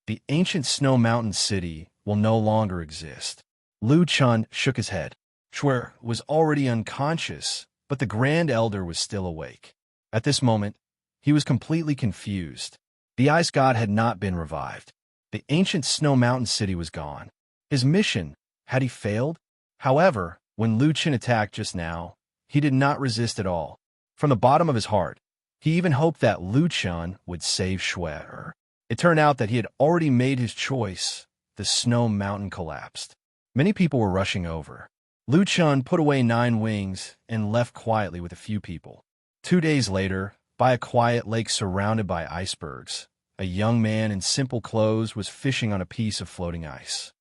The ancient snow mountain city will no longer exist. Lu Chun shook his head. Shuer was already unconscious, but the Grand Elder was still awake. At this moment, he was completely confused. The ice god had not been revived. The ancient snow mountain city was gone. His mission, had he failed? However, when Lu Chun attacked just now, he did not resist at all. From the bottom of his heart, he even hoped that Lu Chun would save Shuer. It turned out that he had already made his choice. The snow mountain collapsed. Many people were rushing over. Lu Chun put away 9 wings and left quietly with a few people. 2 days later, by a quiet lake surrounded by icebergs, a young man in simple clothes was fishing on a piece of floating ice.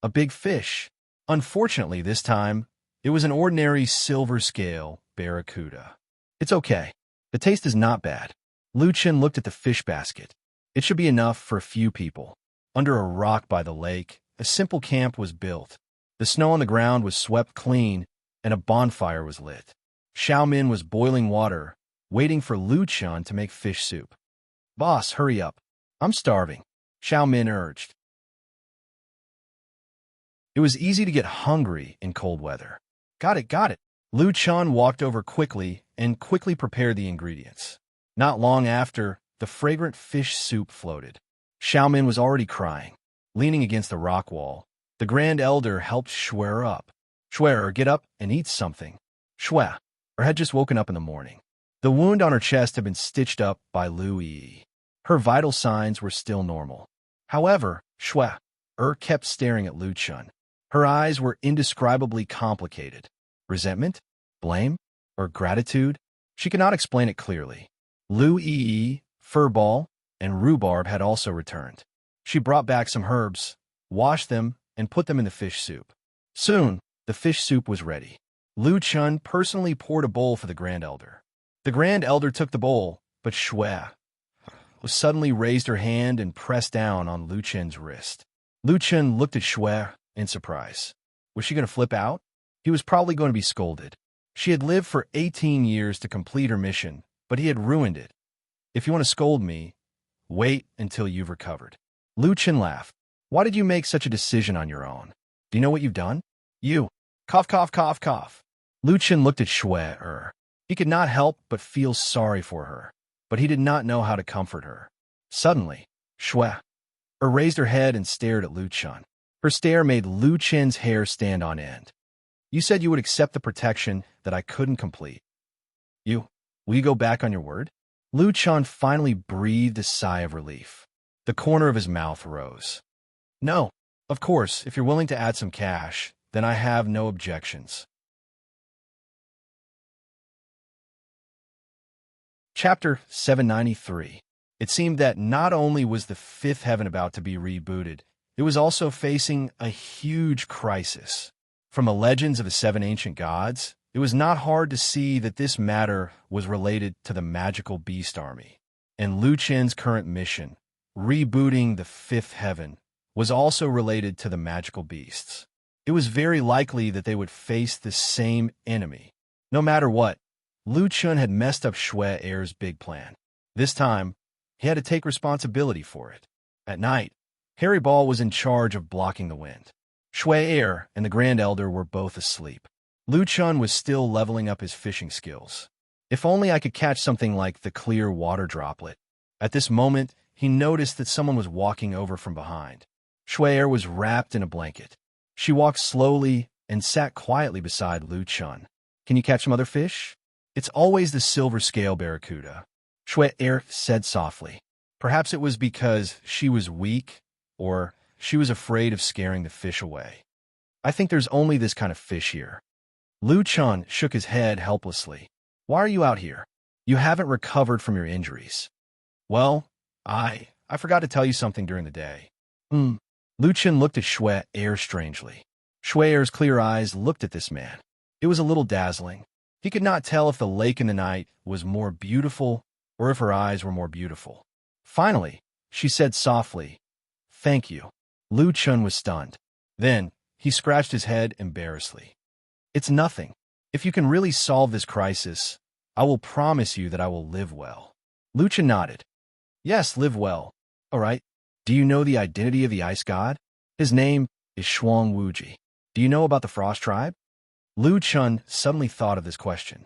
A big fish. Unfortunately, this time, it was an ordinary silver scale barracuda. It's okay. The taste is not bad. Lu Chun looked at the fish basket. It should be enough for a few people. Under a rock by the lake, a simple camp was built. The snow on the ground was swept clean, and a bonfire was lit. Xiaomin was boiling water, waiting for Lu Chun to make fish soup. Boss, hurry up. I'm starving, Xiaomin urged. It was easy to get hungry in cold weather. Got it. Lu Chun walked over quickly and quickly prepared the ingredients. Not long after, the fragrant fish soup floated. Xiaomin was already crying. Leaning against the rock wall, the Grand Elder helped Shuer up. Shuer, get up and eat something. Shuer had just woken up in the morning. The wound on her chest had been stitched up by Lu Yi. Her vital signs were still normal. However, Shuer kept staring at Lu Chun. Her eyes were indescribably complicated. Resentment? Blame? Or gratitude? She could not explain it clearly. Lu Yi, Furball, and Rhubarb had also returned. She brought back some herbs, washed them, and put them in the fish soup. Soon, the fish soup was ready. Lu Chun personally poured a bowl for the Grand Elder. The Grand Elder took the bowl, but Shuer suddenly raised her hand and pressed down on Lu Chun's wrist. Lu Chun looked at Shuer in surprise. Was she going to flip out? He was probably going to be scolded. She had lived for 18 years to complete her mission, but he had ruined it. If you want to scold me, wait until you've recovered. Lu Chun laughed. Why did you make such a decision on your own? Do you know what you've done? You. Cough, cough, cough, cough. Lu Chun looked at Shuer. He could not help but feel sorry for her, but he did not know how to comfort her. Suddenly, Shuer raised her head and stared at Lu Chun. Her stare made Lu Chun's hair stand on end. You said you would accept the protection that I couldn't complete. Will you go back on your word? Lu Chun finally breathed a sigh of relief. The corner of his mouth rose. No, of course, if you're willing to add some cash, then I have no objections. Chapter 793. It seemed that not only was the fifth heaven about to be rebooted, it was also facing a huge crisis. From the legends of the 7 ancient gods, it was not hard to see that this matter was related to the magical beast army and Lu Chun's current mission, rebooting the fifth heaven, was also related to the magical beasts. It was very likely that they would face the same enemy. No matter what, Lu Chun had messed up Shui Er's big plan. This time, he had to take responsibility for it. At night, Harry Ball was in charge of blocking the wind. Shui Er and the Grand Elder were both asleep. Lu Chun was still leveling up his fishing skills. If only I could catch something like the clear water droplet. At this moment, he noticed that someone was walking over from behind. Shui Er was wrapped in a blanket. She walked slowly and sat quietly beside Lu Chun. "Can you catch some other fish?" "It's always the silver scale barracuda," Shui Er said softly. Perhaps it was because she was weak, or she was afraid of scaring the fish away. "I think there's only this kind of fish here." Lu Chun shook his head helplessly. "Why are you out here? You haven't recovered from your injuries." "Well, I forgot to tell you something during the day." Lu Chun looked at Shui Er strangely. Shui Er's clear eyes looked at this man. It was a little dazzling. He could not tell if the lake in the night was more beautiful or if her eyes were more beautiful. Finally, she said softly, "Thank you." Lu Chun was stunned. Then, he scratched his head embarrassedly. "It's nothing. If you can really solve this crisis, I will promise you that I will live well." Lu Chun nodded. "Yes, live well. All right. Do you know the identity of the ice god? His name is Shuang Wuji. Do you know about the Frost tribe?" Lu Chun suddenly thought of this question.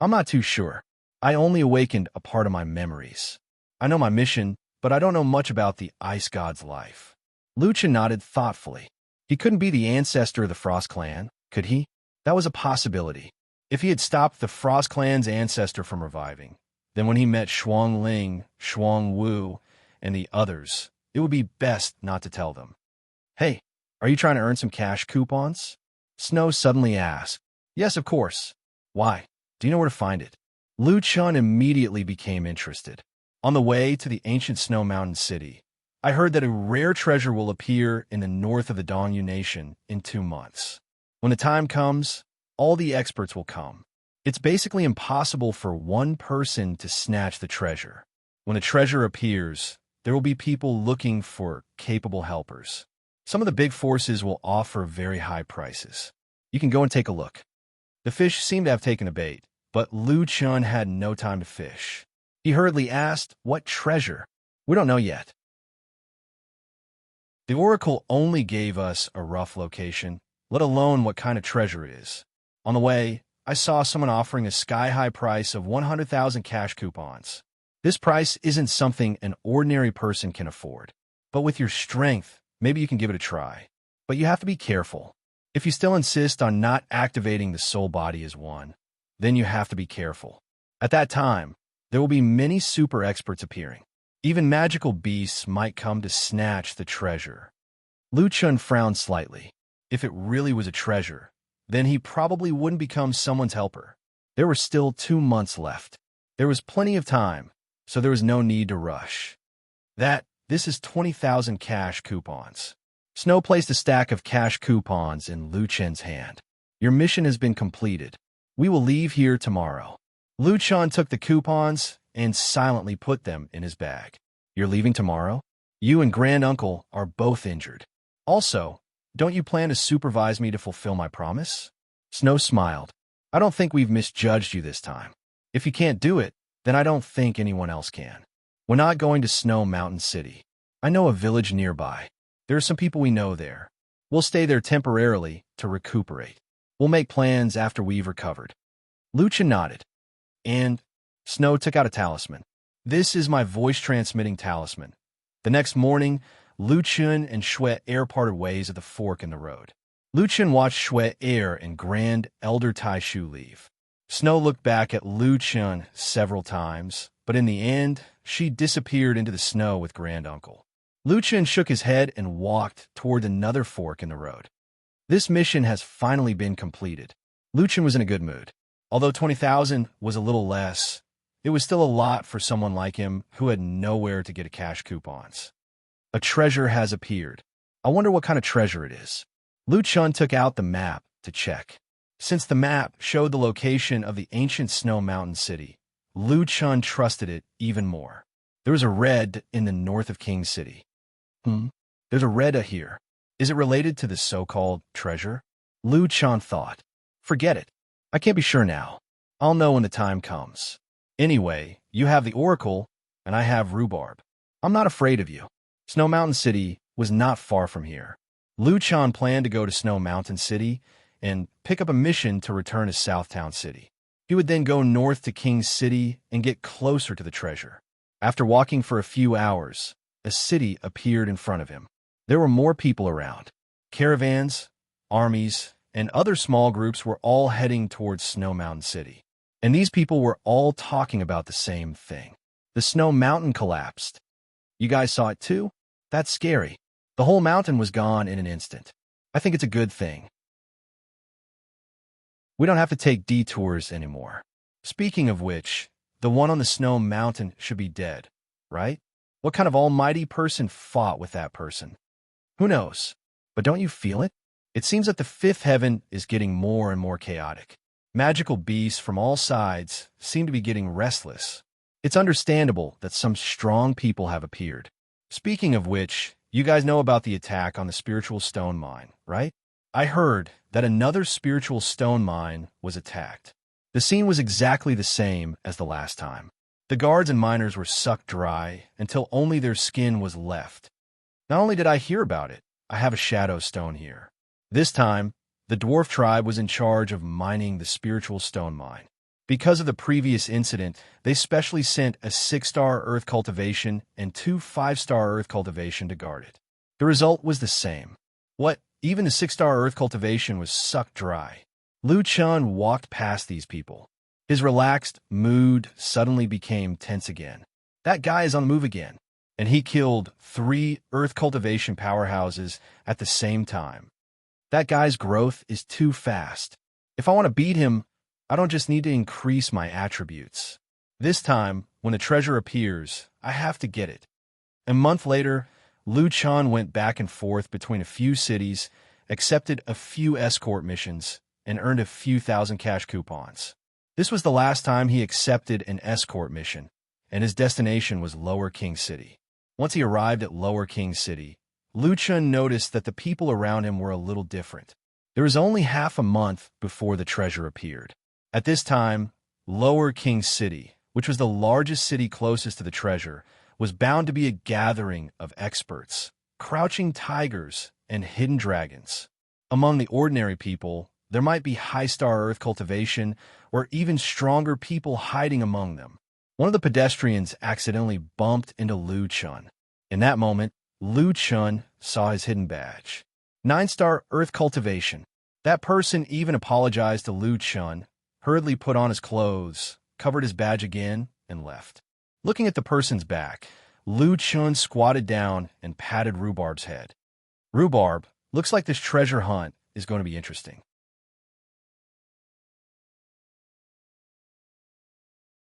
"I'm not too sure. I only awakened a part of my memories. I know my mission, but I don't know much about the ice god's life." Lu Chun nodded thoughtfully. He couldn't be the ancestor of the Frost clan, could he? That was a possibility. If he had stopped the Frost clan's ancestor from reviving, then when he met Shuang Ling, Shuang Wu, and the others, it would be best not to tell them. "Hey, are you trying to earn some cash coupons?" Snow suddenly asked. "Yes, of course." "Why? Do you know where to find it?" Lu Chun immediately became interested. "On the way to the ancient Snow Mountain City, I heard that a rare treasure will appear in the north of the Dongyu Nation in 2 months. When the time comes, all the experts will come. It's basically impossible for one person to snatch the treasure. When the treasure appears, there will be people looking for capable helpers. Some of the big forces will offer very high prices. You can go and take a look." The fish seemed to have taken the bait, but Lu Chun had no time to fish. He hurriedly asked, "What treasure?" "We don't know yet. The oracle only gave us a rough location, let alone what kind of treasure it is. On the way, I saw someone offering a sky-high price of 100,000 cash coupons. This price isn't something an ordinary person can afford. But with your strength, maybe you can give it a try. But you have to be careful. If you still insist on not activating the soul body as one, then you have to be careful. At that time, there will be many super experts appearing. Even magical beasts might come to snatch the treasure." Lu Chun frowned slightly. If it really was a treasure, then he probably wouldn't become someone's helper. There were still 2 months left. There was plenty of time, so there was no need to rush. This is 20,000 cash coupons." Snow placed a stack of cash coupons in Lu Chun's hand. "Your mission has been completed. We will leave here tomorrow." Lu Chun took the coupons and silently put them in his bag. "You're leaving tomorrow? You and Granduncle are both injured. Also, don't you plan to supervise me to fulfill my promise?" Snow smiled. "I don't think we've misjudged you this time. If you can't do it, then I don't think anyone else can. We're not going to Snow Mountain City. I know a village nearby. There are some people we know there. We'll stay there temporarily to recuperate. We'll make plans after we've recovered." Lu Chun nodded. "And?" Snow took out a talisman. "This is my voice-transmitting talisman." The next morning, Lu Chun and Shui Er parted ways at the fork in the road. Lu Chun watched Shui Er and Grand Elder Taishu leave. Snow looked back at Lu Chun several times, but in the end, she disappeared into the snow with Granduncle. Lu Chun shook his head and walked toward another fork in the road. This mission has finally been completed. Lu Chun was in a good mood. Although 20,000 was a little less, it was still a lot for someone like him who had nowhere to get a cash coupons. A treasure has appeared. I wonder what kind of treasure it is. Lu Chun took out the map to check. Since the map showed the location of the ancient Snow Mountain City, Lu Chun trusted it even more. There was a red in the north of King City. There's a red here. Is it related to the so-called treasure? Lu Chan thought. Forget it. I can't be sure now. I'll know when the time comes. Anyway, you have the Oracle, and I have rhubarb. I'm not afraid of you. Snow Mountain City was not far from here. Lu Chan planned to go to Snow Mountain City and pick up a mission to return to Southtown City. He would then go north to King's City and get closer to the treasure. After walking for a few hours, a city appeared in front of him. There were more people around. Caravans, armies, and other small groups were all heading towards Snow Mountain City. And these people were all talking about the same thing. The Snow Mountain collapsed. You guys saw it too? That's scary. The whole mountain was gone in an instant. I think it's a good thing. We don't have to take detours anymore. Speaking of which, the one on the Snow Mountain should be dead, right? What kind of almighty person fought with that person? Who knows? But don't you feel it? It seems that the fifth heaven is getting more and more chaotic. Magical beasts from all sides seem to be getting restless. It's understandable that some strong people have appeared. Speaking of which, you guys know about the attack on the spiritual stone mine, right? I heard that another spiritual stone mine was attacked. The scene was exactly the same as the last time. The guards and miners were sucked dry until only their skin was left. Not only did I hear about it, I have a shadow stone here. This time, the dwarf tribe was in charge of mining the spiritual stone mine. Because of the previous incident, they specially sent a 6-star earth cultivation and 2 5-star earth cultivation to guard it. The result was the same. Even the 6-star earth cultivation was sucked dry. Lu Chun walked past these people. His relaxed mood suddenly became tense again. That guy is on the move again. And he killed 3 earth cultivation powerhouses at the same time. That guy's growth is too fast. If I want to beat him, I don't just need to increase my attributes. This time, when the treasure appears, I have to get it. A month later, Lu Chan went back and forth between a few cities, accepted a few escort missions, and earned a few thousand cash coupons. This was the last time he accepted an escort mission, and his destination was Lower King City. Once he arrived at Lower King City, Lu Chun noticed that the people around him were a little different. There was only half a month before the treasure appeared. At this time, Lower King City, which was the largest city closest to the treasure, was bound to be a gathering of experts, crouching tigers, and hidden dragons. Among the ordinary people, there might be high-star earth cultivation or even stronger people hiding among them. One of the pedestrians accidentally bumped into Lu Chun. In that moment, Lu Chun saw his hidden badge. 9-star earth cultivation. That person even apologized to Lu Chun, hurriedly put on his clothes, covered his badge again, and left. Looking at the person's back, Lu Chun squatted down and patted Rhubarb's head. Rhubarb, looks like this treasure hunt is going to be interesting.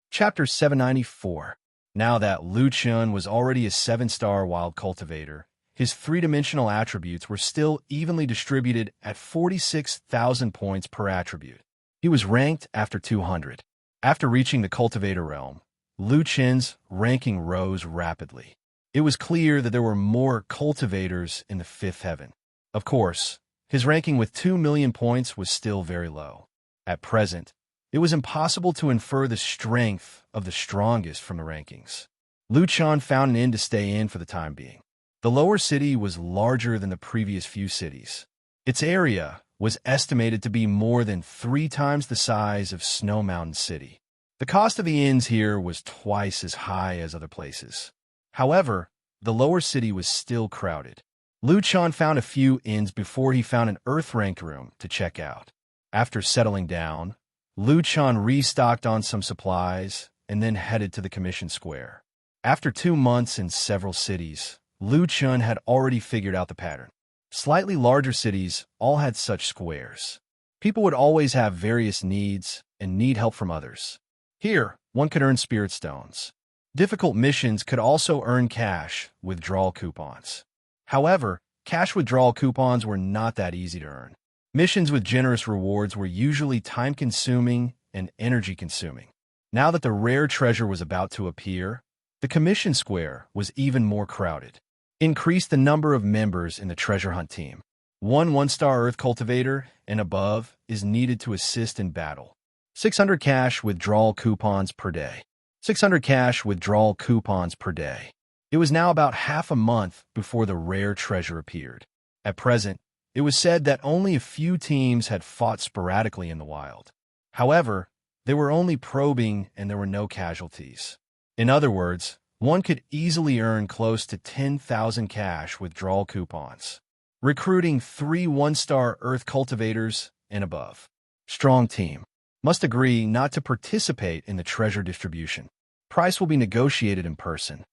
Chapter 794. Now that Lu Chun was already a 7-star wild cultivator, his 3-dimensional attributes were still evenly distributed at 46,000 points per attribute. He was ranked after 200. After reaching the cultivator realm, Lu Chen's ranking rose rapidly. It was clear that there were more cultivators in the 5th heaven. Of course, his ranking with 2 million points was still very low. At present, it was impossible to infer the strength of the strongest from the rankings. Lu Chan found an inn to stay in for the time being. The lower city was larger than the previous few cities. Its area was estimated to be more than 3 times the size of Snow Mountain City. The cost of the inns here was twice as high as other places. However, the lower city was still crowded. Lu Chan found a few inns before he found an Earth Rank room to check out. After settling down, Lu Chan restocked on some supplies and then headed to the Commission Square. After 2 months in several cities, Lu Chan had already figured out the pattern. Slightly larger cities all had such squares. People would always have various needs and need help from others. Here, one could earn spirit stones. Difficult missions could also earn cash withdrawal coupons. However, cash withdrawal coupons were not that easy to earn. Missions with generous rewards were usually time-consuming and energy-consuming. Now that the rare treasure was about to appear, The commission square was even more crowded. Increase the number of members in the treasure hunt team. One-star earth cultivator and above is needed to assist in battle. 600 cash withdrawal coupons per day. 600 cash withdrawal coupons per day. It was now about half a month before the rare treasure appeared. At present, it was said that only a few teams had fought sporadically in the wild. However, they were only probing and there were no casualties. In other words, one could easily earn close to 10,000 cash withdrawal coupons. Recruiting 3 one-star earth cultivators and above. Strong team. Must agree not to participate in the treasure distribution. Price will be negotiated in person.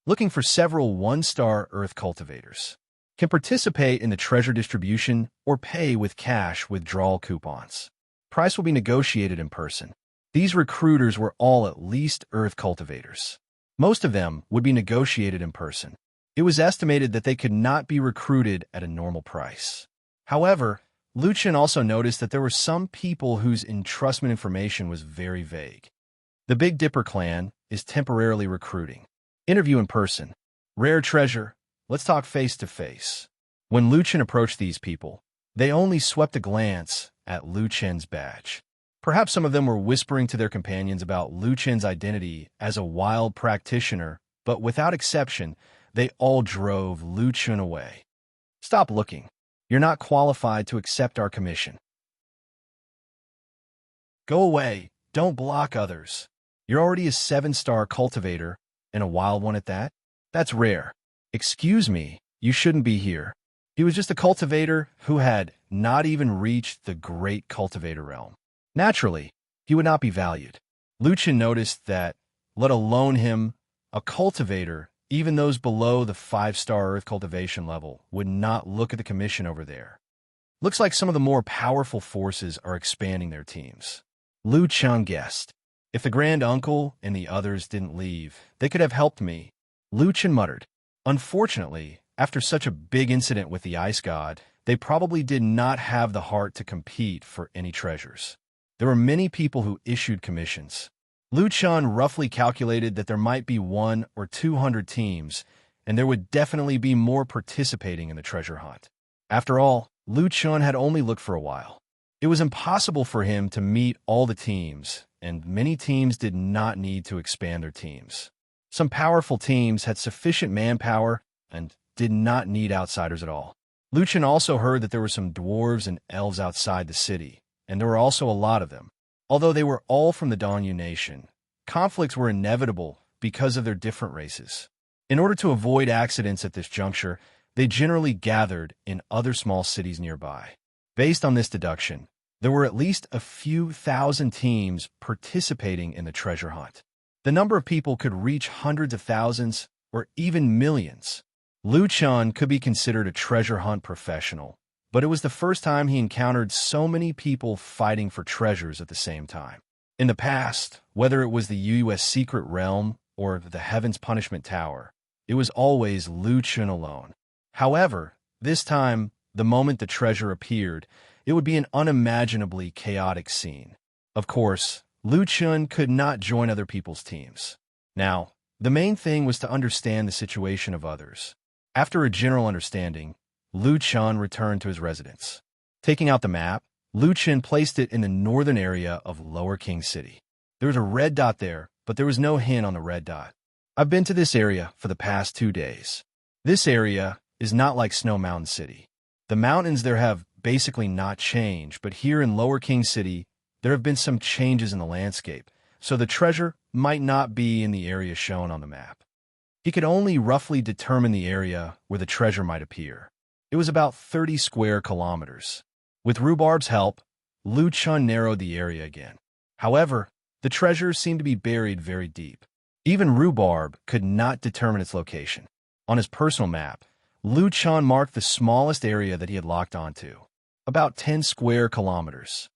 Looking for several one-star earth cultivators. Can participate in the treasure distribution or pay with cash withdrawal coupons. Price will be negotiated in person. These recruiters were all at least earth cultivators. Most of them would be negotiated in person. It was estimated that they could not be recruited at a normal price. However, Lucien also noticed that there were some people whose entrustment information was very vague. The Big Dipper clan is temporarily recruiting. Interview in person. Rare treasure. Let's talk face to face. When Lucien approached these people, they only swept a glance at Lucien's badge. Perhaps some of them were whispering to their companions about Lucien's identity as a wild practitioner, but without exception, they all drove Lucien away. Stop looking. You're not qualified to accept our commission. Go away. Don't block others. You're already a 7-star cultivator, and a wild one at that? That's rare. Excuse me, you shouldn't be here. He was just a cultivator who had not even reached the great cultivator realm. Naturally, he would not be valued. Lucien noticed that, let alone him, a cultivator, even those below the 5-star earth cultivation level, would not look at the commission over there. Looks like some of the more powerful forces are expanding their teams. Lucien guessed. If the Grand Uncle and the others didn't leave, they could have helped me. Lucien muttered. Unfortunately, after such a big incident with the Ice God, they probably did not have the heart to compete for any treasures. There were many people who issued commissions. Lucien roughly calculated that there might be 100 or 200 teams, and there would definitely be more participating in the treasure hunt. After all, Lucien had only looked for a while. It was impossible for him to meet all the teams, and many teams did not need to expand their teams. Some powerful teams had sufficient manpower and did not need outsiders at all. Lucien also heard that there were some dwarves and elves outside the city, and there were also a lot of them. Although they were all from the Danyu nation, conflicts were inevitable because of their different races. In order to avoid accidents at this juncture, they generally gathered in other small cities nearby. Based on this deduction, there were at least a few thousand teams participating in the treasure hunt. The number of people could reach hundreds of thousands or even millions. Lucien could be considered a treasure hunt professional, but it was the first time he encountered so many people fighting for treasures at the same time. In the past, whether it was the U.S. Secret Realm or the Heaven's Punishment Tower, it was always Lucien alone. However, this time, the moment the treasure appeared, it would be an unimaginably chaotic scene. Of course, Lucien could not join other people's teams. Now, the main thing was to understand the situation of others. After a general understanding, Lucien returned to his residence. Taking out the map, Lucien placed it in the northern area of Lower King City. There was a red dot there, but there was no hint on the red dot. I've been to this area for the past 2 days. This area is not like Snow Mountain City. The mountains there have basically not changed, but here in Lower King City, there have been some changes in the landscape, so the treasure might not be in the area shown on the map. He could only roughly determine the area where the treasure might appear. It was about 30 square kilometers. With Rhubarb's help, Lucien narrowed the area again. However, the treasure seemed to be buried very deep. Even Rhubarb could not determine its location. On his personal map, Lucien marked the smallest area that he had locked onto, about 10 square kilometers.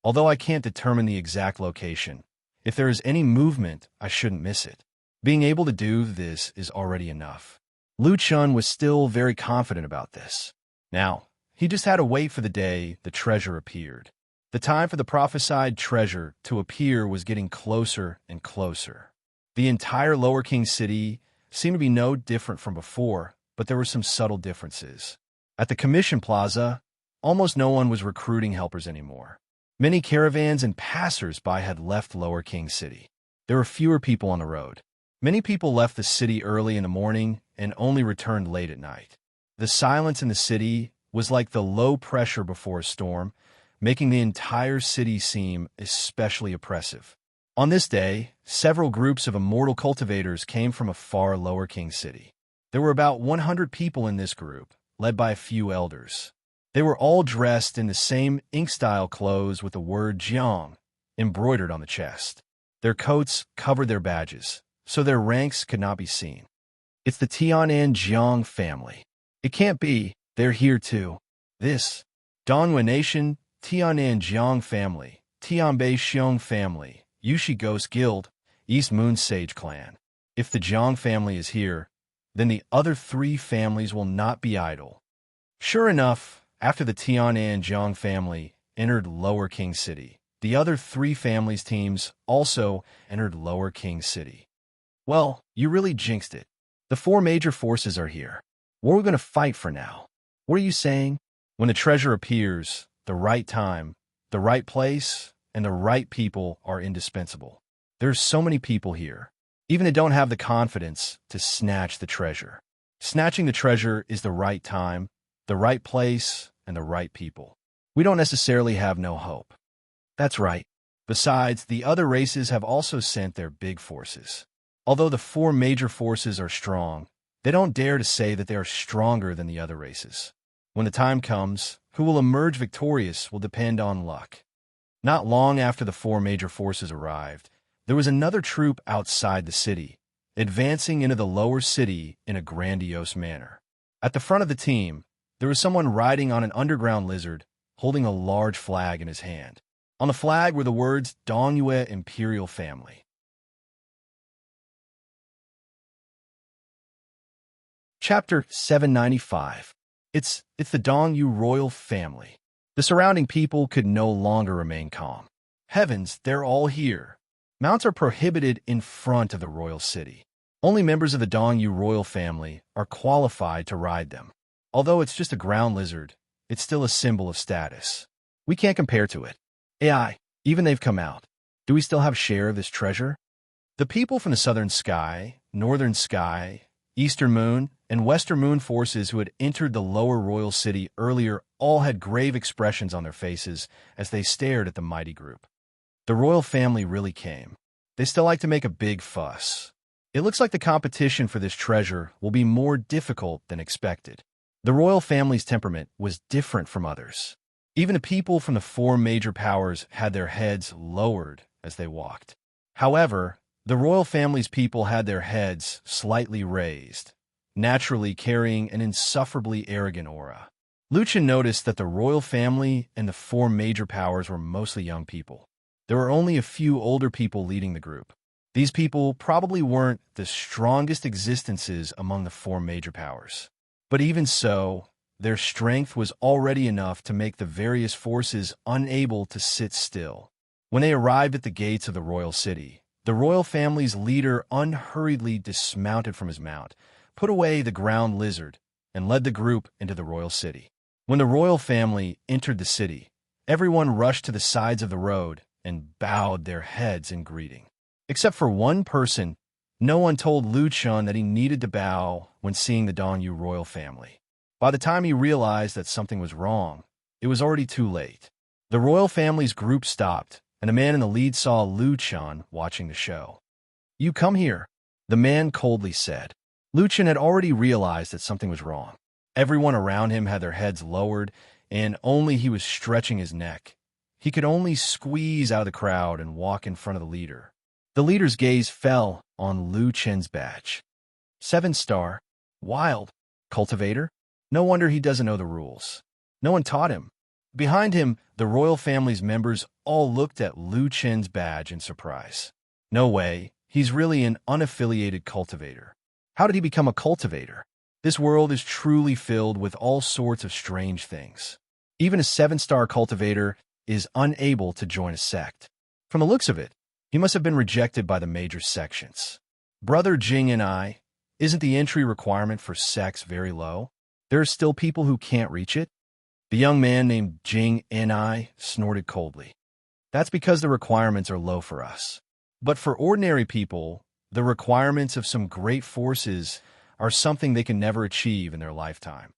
Although I can't determine the exact location, if there is any movement, I shouldn't miss it. Being able to do this is already enough. Lucien was still very confident about this. Now, he just had to wait for the day the treasure appeared. The time for the prophesied treasure to appear was getting closer and closer. The entire Lower King City seemed to be no different from before, but there were some subtle differences. At the Commission Plaza, almost no one was recruiting helpers anymore. Many caravans and passers-by had left Lower King City. There were fewer people on the road. Many people left the city early in the morning and only returned late at night. The silence in the city was like the low pressure before a storm, making the entire city seem especially oppressive. On this day, several groups of immortal cultivators came from a far Lower King City. There were about 100 people in this group, led by a few elders. They were all dressed in the same ink-style clothes with the word Jiang embroidered on the chest. Their coats covered their badges, so their ranks could not be seen. It's the Tianan Jiang family. It can't be, they're here too. This, Donghua Nation, Tianan Jiang family, Tianbei Xiong family, Yushi Ghost Guild, East Moon Sage clan. If the Jiang family is here, then the other three families will not be idle. Sure enough, after the Tianan Jiang family entered Lower King City, the other three families' teams also entered Lower King City. Well, you really jinxed it. The four major forces are here. What are we going to fight for now? What are you saying? When the treasure appears, the right time, the right place, and the right people are indispensable. There's so many people here. Even they don't have the confidence to snatch the treasure. Snatching the treasure is the right time, the right place, and the right people. We don't necessarily have no hope. That's right. Besides, the other races have also sent their big forces. Although the four major forces are strong, they don't dare to say that they are stronger than the other races. When the time comes, who will emerge victorious will depend on luck. Not long after the four major forces arrived, there was another troop outside the city, advancing into the lower city in a grandiose manner. At the front of the team, there was someone riding on an underground lizard, holding a large flag in his hand. On the flag were the words Donghua Imperial Family. Chapter 795. It's the Donghua Royal Family. The surrounding people could no longer remain calm. Heavens, they're all here. Mounts are prohibited in front of the royal city. Only members of the Donghua Royal Family are qualified to ride them. Although it's just a ground lizard, it's still a symbol of status. We can't compare to it. AI, even they've come out. Do we still have share of this treasure? The people from the Southern Sky, Northern Sky, Eastern Moon, and Western Moon forces who had entered the lower royal city earlier all had grave expressions on their faces as they stared at the mighty group. The royal family really came. They still like to make a big fuss. It looks like the competition for this treasure will be more difficult than expected. The royal family's temperament was different from others. Even the people from the four major powers had their heads lowered as they walked. However, the royal family's people had their heads slightly raised, naturally carrying an insufferably arrogant aura. Luchin noticed that the royal family and the four major powers were mostly young people. There were only a few older people leading the group. These people probably weren't the strongest existences among the four major powers. But even so, their strength was already enough to make the various forces unable to sit still. When they arrived at the gates of the royal city, the royal family's leader unhurriedly dismounted from his mount, put away the ground lizard, and led the group into the royal city. When the royal family entered the city, everyone rushed to the sides of the road and bowed their heads in greeting. Except for one person, no one told Lu Chun that he needed to bow when seeing the Donghua royal family. By the time he realized that something was wrong, it was already too late. The royal family's group stopped, and a man in the lead saw Lu Chun watching the show. "You come here," the man coldly said. Lu Chun had already realized that something was wrong. Everyone around him had their heads lowered, and only he was stretching his neck. He could only squeeze out of the crowd and walk in front of the leader. The leader's gaze fell on Lu Chen's badge. 7-star, wild, cultivator. No wonder he doesn't know the rules. No one taught him. Behind him, the royal family's members all looked at Lu Chen's badge in surprise. No way, he's really an unaffiliated cultivator. How did he become a cultivator? This world is truly filled with all sorts of strange things. Even a 7-star cultivator is unable to join a sect. From the looks of it, he must have been rejected by the major sections. Brother Jing and I, isn't the entry requirement for sects very low? There are still people who can't reach it? The young man named Jing and I snorted coldly. That's because the requirements are low for us. But for ordinary people, the requirements of some great forces are something they can never achieve in their lifetime.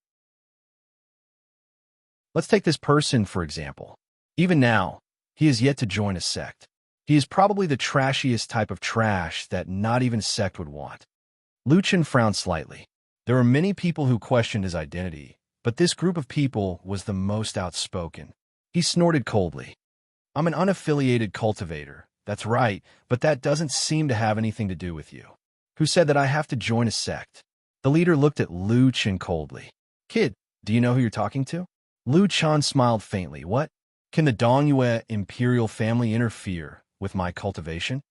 Let's take this person, for example. Even now, he has yet to join a sect. He is probably the trashiest type of trash that not even a sect would want. Lu Chen frowned slightly. There were many people who questioned his identity, but this group of people was the most outspoken. He snorted coldly. I'm an unaffiliated cultivator. That's right, but that doesn't seem to have anything to do with you. Who said that I have to join a sect? The leader looked at Lu Chen coldly. Kid, do you know who you're talking to? Lu Chen smiled faintly. What? Can the Dongyue imperial family interfere with my cultivation?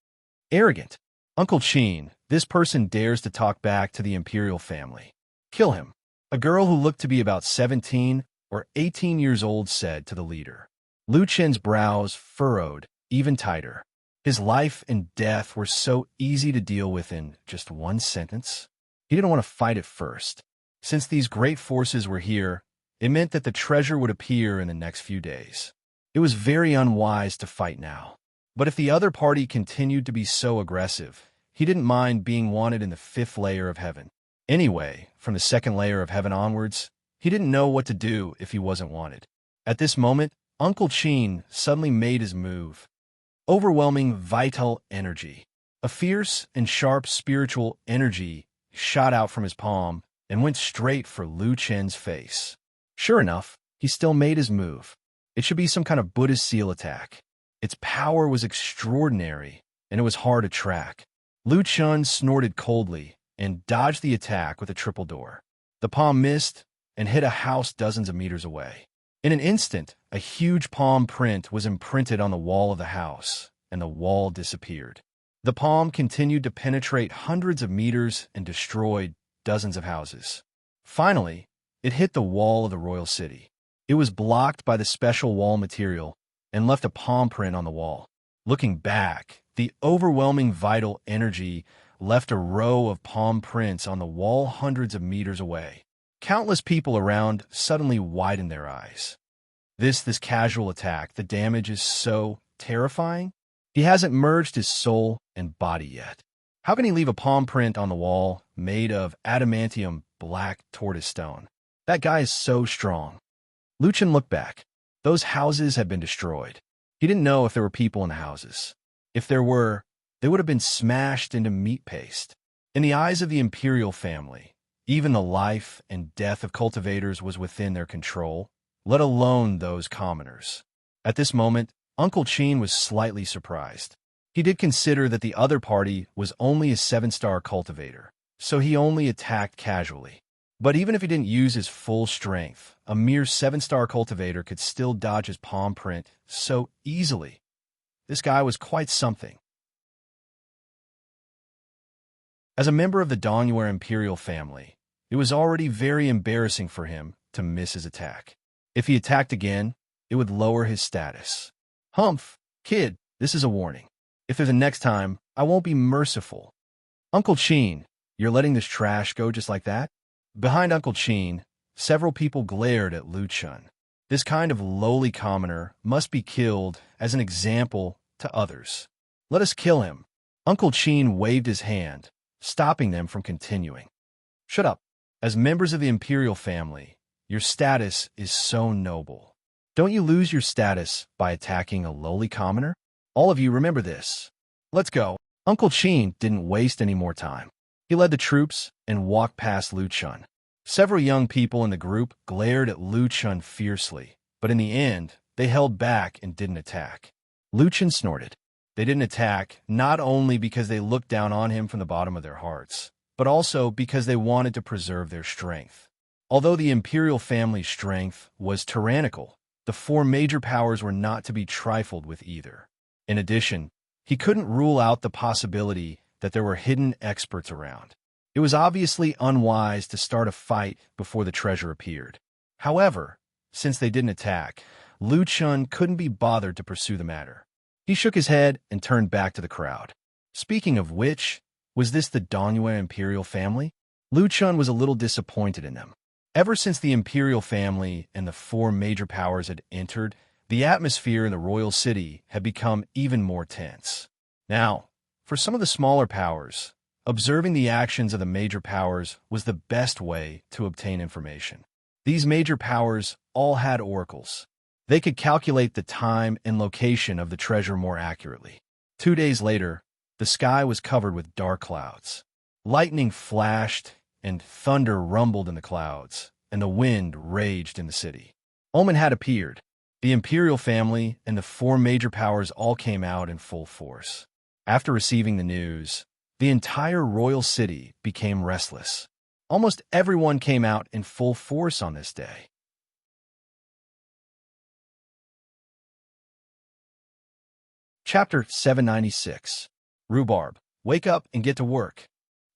Arrogant. Uncle Qin, this person dares to talk back to the imperial family. Kill him. A girl who looked to be about 17 or 18 years old said to the leader. Lu Chen's brows furrowed even tighter. His life and death were so easy to deal with in just one sentence. He didn't want to fight at first. Since these great forces were here, it meant that the treasure would appear in the next few days. It was very unwise to fight now. But if the other party continued to be so aggressive, he didn't mind being wanted in the 5th layer of heaven. Anyway, from the 2nd layer of heaven onwards, he didn't know what to do if he wasn't wanted. At this moment, Uncle Qin suddenly made his move. Overwhelming vital energy. A fierce and sharp spiritual energy shot out from his palm and went straight for Lu Chen's face. Sure enough, he still made his move. It should be some kind of Buddhist seal attack. Its power was extraordinary, and it was hard to track. Lu Chen snorted coldly and dodged the attack with a triple door. The palm missed and hit a house dozens of meters away. In an instant, a huge palm print was imprinted on the wall of the house, and the wall disappeared. The palm continued to penetrate hundreds of meters and destroyed dozens of houses. Finally, it hit the wall of the royal city. It was blocked by the special wall material and left a palm print on the wall. Looking back, the overwhelming vital energy left a row of palm prints on the wall hundreds of meters away. Countless people around suddenly widened their eyes. This casual attack, the damage is so terrifying. He hasn't merged his soul and body yet. How can he leave a palm print on the wall made of adamantium black tortoise stone? That guy is so strong. Lu Chen looked back. Those houses had been destroyed. He didn't know if there were people in the houses. If there were, they would have been smashed into meat paste. In the eyes of the imperial family, even the life and death of cultivators was within their control, let alone those commoners. At this moment, Uncle Qin was slightly surprised. He did consider that the other party was only a 7-star cultivator, so he only attacked casually. But even if he didn't use his full strength, a mere 7-star cultivator could still dodge his palm print so easily. This guy was quite something. As a member of the Dongyue imperial family, it was already very embarrassing for him to miss his attack. If he attacked again, it would lower his status. Humph, kid, this is a warning. If there's a next time, I won't be merciful. Uncle Qin, you're letting this trash go just like that? Behind Uncle Qin, several people glared at Lu Chen. This kind of lowly commoner must be killed as an example to others. Let us kill him. Uncle Qin waved his hand, stopping them from continuing. Shut up. As members of the imperial family, your status is so noble. Don't you lose your status by attacking a lowly commoner? All of you remember this. Let's go. Uncle Qin didn't waste any more time. He led the troops and walked past Lu Chen. Several young people in the group glared at Lu Chen fiercely, but in the end, they held back and didn't attack. Lu Chen snorted. They didn't attack not only because they looked down on him from the bottom of their hearts, but also because they wanted to preserve their strength. Although the imperial family's strength was tyrannical, the 4 major powers were not to be trifled with either. In addition, he couldn't rule out the possibility that there were hidden experts around. It was obviously unwise to start a fight before the treasure appeared. However, since they didn't attack, Lu Chun couldn't be bothered to pursue the matter. He shook his head and turned back to the crowd. Speaking of which, was this the Dongyue imperial family? Lu Chun was a little disappointed in them. Ever since the imperial family and the four major powers had entered, the atmosphere in the royal city had become even more tense. Now, for some of the smaller powers, observing the actions of the major powers was the best way to obtain information. These major powers all had oracles. They could calculate the time and location of the treasure more accurately. 2 days later, the sky was covered with dark clouds. Lightning flashed and thunder rumbled in the clouds, and the wind raged in the city. Omen had appeared. The imperial family and the four major powers all came out in full force. After receiving the news, the entire royal city became restless. Almost everyone came out in full force on this day. Chapter 796. Rhubarb, wake up and get to work.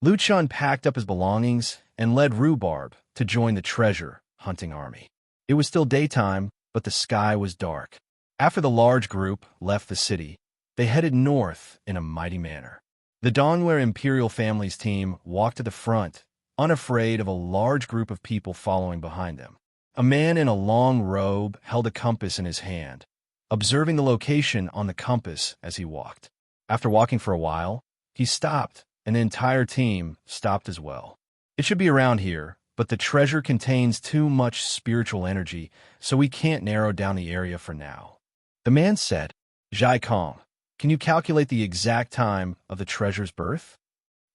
Lu Chun packed up his belongings and led Rhubarb to join the treasure hunting army. It was still daytime, but the sky was dark. After the large group left the city, they headed north in a mighty manner. The Dongyue imperial family's team walked to the front, unafraid of a large group of people following behind them. A man in a long robe held a compass in his hand, observing the location on the compass as he walked. After walking for a while, he stopped, and the entire team stopped as well. It should be around here, but the treasure contains too much spiritual energy, so we can't narrow down the area for now. The man said, Zhai Kong, can you calculate the exact time of the treasure's birth?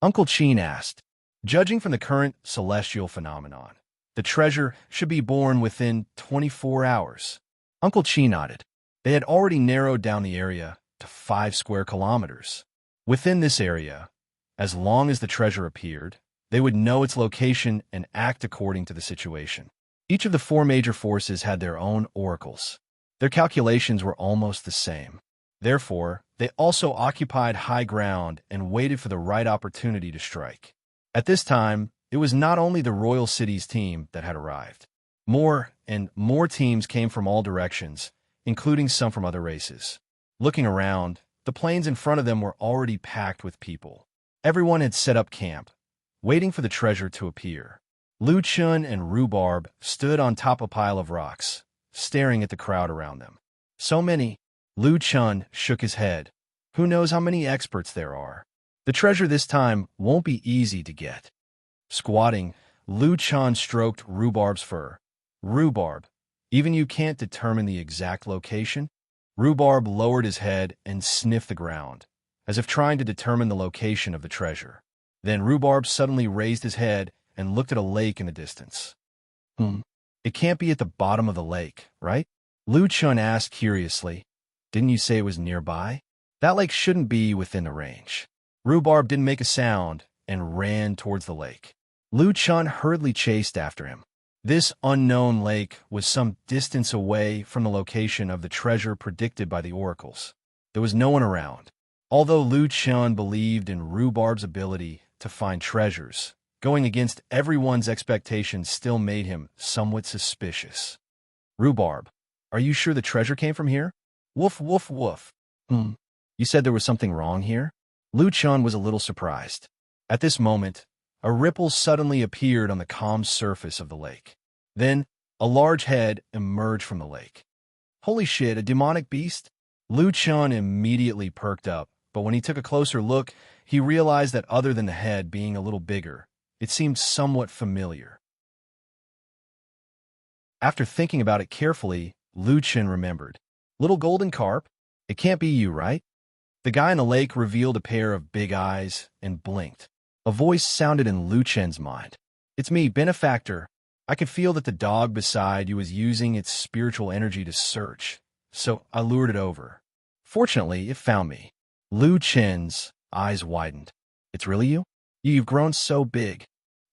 Uncle Qin asked. Judging from the current celestial phenomenon, the treasure should be born within 24 hours. Uncle Qin nodded. They had already narrowed down the area to 5 square kilometers. Within this area, as long as the treasure appeared, they would know its location and act according to the situation. Each of the four major forces had their own oracles. Their calculations were almost the same. Therefore, they also occupied high ground and waited for the right opportunity to strike. At this time, it was not only the royal city's team that had arrived. More and more teams came from all directions, including some from other races. Looking around, the plains in front of them were already packed with people. Everyone had set up camp, waiting for the treasure to appear. Lu Chun and Rhubarb stood on top of a pile of rocks, staring at the crowd around them. So many. Lu Chun shook his head. Who knows how many experts there are? The treasure this time won't be easy to get. Squatting, Lu Chun stroked Rhubarb's fur. Rhubarb, even you can't determine the exact location? Rhubarb lowered his head and sniffed the ground, as if trying to determine the location of the treasure. Then Rhubarb suddenly raised his head and looked at a lake in the distance. It can't be at the bottom of the lake, right? Lu Chun asked curiously. Didn't you say it was nearby? That lake shouldn't be within the range. Rhubarb didn't make a sound and ran towards the lake. Lu Chun hurriedly chased after him. This unknown lake was some distance away from the location of the treasure predicted by the oracles. There was no one around. Although Lu Chun believed in Rhubarb's ability to find treasures, going against everyone's expectations still made him somewhat suspicious. Rhubarb, are you sure the treasure came from here? Woof, woof, woof. You said there was something wrong here? Lu Chun was a little surprised. At this moment, a ripple suddenly appeared on the calm surface of the lake. Then, a large head emerged from the lake. Holy shit, a demonic beast? Lu Chun immediately perked up, but when he took a closer look, he realized that other than the head being a little bigger, it seemed somewhat familiar. After thinking about it carefully, Lu Chun remembered. Little golden carp? It can't be you, right? The guy in the lake revealed a pair of big eyes and blinked. A voice sounded in Lu Chen's mind. It's me, Benefactor. I could feel that the dog beside you was using its spiritual energy to search, so I lured it over. Fortunately, it found me. Lu Chen's eyes widened. It's really you? You've grown so big.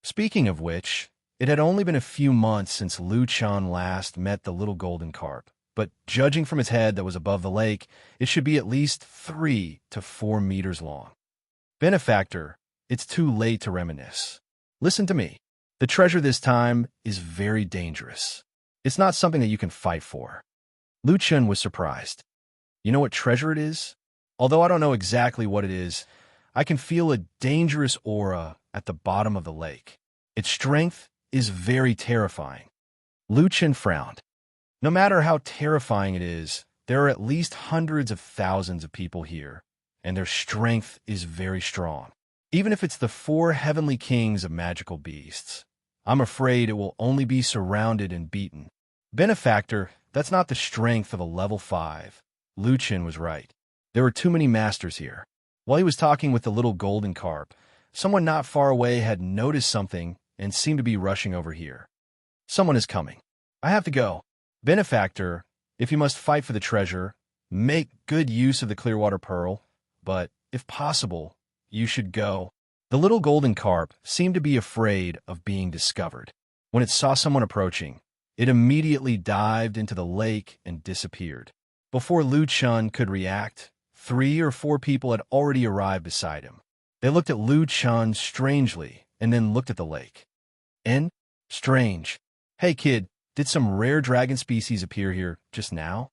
Speaking of which, it had only been a few months since Lu Chun last met the little golden carp, but judging from its head that was above the lake, it should be at least 3 to 4 meters long. Benefactor, it's too late to reminisce. Listen to me. The treasure this time is very dangerous. It's not something that you can fight for. Lu Chun was surprised. You know what treasure it is? Although I don't know exactly what it is, I can feel a dangerous aura at the bottom of the lake. Its strength is very terrifying. Lu Chun frowned. No matter how terrifying it is, there are at least hundreds of thousands of people here, and their strength is very strong. Even if it's the 4 heavenly kings of magical beasts, I'm afraid it will only be surrounded and beaten. Benefactor, that's not the strength of a level 5. Lu Chun was right. There were too many masters here. While he was talking with the little golden carp, someone not far away had noticed something and seemed to be rushing over here. Someone is coming. I have to go. Benefactor, if you must fight for the treasure, make good use of the Clearwater Pearl, but, if possible, you should go. The little golden carp seemed to be afraid of being discovered. When it saw someone approaching, it immediately dived into the lake and disappeared. Before Lu Chun could react, 3 or 4 people had already arrived beside him. They looked at Lu Chun strangely and then looked at the lake. Strange. Hey kid, did some rare dragon species appear here just now?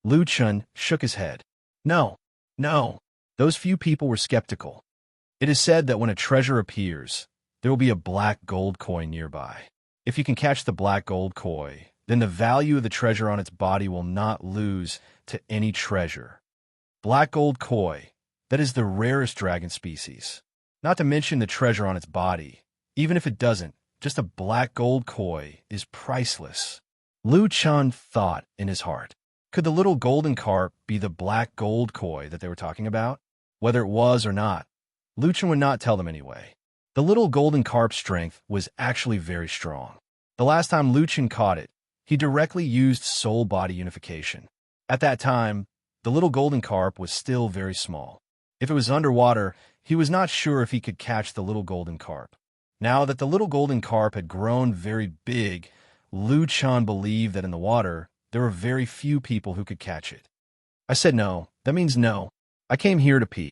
Lu Chun shook his head. No. Those few people were skeptical. It is said that when a treasure appears, there will be a black gold coin nearby. If you can catch the black gold coin, then the value of the treasure on its body will not lose to any treasure. Black gold koi, that is the rarest dragon species. Not to mention the treasure on its body. Even if it doesn't, just a black gold koi is priceless. Lu Chun thought in his heart. Could the little golden carp be the black gold koi that they were talking about? Whether it was or not, Lu Chun would not tell them anyway. The little golden carp's strength was actually very strong. The last time Lu Chun caught it, he directly used soul-body unification. At that time, the little golden carp was still very small. If it was underwater, he was not sure if he could catch the little golden carp. Now that the little golden carp had grown very big, Lu Chun believed that in the water, there were very few people who could catch it. I said no. That means no. I came here to pee.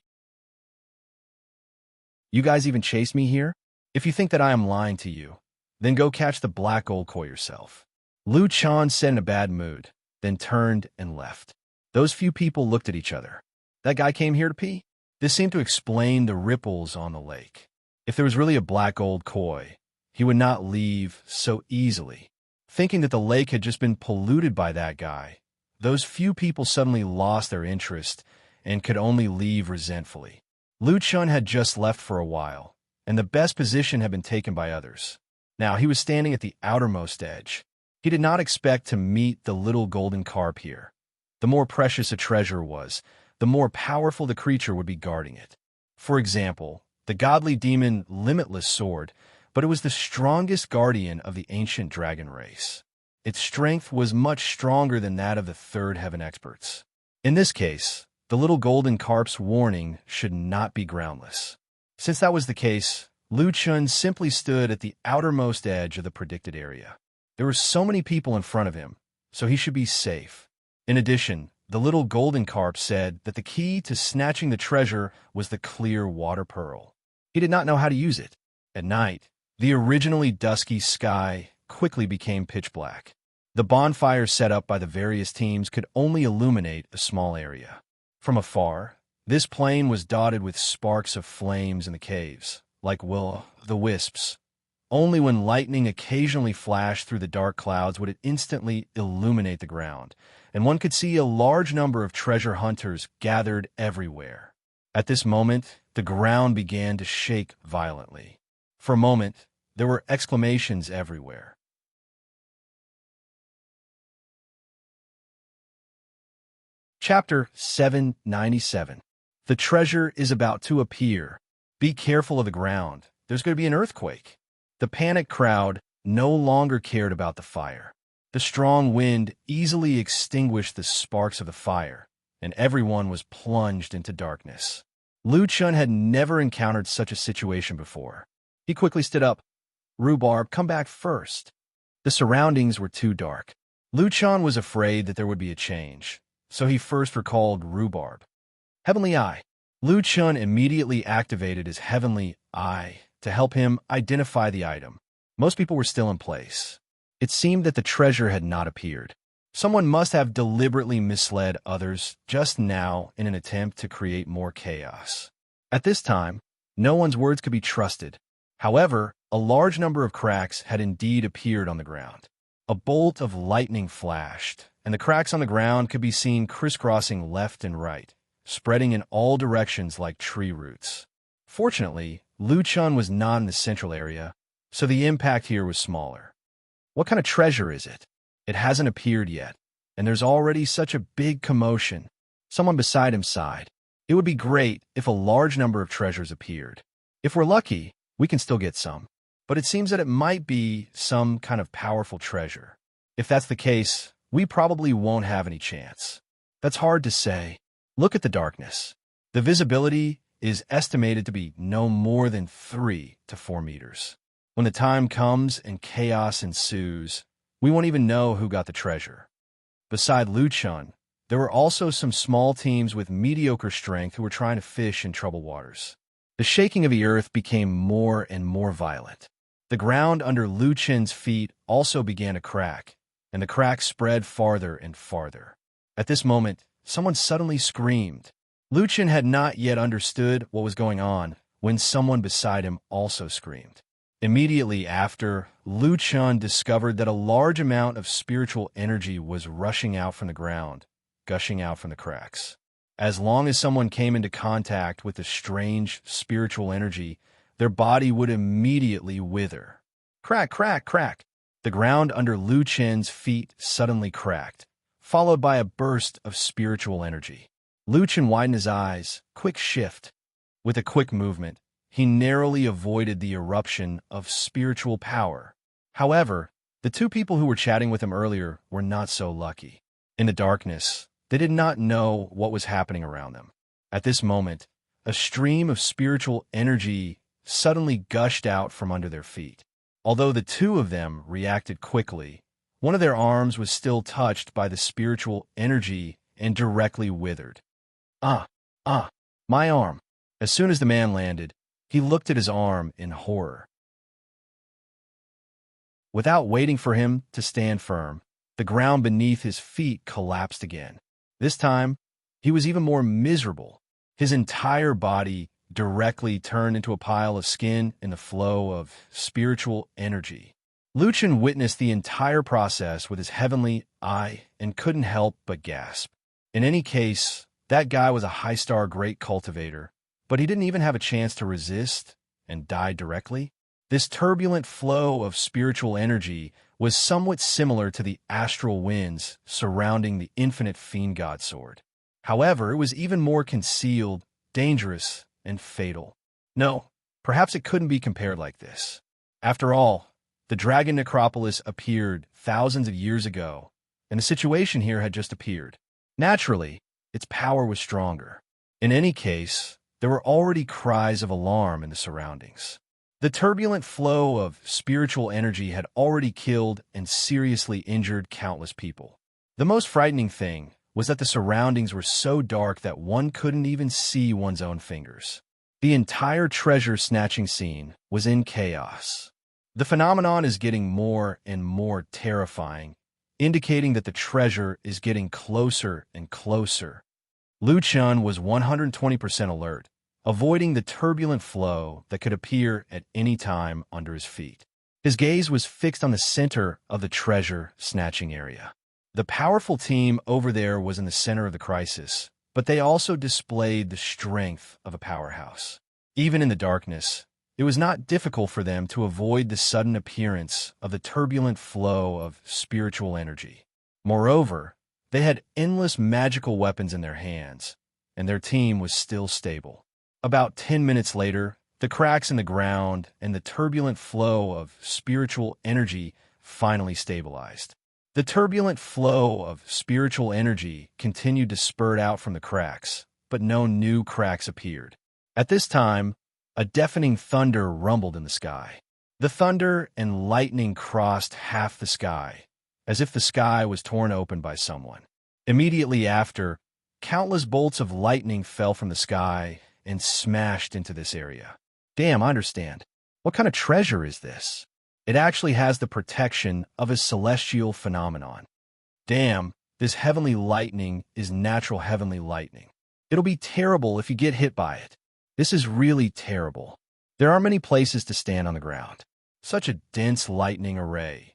You guys even chased me here? If you think that I am lying to you, then go catch the black gold koi yourself. Lu Chun said in a bad mood, then turned and left. Those few people looked at each other. That guy came here to pee? This seemed to explain the ripples on the lake. If there was really a black gold koi, he would not leave so easily. Thinking that the lake had just been polluted by that guy, those few people suddenly lost their interest and could only leave resentfully. Lu Chun had just left for a while, and the best position had been taken by others. Now he was standing at the outermost edge. He did not expect to meet the little golden carp here. The more precious a treasure was, the more powerful the creature would be guarding it. For example, the godly demon Limitless Sword, but it was the strongest guardian of the ancient dragon race. Its strength was much stronger than that of the third heaven experts. In this case, the little golden carp's warning should not be groundless. Since that was the case, Lu Chun simply stood at the outermost edge of the predicted area. There were so many people in front of him, so he should be safe. In addition, the little golden carp said that the key to snatching the treasure was the clear water pearl. He did not know how to use it. At night, the originally dusky sky quickly became pitch black. The bonfires set up by the various teams could only illuminate a small area. From afar, this plain was dotted with sparks of flames in the caves, like will-o'-the-wisps. Only when lightning occasionally flashed through the dark clouds would it instantly illuminate the ground, and one could see a large number of treasure hunters gathered everywhere. At this moment, the ground began to shake violently. For a moment, there were exclamations everywhere. Chapter 797. The treasure is about to appear. Be careful of the ground. There's going to be an earthquake. The panicked crowd no longer cared about the fire. The strong wind easily extinguished the sparks of the fire, and everyone was plunged into darkness. Lu Chun had never encountered such a situation before. He quickly stood up. Rhubarb, come back first. The surroundings were too dark. Lu Chun was afraid that there would be a change, so he first recalled Rhubarb. Heavenly Eye. Lu Chun immediately activated his Heavenly Eye to help him identify the item. Most people were still in place. It seemed that the treasure had not appeared. Someone must have deliberately misled others just now in an attempt to create more chaos. At this time, no one's words could be trusted. However, a large number of cracks had indeed appeared on the ground. A bolt of lightning flashed, and the cracks on the ground could be seen crisscrossing left and right, spreading in all directions like tree roots. Fortunately, Luchun was not in the central area, so the impact here was smaller. What kind of treasure is it? It hasn't appeared yet, and there's already such a big commotion. Someone beside him sighed. It would be great if a large number of treasures appeared. If we're lucky, we can still get some. But it seems that it might be some kind of powerful treasure. If that's the case, we probably won't have any chance. That's hard to say. Look at the darkness. The visibility is estimated to be no more than 3 to 4 meters. When the time comes and chaos ensues, we won't even know who got the treasure. Beside Luchun, there were also some small teams with mediocre strength who were trying to fish in troubled waters. The shaking of the earth became more and more violent. The ground under Luchun's feet also began to crack, and the cracks spread farther and farther. At this moment, someone suddenly screamed. Luchun had not yet understood what was going on when someone beside him also screamed. Immediately after, Luchun discovered that a large amount of spiritual energy was rushing out from the ground, gushing out from the cracks. As long as someone came into contact with the strange spiritual energy, their body would immediately wither. Crack, crack, crack. The ground under Luchun's feet suddenly cracked, followed by a burst of spiritual energy. Luchun widened his eyes, quick shift. With a quick movement, he narrowly avoided the eruption of spiritual power. However, the two people who were chatting with him earlier were not so lucky. In the darkness, they did not know what was happening around them. At this moment, a stream of spiritual energy suddenly gushed out from under their feet. Although the two of them reacted quickly, one of their arms was still touched by the spiritual energy and directly withered. My arm. As soon as the man landed, he looked at his arm in horror. Without waiting for him to stand firm, the ground beneath his feet collapsed again. This time, he was even more miserable. His entire body directly turned into a pile of skin in the flow of spiritual energy. Luchun witnessed the entire process with his heavenly eye and couldn't help but gasp. In any case, that guy was a high-star great cultivator, but he didn't even have a chance to resist and died directly. This turbulent flow of spiritual energy was somewhat similar to the astral winds surrounding the infinite fiend god sword. However, it was even more concealed, dangerous, and fatal. No, perhaps it couldn't be compared like this. After all, the dragon necropolis appeared thousands of years ago, and the situation here had just appeared. Naturally, its power was stronger. In any case, there were already cries of alarm in the surroundings. The turbulent flow of spiritual energy had already killed and seriously injured countless people. The most frightening thing was that the surroundings were so dark that one couldn't even see one's own fingers. The entire treasure-snatching scene was in chaos. The phenomenon is getting more and more terrifying, indicating that the treasure is getting closer and closer. Luchun was 120% alert, avoiding the turbulent flow that could appear at any time under his feet. His gaze was fixed on the center of the treasure-snatching area. The powerful team over there was in the center of the crisis, but they also displayed the strength of a powerhouse. Even in the darkness, it was not difficult for them to avoid the sudden appearance of the turbulent flow of spiritual energy. Moreover, they had endless magical weapons in their hands, and their team was still stable. About 10 minutes later, the cracks in the ground and the turbulent flow of spiritual energy finally stabilized. The turbulent flow of spiritual energy continued to spurt out from the cracks, but no new cracks appeared. At this time, a deafening thunder rumbled in the sky. The thunder and lightning crossed half the sky, as if the sky was torn open by someone. Immediately after, countless bolts of lightning fell from the sky and smashed into this area. Damn, I understand. What kind of treasure is this? It actually has the protection of a celestial phenomenon. Damn, this heavenly lightning is natural heavenly lightning. It'll be terrible if you get hit by it. This is really terrible. There aren't many places to stand on the ground. Such a dense lightning array.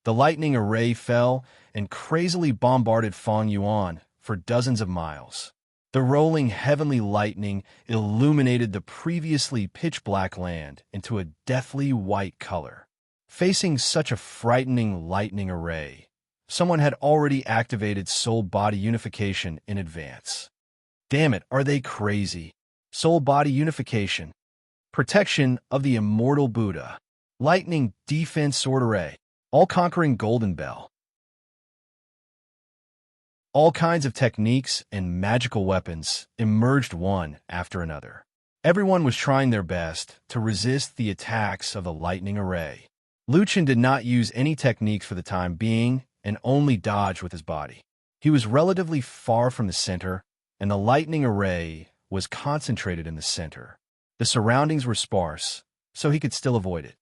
The lightning array fell and crazily bombarded Feng Yuan for dozens of miles. The rolling heavenly lightning illuminated the previously pitch-black land into a deathly white color. Facing such a frightening lightning array, someone had already activated soul-body unification in advance. Damn it, are they crazy? Soul-body unification. Protection of the immortal Buddha. Lightning defense sword array. All-conquering golden bell. All kinds of techniques and magical weapons emerged one after another. Everyone was trying their best to resist the attacks of the lightning array. Lu Chen did not use any techniques for the time being and only dodged with his body. He was relatively far from the center, and the lightning array was concentrated in the center. The surroundings were sparse, so he could still avoid it.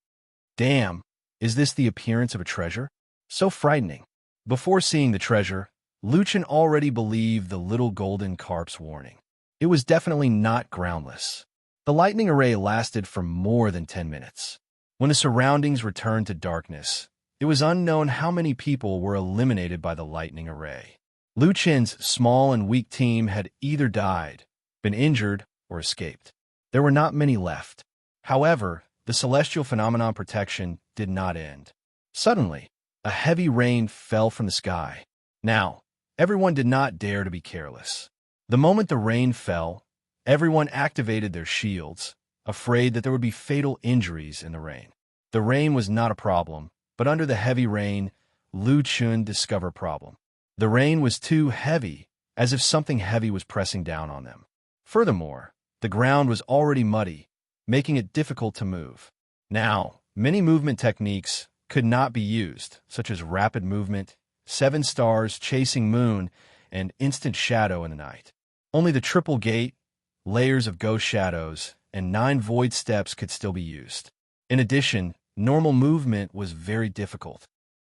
Damn, is this the appearance of a treasure? So frightening. Before seeing the treasure, Lu Chen already believed the little golden carp's warning. It was definitely not groundless. The lightning array lasted for more than 10 minutes. When the surroundings returned to darkness, it was unknown how many people were eliminated by the lightning array. Lu Chen's small and weak team had either died, been injured, or escaped. There were not many left. However, the celestial phenomenon protection did not end. Suddenly, a heavy rain fell from the sky. Now, everyone did not dare to be careless. The moment the rain fell, everyone activated their shields, afraid that there would be fatal injuries in the rain. The rain was not a problem, but under the heavy rain, Lu Chen discovered a problem. The rain was too heavy, as if something heavy was pressing down on them. Furthermore, the ground was already muddy, making it difficult to move. Now, many movement techniques could not be used, such as rapid movement, 7 stars chasing moon, and instant shadow in the night. Only the triple gate, layers of ghost shadows, and 9 void steps could still be used. In addition, normal movement was very difficult.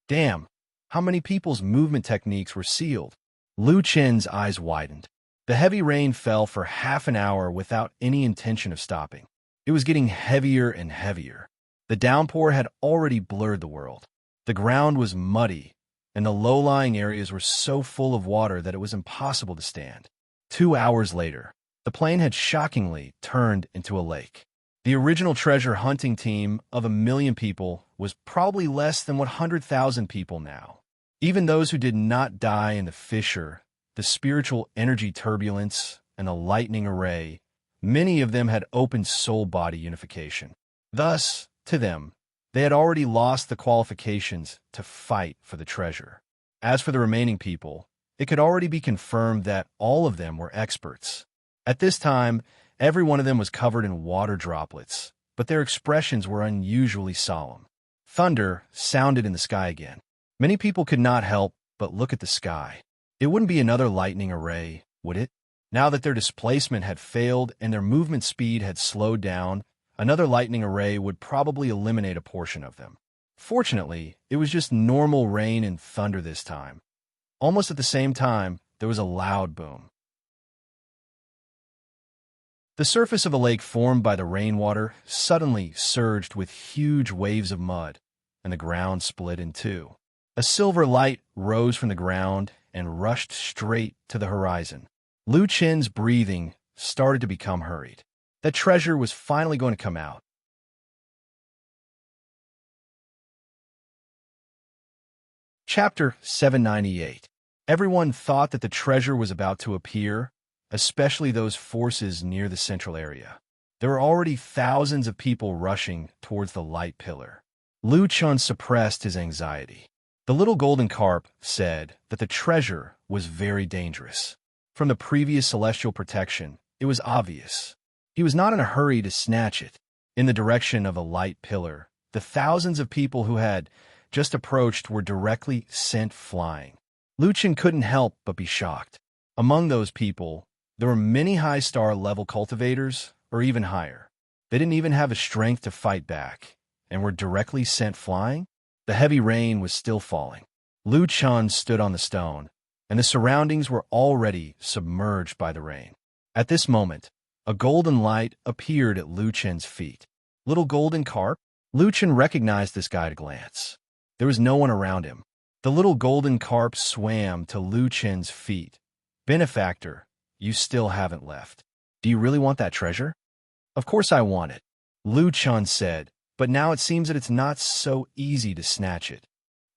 Damn, how many people's movement techniques were sealed? Lu Chen's eyes widened. The heavy rain fell for half an hour without any intention of stopping. It was getting heavier and heavier. The downpour had already blurred the world. The ground was muddy, and the low-lying areas were so full of water that it was impossible to stand. 2 hours later, the plain had shockingly turned into a lake. The original treasure hunting team of 1 million people was probably less than 100,000 people now. Even those who did not die in the fissure, the spiritual energy turbulence, and the lightning array, many of them had opened soul-body unification. Thus, to them, they had already lost the qualifications to fight for the treasure. As for the remaining people, it could already be confirmed that all of them were experts. At this time, every one of them was covered in water droplets, but their expressions were unusually solemn. Thunder sounded in the sky again. Many people could not help but look at the sky. It wouldn't be another lightning array, would it? Now that their displacement had failed and their movement speed had slowed down, another lightning array would probably eliminate a portion of them. Fortunately, it was just normal rain and thunder this time. Almost at the same time, there was a loud boom. The surface of a lake formed by the rainwater suddenly surged with huge waves of mud, and the ground split in two. A silver light rose from the ground and rushed straight to the horizon. Lu Chen's breathing started to become hurried. The treasure was finally going to come out. Chapter 798. Everyone thought that the treasure was about to appear, especially those forces near the central area. There were already thousands of people rushing towards the light pillar. Lu Chen suppressed his anxiety. The little golden carp said that the treasure was very dangerous. From the previous celestial protection, it was obvious. He was not in a hurry to snatch it. In the direction of a light pillar, the thousands of people who had just approached were directly sent flying. Lu Chen couldn't help but be shocked. Among those people, there were many high-star level cultivators, or even higher. They didn't even have the strength to fight back, and were directly sent flying. The heavy rain was still falling. Lu Chun stood on the stone, and the surroundings were already submerged by the rain. At this moment, a golden light appeared at Lu Chen's feet. Little golden carp? Lu Chen recognized this guy at a glance. There was no one around him. The little golden carp swam to Lu Chen's feet. Benefactor, you still haven't left. Do you really want that treasure? Of course I want it, Lu Chun said, but now it seems that it's not so easy to snatch it.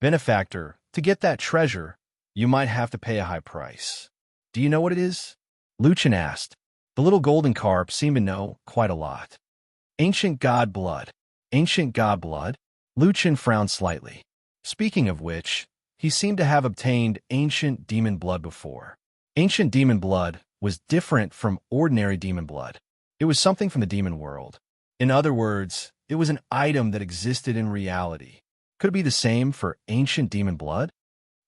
Benefactor, to get that treasure, you might have to pay a high price. Do you know what it is? Lu Chen asked. The little golden carp seemed to know quite a lot. Ancient god blood. Ancient god blood? Lu Chen frowned slightly. Speaking of which, he seemed to have obtained ancient demon blood before. Ancient demon blood was different from ordinary demon blood. It was something from the demon world. In other words, it was an item that existed in reality. Could it be the same for ancient demon blood?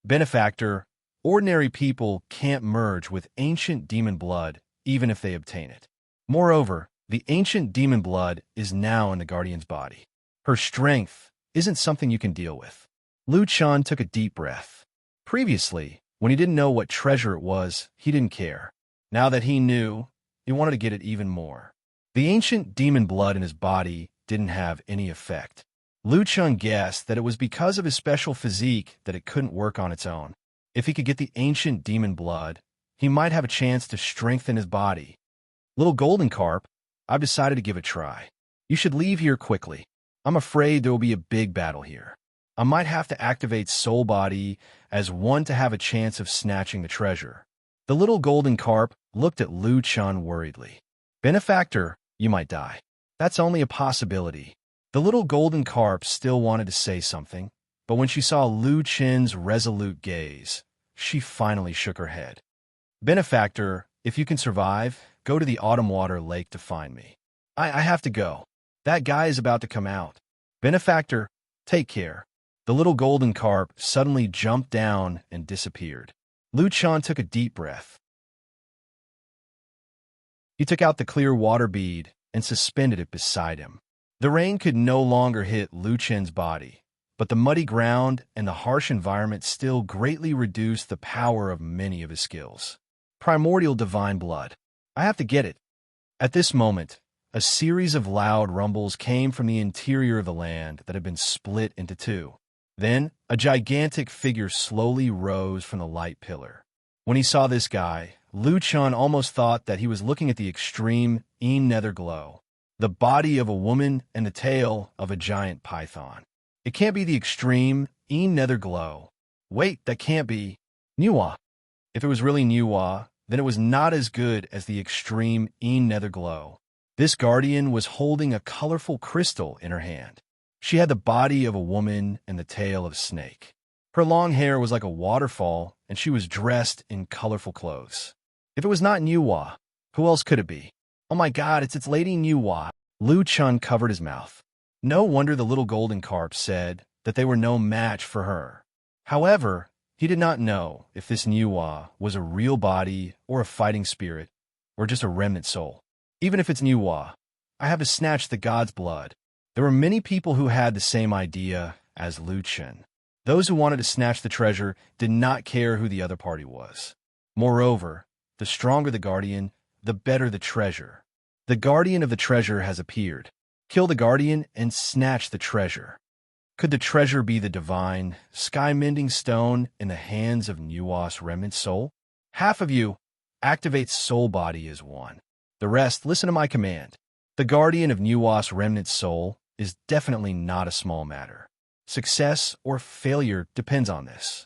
Benefactor, ordinary people can't merge with ancient demon blood even if they obtain it. Moreover, the ancient demon blood is now in the guardian's body. Her strength isn't something you can deal with. Lu Chun took a deep breath. Previously, when he didn't know what treasure it was, he didn't care. Now that he knew, he wanted to get it even more. The ancient demon blood in his body didn't have any effect. Lu Chun guessed that it was because of his special physique that it couldn't work on its own. If he could get the ancient demon blood, he might have a chance to strengthen his body. Little golden carp, I've decided to give it a try. You should leave here quickly. I'm afraid there will be a big battle here. I might have to activate Soul Body as one to have a chance of snatching the treasure. The little golden carp looked at Lu Chun worriedly. Benefactor, you might die. That's only a possibility. The little golden carp still wanted to say something, but when she saw Lu Chen's resolute gaze, she finally shook her head. Benefactor, if you can survive, go to the Autumn Water Lake to find me. I have to go. That guy is about to come out. Benefactor, take care. The little golden carp suddenly jumped down and disappeared. Lu Chun took a deep breath. He took out the clear water bead and suspended it beside him. The rain could no longer hit Lu Chen's body, but the muddy ground and the harsh environment still greatly reduced the power of many of his skills. Primordial divine blood. I have to get it. At this moment, a series of loud rumbles came from the interior of the land that had been split into two. Then, a gigantic figure slowly rose from the light pillar. When he saw this guy, Lu Chun almost thought that he was looking at the extreme nether glow, the body of a woman and the tail of a giant python. It can't be the extreme nether glow. Wait, that can't be Nuwa. If it was really Nuwa, then it was not as good as the extreme nether glow. This guardian was holding a colorful crystal in her hand. She had the body of a woman and the tail of a snake. Her long hair was like a waterfall, and she was dressed in colorful clothes. If it was not Nuwa, who else could it be? Oh my god, it's Lady Nuwa. Lu Chun covered his mouth. No wonder the little golden carp said that they were no match for her. However, he did not know if this Nuwa was a real body or a fighting spirit or just a remnant soul. Even if it's Nuwa, I have to snatch the god's blood. There were many people who had the same idea as Lu Chen. Those who wanted to snatch the treasure did not care who the other party was. Moreover, the stronger the guardian, the better the treasure. The guardian of the treasure has appeared. Kill the guardian and snatch the treasure. Could the treasure be the divine, sky-mending stone in the hands of Nuwa's remnant soul? Half of you, activate Soul Body as one. The rest, listen to my command. The guardian of Nuwa's remnant soul is definitely not a small matter. Success or failure depends on this.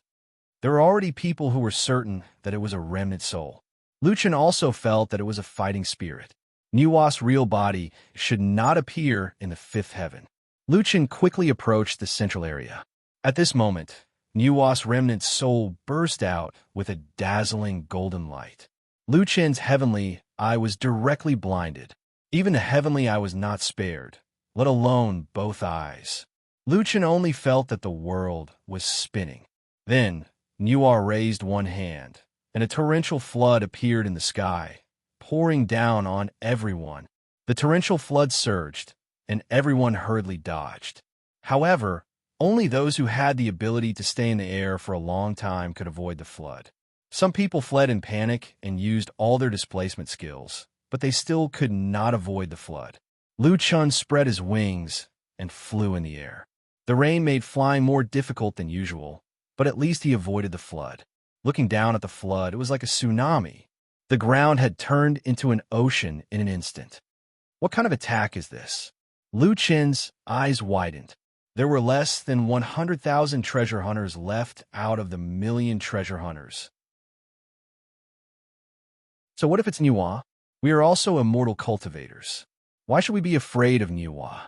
There were already people who were certain that it was a remnant soul. Lu Chen also felt that it was a fighting spirit. Nuwa's real body should not appear in the fifth heaven. Lu Chen quickly approached the central area. At this moment, Nuwa's remnant soul burst out with a dazzling golden light. Lu Chen's heavenly eye was directly blinded. Even the heavenly eye was not spared, let alone both eyes. Lu Chen only felt that the world was spinning. Then, Nuwa raised one hand, and a torrential flood appeared in the sky, pouring down on everyone. The torrential flood surged, and everyone hurriedly dodged. However, Only those who had the ability to stay in the air for a long time could avoid the flood. Some people fled in panic and used all their displacement skills, but they still could not avoid the flood. Lu Chun spread his wings and flew in the air. The rain made flying more difficult than usual, but at least he avoided the flood. Looking down at the flood, it was like a tsunami. The ground had turned into an ocean in an instant. What kind of attack is this? Lu Chen's eyes widened. There were less than 100,000 treasure hunters left out of the million treasure hunters. So what if it's Nuwa? We are also immortal cultivators. Why should we be afraid of Nuwa?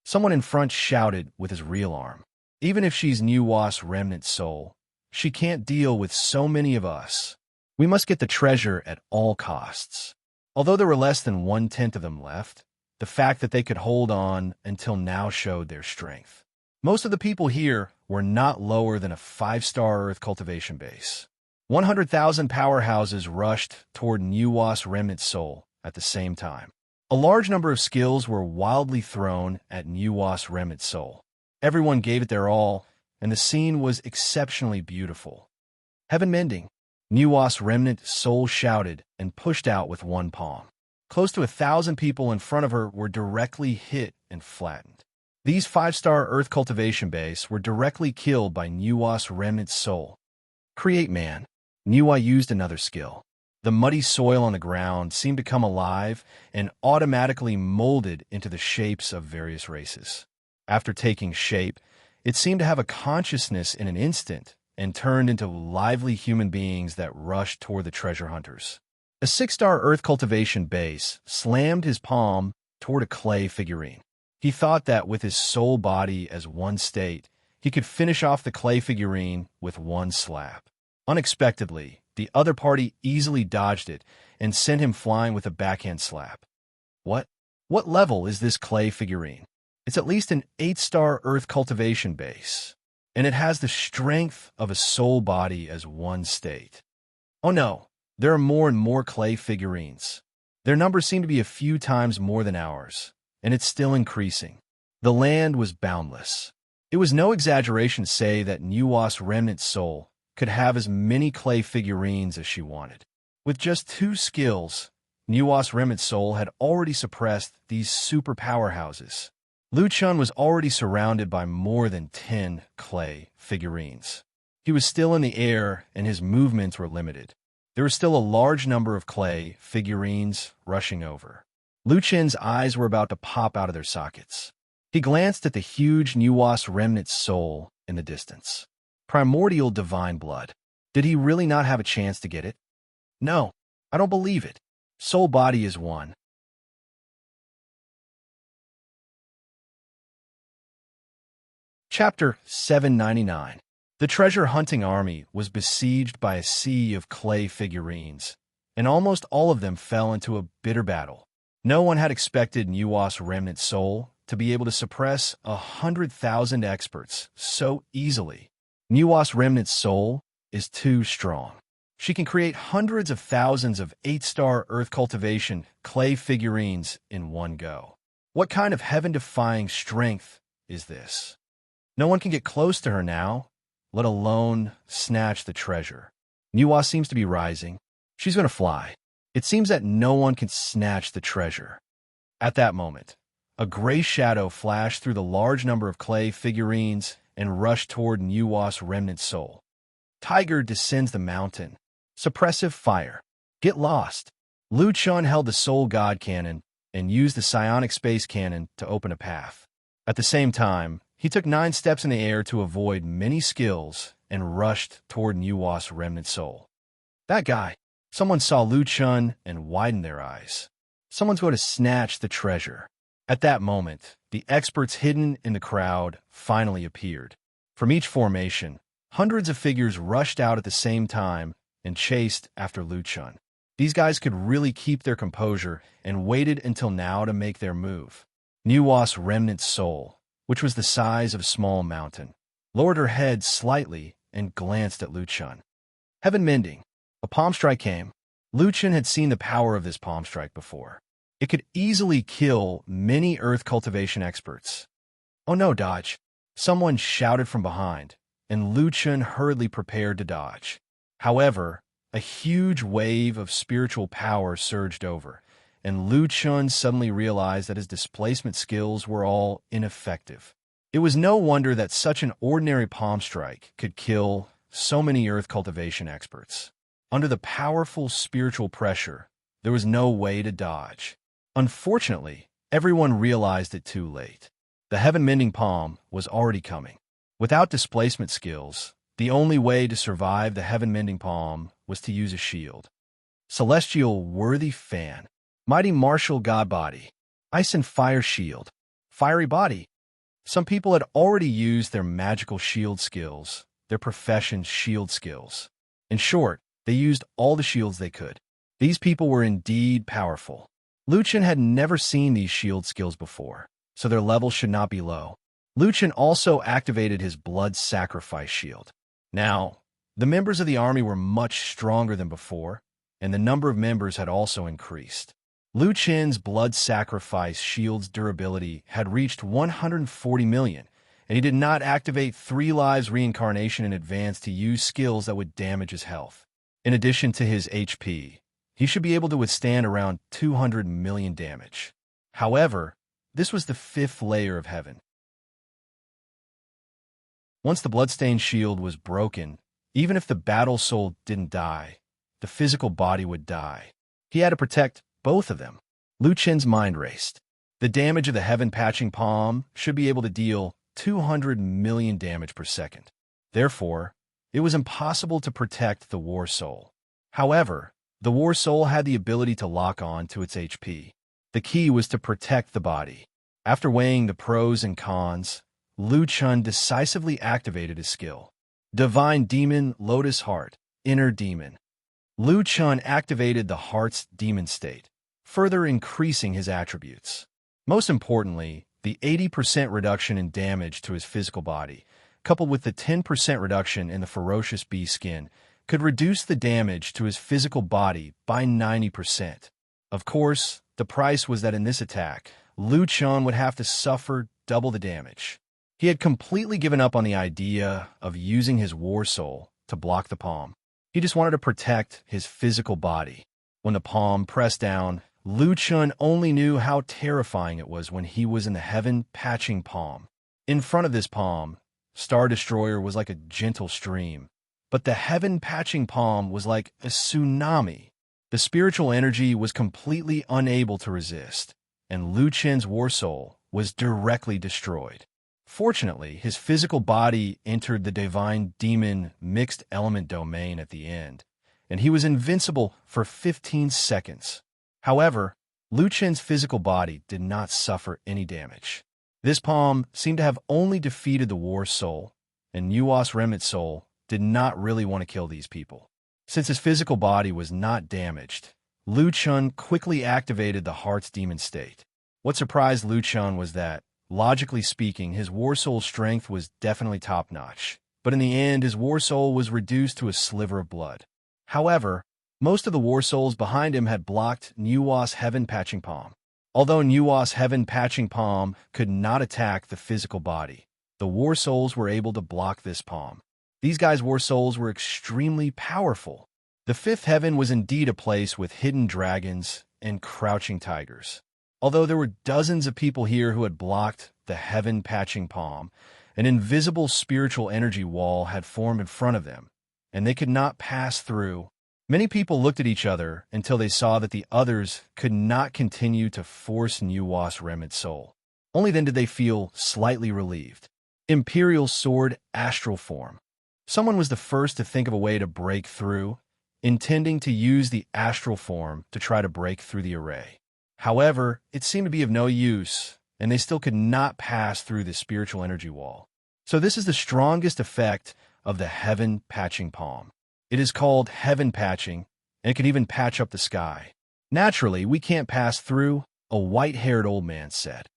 Someone in front shouted with his real arm. Even if she's Nuwa's remnant soul, she can't deal with so many of us. We must get the treasure at all costs. Although there were less than 1/10 of them left, the fact that they could hold on until now showed their strength. Most of the people here were not lower than a 5-star earth cultivation base. 100,000 powerhouses rushed toward Nuwa's remnant soul at the same time. A large number of skills were wildly thrown at Nuwa's remnant soul. Everyone gave it their all, and the scene was exceptionally beautiful. Heaven mending, Nuwa's remnant soul shouted and pushed out with one palm. Close to 1,000 people in front of her were directly hit and flattened. These 5-star earth cultivation base were directly killed by Nuwa's remnant soul. Create man. Nuwa used another skill. The muddy soil on the ground seemed to come alive and automatically molded into the shapes of various races. After taking shape, it seemed to have a consciousness in an instant and turned into lively human beings that rushed toward the treasure hunters. A 6-star earth cultivation base slammed his palm toward a clay figurine. He thought that with his soul body as one state, he could finish off the clay figurine with one slap. Unexpectedly, the other party easily dodged it and sent him flying with a backhand slap. What level is this clay figurine? It's at least an 8-star earth cultivation base, and it has the strength of a soul body as one state. Oh no, there are more and more clay figurines. Their numbers seem to be a few times more than ours, and it's still increasing. The land was boundless. It was no exaggeration to say that Nuwa's remnant soul could have as many clay figurines as she wanted. With just 2 skills, Nuwa's remnant soul had already suppressed these super powerhouses. Lu Chun was already surrounded by more than 10 clay figurines. He was still in the air and his movements were limited. There was still a large number of clay figurines rushing over. Lu Chen's eyes were about to pop out of their sockets. He glanced at the huge Nuwa's remnant soul in the distance. Primordial divine blood. Did he really not have a chance to get it? No, I don't believe it. Soul body is one. Chapter 799. The treasure hunting army was besieged by a sea of clay figurines, and almost all of them fell into a bitter battle. No one had expected Nuwa's remnant soul to be able to suppress 100,000 experts so easily. Nuwa's remnant soul is too strong. She can create hundreds of thousands of 8-star earth cultivation clay figurines in one go. What kind of heaven-defying strength is this? No one can get close to her now, let alone snatch the treasure. Nuwa seems to be rising. She's going to fly. It seems that no one can snatch the treasure. At that moment, a gray shadow flashed through the large number of clay figurines and rushed toward Nuwa's remnant soul. Tiger descends the mountain. Suppressive fire. Get lost. Lu Chun held the soul god cannon and used the psionic space cannon to open a path. At the same time, he took 9 steps in the air to avoid many skills and rushed toward Nuwa's remnant soul. That guy. Someone saw Lu Chun and widened their eyes. Someone's going to snatch the treasure. At that moment, the experts hidden in the crowd finally appeared. From each formation, hundreds of figures rushed out at the same time and chased after Lu Chun. These guys could really keep their composure and waited until now to make their move. Nuwa's remnant soul, which was the size of a small mountain, lowered her head slightly and glanced at Lu Chun. Heaven mending. A palm strike came. Lu Chun had seen the power of this palm strike before. It could easily kill many earth cultivation experts. Oh no, dodge. Someone shouted from behind, and Lu Chun hurriedly prepared to dodge. However, a huge wave of spiritual power surged over, and Lu Chun suddenly realized that his displacement skills were all ineffective. It was no wonder that such an ordinary palm strike could kill so many earth cultivation experts. Under the powerful spiritual pressure, there was no way to dodge. Unfortunately, everyone realized it too late. The heaven-mending palm was already coming. Without displacement skills, the only way to survive the heaven-mending palm was to use a shield. Celestial worthy fan, mighty martial god body, ice and fire shield, fiery body. Some people had already used their magical shield skills, their profession's shield skills. In short, they used all the shields they could. These people were indeed powerful. Lu Chun had never seen these shield skills before, so their level should not be low. Lu Chun also activated his blood sacrifice shield. Now, the members of the army were much stronger than before, and the number of members had also increased. Lu Chun's blood sacrifice shield's durability had reached 140 million, and he did not activate 3 lives reincarnation in advance to use skills that would damage his health. In addition to his HP, he should be able to withstand around 200 million damage. However, this was the 5th layer of heaven. Once the bloodstained shield was broken, even if the battle soul didn't die, the physical body would die. He had to protect both of them. Lu Chun's mind raced. The damage of the heaven-patching palm should be able to deal 200 million damage per second. Therefore, it was impossible to protect the war soul. However, the war soul had the ability to lock on to its HP. The key was to protect the body. After weighing the pros and cons, Lu Chun decisively activated his skill. Divine Demon Lotus Heart, Inner Demon. Lu Chun activated the heart's demon state, further increasing his attributes. Most importantly, the 80% reduction in damage to his physical body, coupled with the 10% reduction in the ferocious bee skin, could reduce the damage to his physical body by 90%. Of course, the price was that in this attack, Lu Chun would have to suffer double the damage. He had completely given up on the idea of using his war soul to block the palm. He just wanted to protect his physical body. When the palm pressed down, Lu Chun only knew how terrifying it was when he was in the heaven-patching palm. In front of this palm, Star Destroyer was like a gentle stream, but the heaven-patching palm was like a tsunami. The spiritual energy was completely unable to resist, and Lu Chun's war soul was directly destroyed. Fortunately, his physical body entered the divine demon mixed element domain at the end, and he was invincible for 15 seconds. However, Lu Chun's physical body did not suffer any damage. This palm seemed to have only defeated the war soul, and Nuwa's remnant soul did not really want to kill these people. Since his physical body was not damaged, Lu Chun quickly activated the heart's demon state. What surprised Lu Chun was that, logically speaking, his war soul's strength was definitely top-notch, but in the end, his war soul was reduced to a sliver of blood. However, most of the war souls behind him had blocked Nuwa's heaven-patching palm. Although Nuwa's heaven-patching palm could not attack the physical body, the war souls were able to block this palm. These guys' war souls were extremely powerful. The 5th heaven was indeed a place with hidden dragons and crouching tigers. Although there were dozens of people here who had blocked the heaven-patching palm, an invisible spiritual energy wall had formed in front of them, and they could not pass through. Many people looked at each other until they saw that the others could not continue to force Nuwa's remnant soul. Only then did they feel slightly relieved. Imperial Sword Astral Form. Someone was the first to think of a way to break through, intending to use the astral form to try to break through the array. However, it seemed to be of no use, and they still could not pass through the spiritual energy wall. So this is the strongest effect of the heaven-patching palm. It is called heaven patching, and it can even patch up the sky. Naturally, we can't pass through, a white-haired old man said.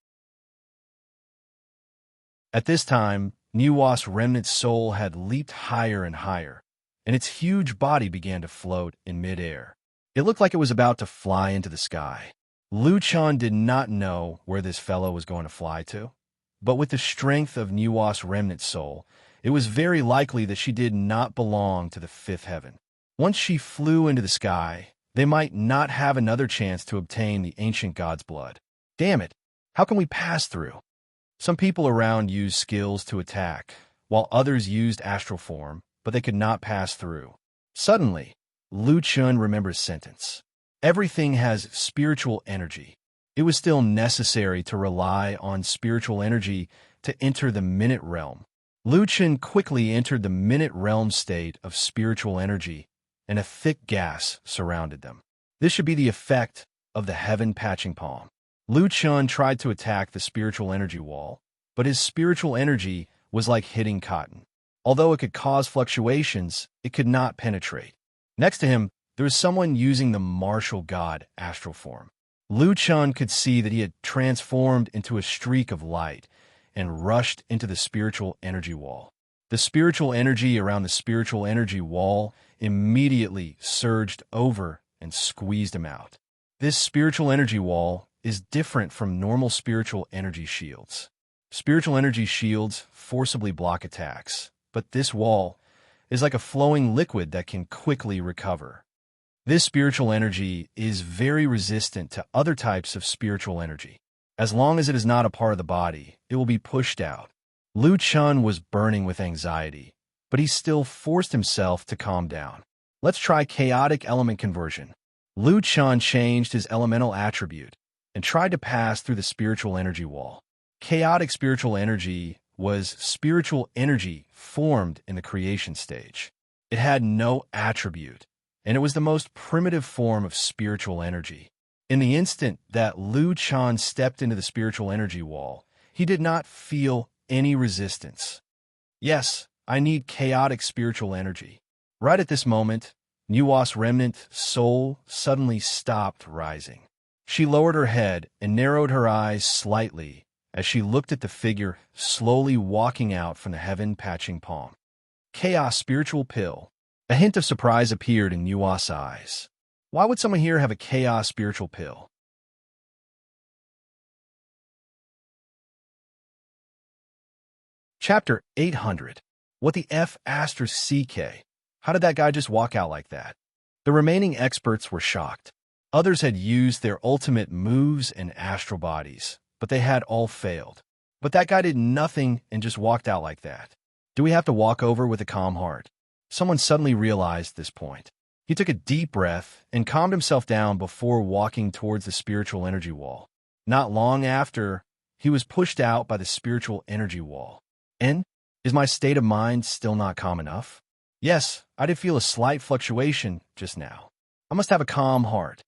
At this time, Nuwa's remnant soul had leaped higher and higher, and its huge body began to float in midair. It looked like it was about to fly into the sky. Lu Chun did not know where this fellow was going to fly to, But with the strength of Nuwa's remnant soul, it was very likely that she did not belong to the fifth heaven. Once she flew into the sky, they might not have another chance to obtain the ancient god's blood. Damn it! How can we pass through? Some people around used skills to attack, while others used astral form, but they could not pass through. Suddenly, Lu Chun remembered his sentence. Everything has spiritual energy. It was still necessary to rely on spiritual energy to enter the minute realm. Lu Chun quickly entered the minute realm state of spiritual energy, and a thick gas surrounded them. This should be the effect of the heaven patching palm. Lu Chun tried to attack the spiritual energy wall, but his spiritual energy was like hitting cotton. Although it could cause fluctuations, it could not penetrate. Next to him, there was someone using the martial god astral form. Lu Chun could see that he had transformed into a streak of light and rushed into the spiritual energy wall. The spiritual energy around the spiritual energy wall immediately surged over and squeezed him out. This spiritual energy wall is different from normal spiritual energy shields. Spiritual energy shields forcibly block attacks, but this wall is like a flowing liquid that can quickly recover. This spiritual energy is very resistant to other types of spiritual energy. As long as it is not a part of the body, it will be pushed out. Lu Chun was burning with anxiety, but he still forced himself to calm down. Let's try chaotic element conversion. Lu Chun changed his elemental attribute and tried to pass through the spiritual energy wall. Chaotic spiritual energy was spiritual energy formed in the creation stage. It had no attribute, and it was the most primitive form of spiritual energy. In the instant that Lu Chun stepped into the spiritual energy wall, he did not feel any resistance. Yes, I need chaotic spiritual energy. Right at this moment, Nuwa's remnant soul suddenly stopped rising. She lowered her head and narrowed her eyes slightly as she looked at the figure slowly walking out from the heaven patching palm. Chaos spiritual pill. A hint of surprise appeared in Nuwa's eyes. Why would someone here have a chaos spiritual pill? Chapter 800. What the F asterisk CK? How did that guy just walk out like that? The remaining experts were shocked. Others had used their ultimate moves and astral bodies, but they had all failed. But that guy did nothing and just walked out like that. Do we have to walk over with a calm heart? Someone suddenly realized this point. He took a deep breath and calmed himself down before walking towards the spiritual energy wall. Not long after, he was pushed out by the spiritual energy wall. And is my state of mind still not calm enough? Yes, I did feel a slight fluctuation just now. I must have a calm heart.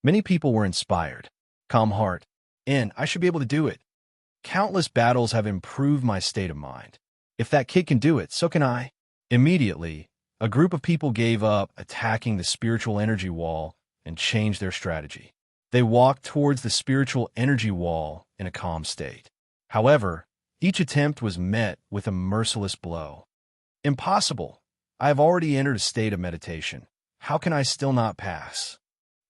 Many people were inspired. Calm heart. And I should be able to do it. Countless battles have improved my state of mind. If that kid can do it, so can I. Immediately, a group of people gave up attacking the spiritual energy wall and changed their strategy. They walked towards the spiritual energy wall in a calm state. However, each attempt was met with a merciless blow. Impossible! I have already entered a state of meditation. How can I still not pass?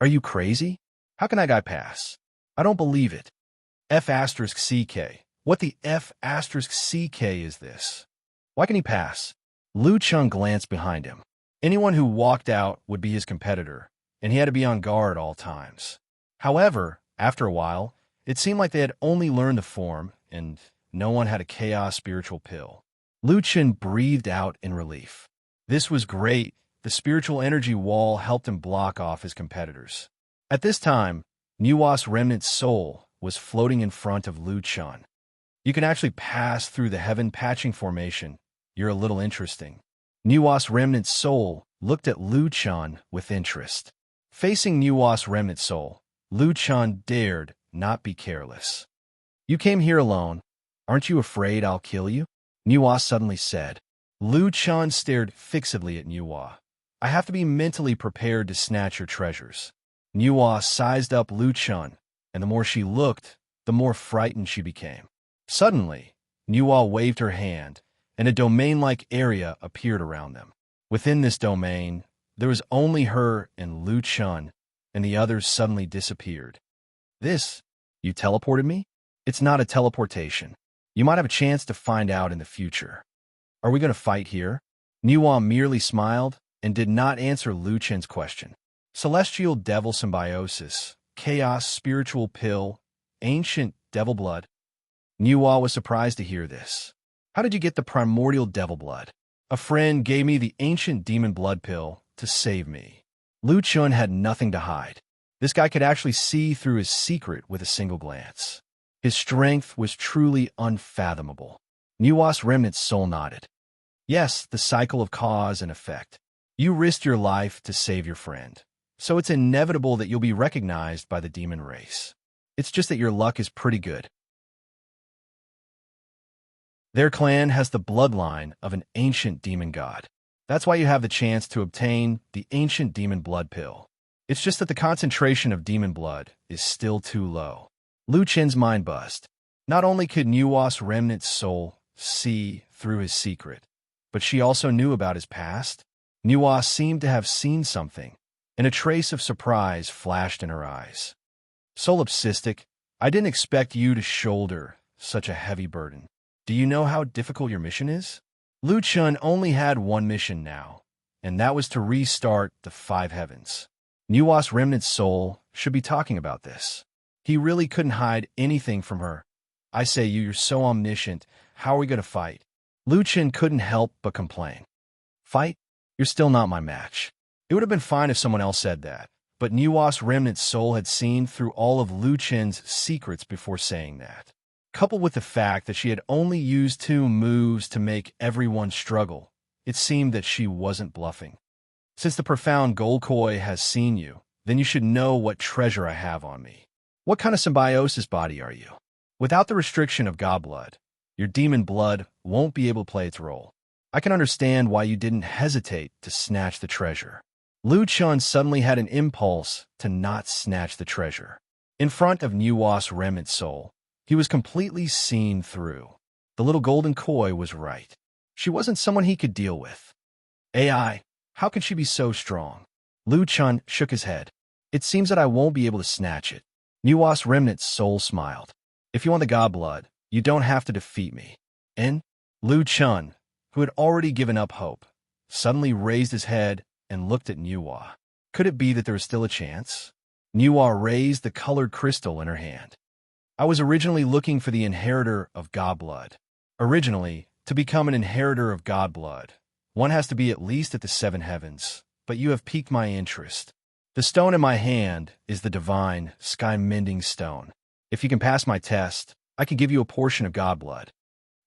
Are you crazy? How can that guy pass? I don't believe it. F asterisk CK. What the F asterisk CK is this? Why can he pass? Lu Chun glanced behind him. Anyone who walked out would be his competitor, and he had to be on guard at all times. However, after a while, it seemed like they had only learned the form, and no one had a chaos spiritual pill. Lu Chun breathed out in relief. This was great. The spiritual energy wall helped him block off his competitors. At this time, Nuwa's remnant soul was floating in front of Lu Chun. You can actually pass through the heaven patching formation. You're a little interesting. Nuwa's remnant soul looked at Lu Chun with interest. Facing Nuwa's remnant soul, Lu Chun dared not be careless. You came here alone. Aren't you afraid I'll kill you? Nuwa suddenly said. Lu Chun stared fixedly at Nuwa. I have to be mentally prepared to snatch your treasures. Nuwa sized up Lu Chun, and the more she looked, the more frightened she became. Suddenly, Nuwa waved her hand, and a domain-like area appeared around them. Within this domain, there was only her and Lu Chun, and the others suddenly disappeared. You teleported me? It's not a teleportation. You might have a chance to find out in the future. Are we going to fight here? Niwa merely smiled and did not answer Lu Chen's question. Celestial devil symbiosis, chaos spiritual pill, ancient devil blood. Niwa was surprised to hear this. How did you get the primordial devil blood? A friend gave me the ancient demon blood pill to save me. Lu Chun had nothing to hide. This guy could actually see through his secret with a single glance. His strength was truly unfathomable. Niwa's remnant soul nodded. Yes, the cycle of cause and effect. You risked your life to save your friend, so it's inevitable that you'll be recognized by the demon race. It's just that your luck is pretty good. Their clan has the bloodline of an ancient demon god. That's why you have the chance to obtain the ancient demon blood pill. It's just that the concentration of demon blood is still too low. Lu Chen's mind buzzed. Not only could Niwa's remnant soul see through his secret, but she also knew about his past. Niwa seemed to have seen something, and a trace of surprise flashed in her eyes. Solipsistic, I didn't expect you to shoulder such a heavy burden. Do you know how difficult your mission is? Lu Chun only had one mission now, and that was to restart the five heavens. Niwa's remnant soul should be talking about this. He really couldn't hide anything from her. I say, you're so omniscient. How are we going to fight? Lu Chen couldn't help but complain. Fight? You're still not my match. It would have been fine if someone else said that, but Niwa's remnant soul had seen through all of Lu Chen's secrets before saying that. Coupled with the fact that she had only used 2 moves to make everyone struggle, it seemed that she wasn't bluffing. Since the profound Golkoi has seen you, then you should know what treasure I have on me. What kind of symbiosis body are you? Without the restriction of god blood, your demon blood won't be able to play its role. I can understand why you didn't hesitate to snatch the treasure. Lu Chun suddenly had an impulse to not snatch the treasure. In front of Niwa's remnant soul, he was completely seen through. The little golden koi was right. She wasn't someone he could deal with. AI, how can she be so strong? Lu Chun shook his head. It seems that I won't be able to snatch it. Niwa's remnant soul smiled. If you want the god blood, you don't have to defeat me. And Lu Chun, who had already given up hope, suddenly raised his head and looked at Niwa. Could it be that there was still a chance? Niwa raised the colored crystal in her hand. I was originally looking for the inheritor of god blood. Originally, to become an inheritor of god blood, one has to be at least at the 7 heavens, but you have piqued my interest. The stone in my hand is the divine, sky-mending stone. If you can pass my test, I can give you a portion of god blood.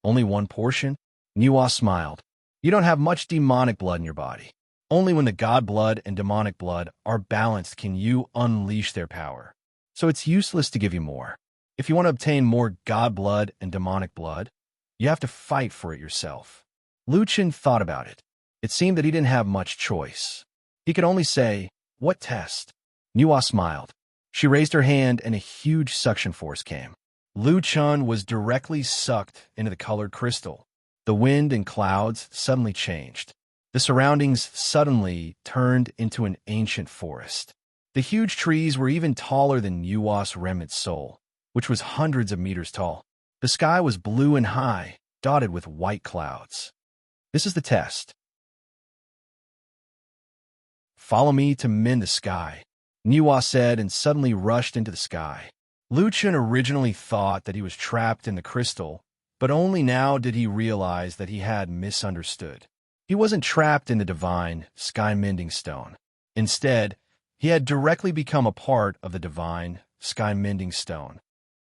Only one portion? Niwa smiled. You don't have much demonic blood in your body. Only when the god blood and demonic blood are balanced can you unleash their power. So it's useless to give you more. If you want to obtain more god blood and demonic blood, you have to fight for it yourself. Lu Chen thought about it. It seemed that he didn't have much choice. He could only say, what test? Niwa smiled. She raised her hand and a huge suction force came. Lu Chun was directly sucked into the colored crystal. The wind and clouds suddenly changed. The surroundings suddenly turned into an ancient forest. The huge trees were even taller than Niwa's remnant soul, which was hundreds of meters tall. The sky was blue and high, dotted with white clouds. This is the test. Follow me to mend the sky, Niwa said and suddenly rushed into the sky. Lu Chun originally thought that he was trapped in the crystal, but only now did he realize that he had misunderstood. He wasn't trapped in the divine, sky-mending stone. Instead, he had directly become a part of the divine, sky-mending stone.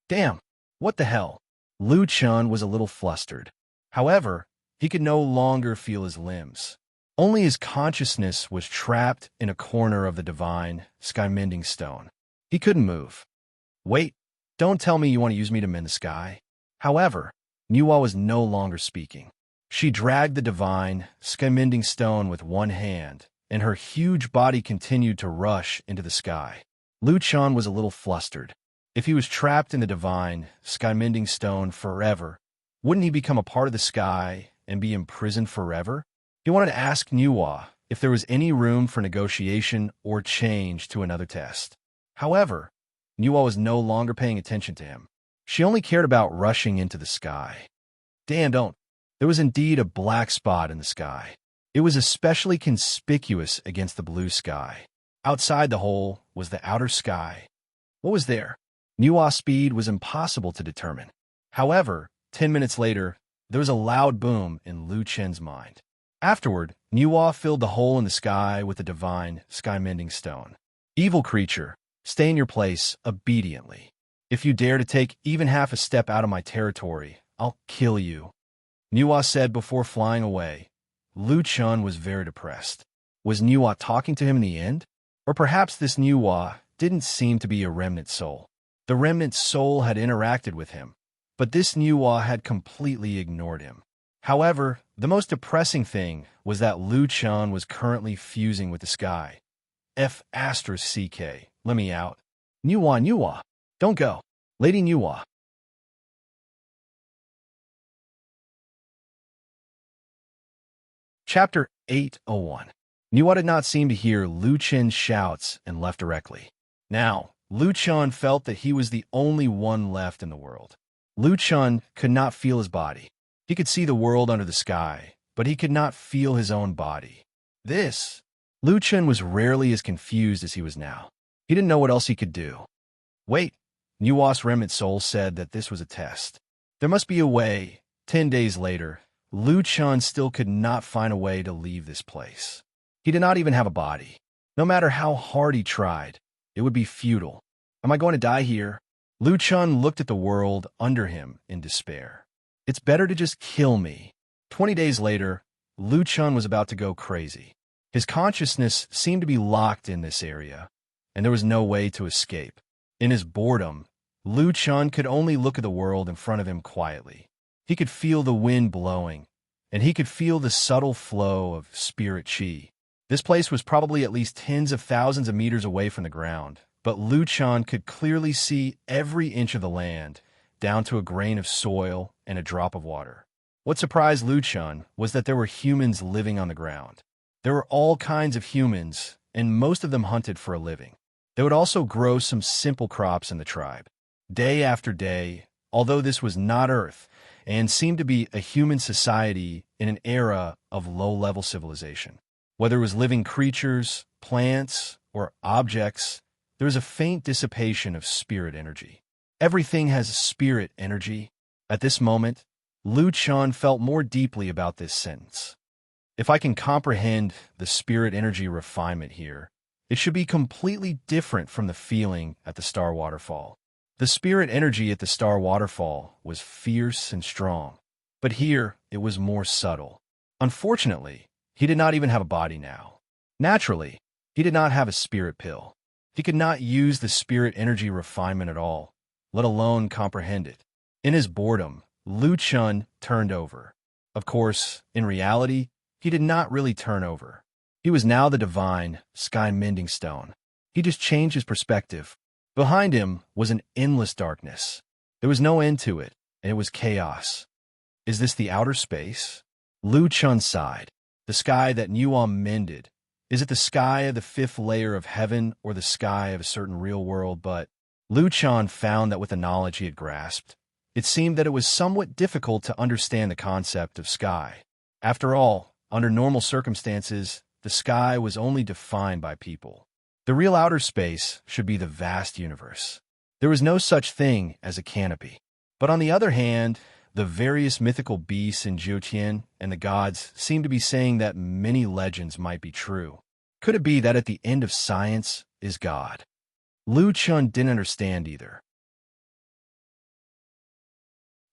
Damn, what the hell? Lu Chun was a little flustered. However, he could no longer feel his limbs. Only his consciousness was trapped in a corner of the divine, sky-mending stone. He couldn't move. Wait, don't tell me you want to use me to mend the sky. However, Niwa was no longer speaking. She dragged the divine, sky-mending stone with one hand, and her huge body continued to rush into the sky. Lu Chun was a little flustered. If he was trapped in the divine, sky-mending stone forever, wouldn't he become a part of the sky and be imprisoned forever? He wanted to ask Niwa if there was any room for negotiation or change to another test. However, Niwa was no longer paying attention to him. She only cared about rushing into the sky. Damn, don't. There was indeed a black spot in the sky. It was especially conspicuous against the blue sky. Outside the hole was the outer sky. What was there? Nua's speed was impossible to determine. However, 10 minutes later, there was a loud boom in Lu Chen's mind. Afterward, Nua filled the hole in the sky with the divine sky-mending stone. Evil creature, stay in your place obediently. If you dare to take even half a step out of my territory, I'll kill you. Nua said before flying away. Lu Chen was very depressed. Was Nua talking to him in the end? Or perhaps this Nua didn't seem to be a remnant soul. The remnant soul had interacted with him, but this Nua had completely ignored him. However, the most depressing thing was that Lu Chen was currently fusing with the sky. F***CK, let me out. Nua, don't go. Lady Nua. Chapter 801. Nua did not seem to hear Lu Chen's shouts and left directly. Now, Lu Chen felt that he was the only one left in the world. Lu Chen could not feel his body. He could see the world under the sky, but he could not feel his own body. Lu Chen was rarely as confused as he was now. He didn't know what else he could do. Wait, Nua's remnant soul said that this was a test. There must be a way. 10 days later, Lu Chen still could not find a way to leave this place. He did not even have a body. No matter how hard he tried, it would be futile. Am I going to die here? Lu Chen looked at the world under him in despair. It's better to just kill me. 20 days later, Lu Chen was about to go crazy. His consciousness seemed to be locked in this area, and there was no way to escape. In his boredom, Lu Chen could only look at the world in front of him quietly. He could feel the wind blowing, and he could feel the subtle flow of spirit qi. This place was probably at least tens of thousands of meters away from the ground, but Lu Chen could clearly see every inch of the land, down to a grain of soil and a drop of water. What surprised Lu Chen was that there were humans living on the ground. There were all kinds of humans, and most of them hunted for a living. They would also grow some simple crops in the tribe. Day after day, although this was not Earth, and seemed to be a human society in an era of low-level civilization. Whether it was living creatures, plants, or objects, there was a faint dissipation of spirit energy. Everything has spirit energy. At this moment, Lu Chen felt more deeply about this sentence. If I can comprehend the spirit energy refinement here, it should be completely different from the feeling at the Star Waterfall. The spirit energy at the Star Waterfall was fierce and strong, but here it was more subtle. Unfortunately, he did not even have a body now. Naturally, he did not have a spirit pill. He could not use the spirit energy refinement at all, let alone comprehend it. In his boredom, Lu Chen turned over. Of course, in reality, he did not really turn over. He was now the divine, sky-mending stone. He just changed his perspective. Behind him was an endless darkness. There was no end to it, and it was chaos. Is this the outer space? Lu Chen sighed. The sky that Nua mended. Is it the sky of the fifth layer of heaven or the sky of a certain real world? But Lu Chen found that with the knowledge he had grasped, it seemed that it was somewhat difficult to understand the concept of sky. After all, under normal circumstances, the sky was only defined by people. The real outer space should be the vast universe. There was no such thing as a canopy. But on the other hand, the various mythical beasts in Jiutian and the gods seemed to be saying that many legends might be true. Could it be that at the end of science is God? Lu Chen didn't understand either.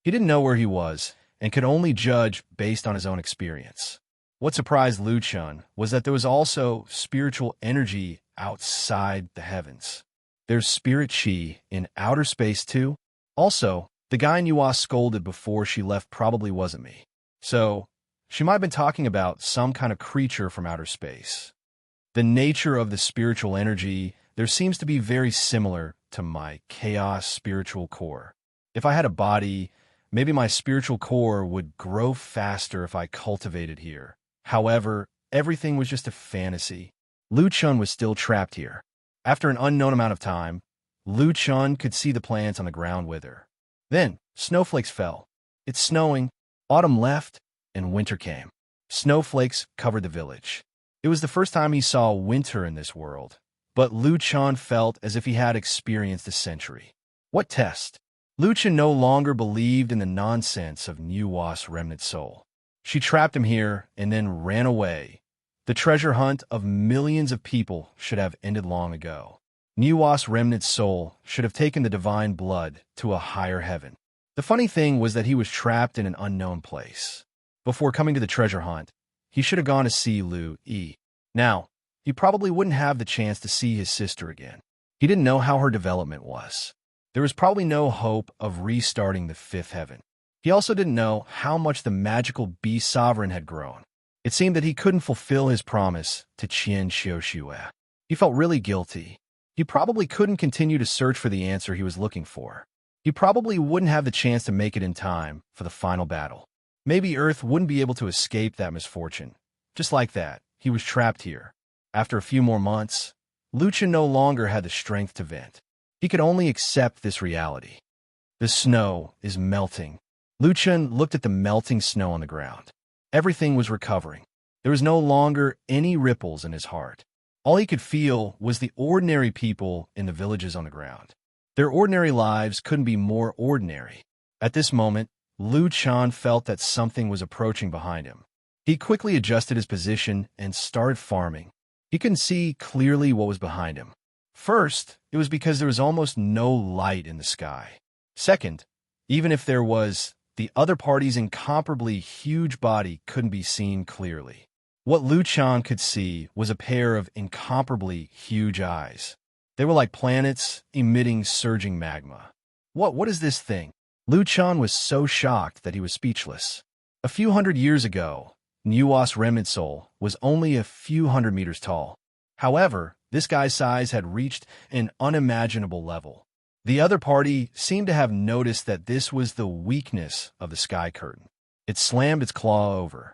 He didn't know where he was and could only judge based on his own experience. What surprised Lu Chen was that there was also spiritual energy outside the heavens. There's spirit qi in outer space too. Also, the guy Nua scolded before she left probably wasn't me. So, she might have been talking about some kind of creature from outer space. The nature of the spiritual energy there seems to be very similar to my chaos spiritual core. If I had a body, maybe my spiritual core would grow faster if I cultivated here. However, everything was just a fantasy. Lu Chen was still trapped here. After an unknown amount of time, Lu Chen could see the plants on the ground wither. Then, snowflakes fell. It's snowing, autumn left, and winter came. Snowflakes covered the village. It was the first time he saw winter in this world, but Lu Chan felt as if he had experienced a century. What test? Lu Chan no longer believed in the nonsense of Nuwa's remnant soul. She trapped him here and then ran away. The treasure hunt of millions of people should have ended long ago. Nuwa's remnant soul should have taken the divine blood to a higher heaven. The funny thing was that he was trapped in an unknown place. Before coming to the treasure hunt, he should have gone to see Lu Yi. Now, he probably wouldn't have the chance to see his sister again. He didn't know how her development was. There was probably no hope of restarting the fifth heaven. He also didn't know how much the magical beast sovereign had grown. It seemed that he couldn't fulfill his promise to Qian Xiuxue. He felt really guilty. He probably couldn't continue to search for the answer he was looking for. He probably wouldn't have the chance to make it in time for the final battle. Maybe Earth wouldn't be able to escape that misfortune. Just like that, he was trapped here. After a few more months, Lu Chan no longer had the strength to vent. He could only accept this reality. The snow is melting. Lu Chan looked at the melting snow on the ground. Everything was recovering. There was no longer any ripples in his heart. All he could feel was the ordinary people in the villages on the ground. Their ordinary lives couldn't be more ordinary. At this moment, Lu Chan felt that something was approaching behind him. He quickly adjusted his position and started farming. He couldn't see clearly what was behind him. First, it was because there was almost no light in the sky. Second, even if there was, the other party's incomparably huge body couldn't be seen clearly. What Lu Chan could see was a pair of incomparably huge eyes. They were like planets emitting surging magma. What is this thing? Lu Chan was so shocked that he was speechless. A few hundred years ago, Nuwa's remnant soul was only a few hundred meters tall. However, this guy's size had reached an unimaginable level. The other party seemed to have noticed that this was the weakness of the sky curtain. It slammed its claw over.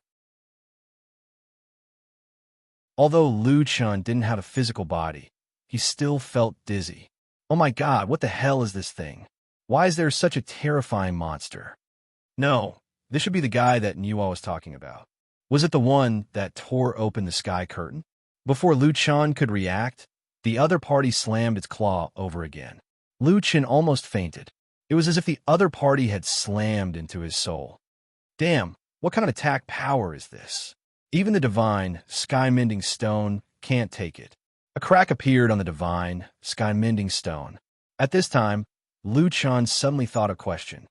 Although Lu Chan didn't have a physical body, he still felt dizzy. Oh my God, what the hell is this thing? Why is there such a terrifying monster? No, this should be the guy that Nuwa was talking about. Was it the one that tore open the sky curtain? Before Lu Chan could react, the other party slammed its claw over again. Lu Chan almost fainted. It was as if the other party had slammed into his soul. Damn, what kind of attack power is this? Even the divine, sky-mending stone can't take it. A crack appeared on the divine, sky-mending stone. At this time, Lu Chan suddenly thought a question.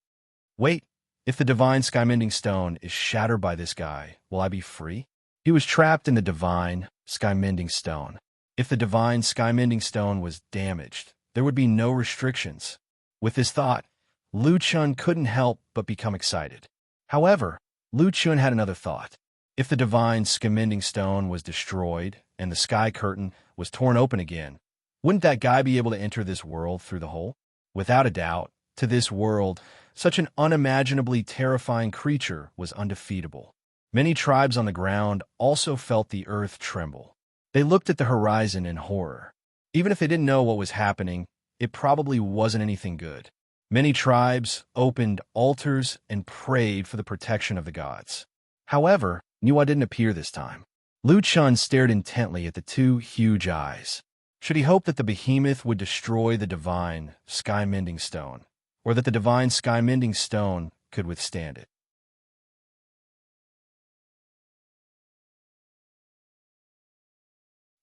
Wait, if the divine sky-mending stone is shattered by this guy, will I be free? He was trapped in the divine, sky-mending stone. If the divine sky-mending stone was damaged, there would be no restrictions. With this thought, Lu Chan couldn't help but become excited. However, Lu Chan had another thought. If the divine sky-mending stone was destroyed and the sky curtain was torn open again, wouldn't that guy be able to enter this world through the hole? Without a doubt, to this world, such an unimaginably terrifying creature was undefeatable. Many tribes on the ground also felt the earth tremble. They looked at the horizon in horror. Even if they didn't know what was happening, it probably wasn't anything good. Many tribes opened altars and prayed for the protection of the gods. However, Nuwa didn't appear this time. Lu Chan stared intently at the two huge eyes. Should he hope that the behemoth would destroy the divine, sky-mending stone, or that the divine sky-mending stone could withstand it?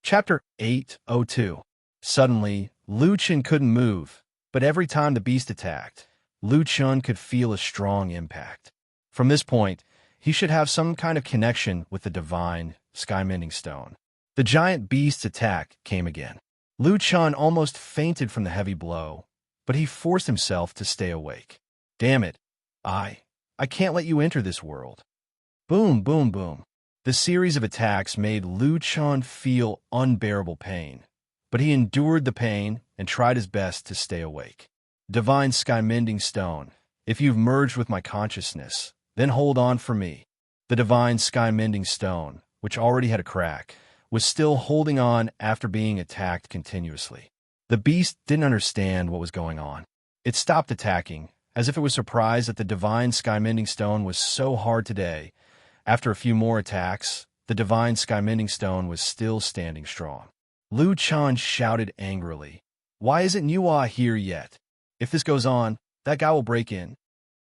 Chapter 802. Suddenly, Lu Chan couldn't move, but every time the beast attacked, Lu Chan could feel a strong impact. From this point, he should have some kind of connection with the divine, sky-mending stone. The giant beast's attack came again. Lu Chan almost fainted from the heavy blow, but he forced himself to stay awake. Damn it, I can't let you enter this world. Boom, boom, boom. The series of attacks made Lu Chan feel unbearable pain, but he endured the pain and tried his best to stay awake. Divine sky-mending stone, if you've merged with my consciousness, then hold on for me. The divine sky-mending stone, which already had a crack, was still holding on after being attacked continuously. The beast didn't understand what was going on. It stopped attacking As if it was surprised that the divine sky-mending stone was so hard today. After a few more attacks, the divine sky-mending stone was still standing strong. Lu Chan shouted angrily, "Why isn't Nuwa here yet? If this goes on, that guy will break in.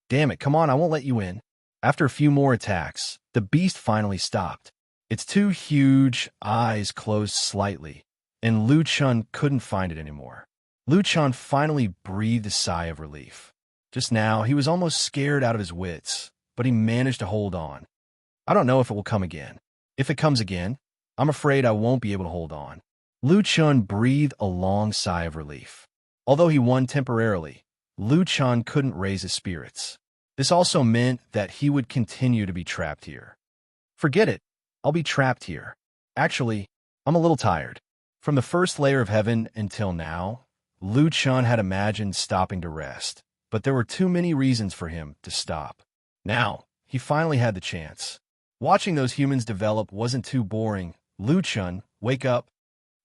Damn it, come on, I won't let you in." After a few more attacks, the beast finally stopped. Its two huge eyes closed slightly, and Lu Chan couldn't find it anymore. Lu Chan finally breathed a sigh of relief. Just now, he was almost scared out of his wits, but he managed to hold on. I don't know if it will come again. If it comes again, I'm afraid I won't be able to hold on. Lu Chan breathed a long sigh of relief. Although he won temporarily, Lu Chan couldn't raise his spirits. This also meant that he would continue to be trapped here. Forget it. I'll be trapped here. Actually, I'm a little tired. From the first layer of heaven until now, Lu Chan had imagined stopping to rest, but there were too many reasons for him to stop. Now, he finally had the chance. Watching those humans develop wasn't too boring. Lu Chan, wake up.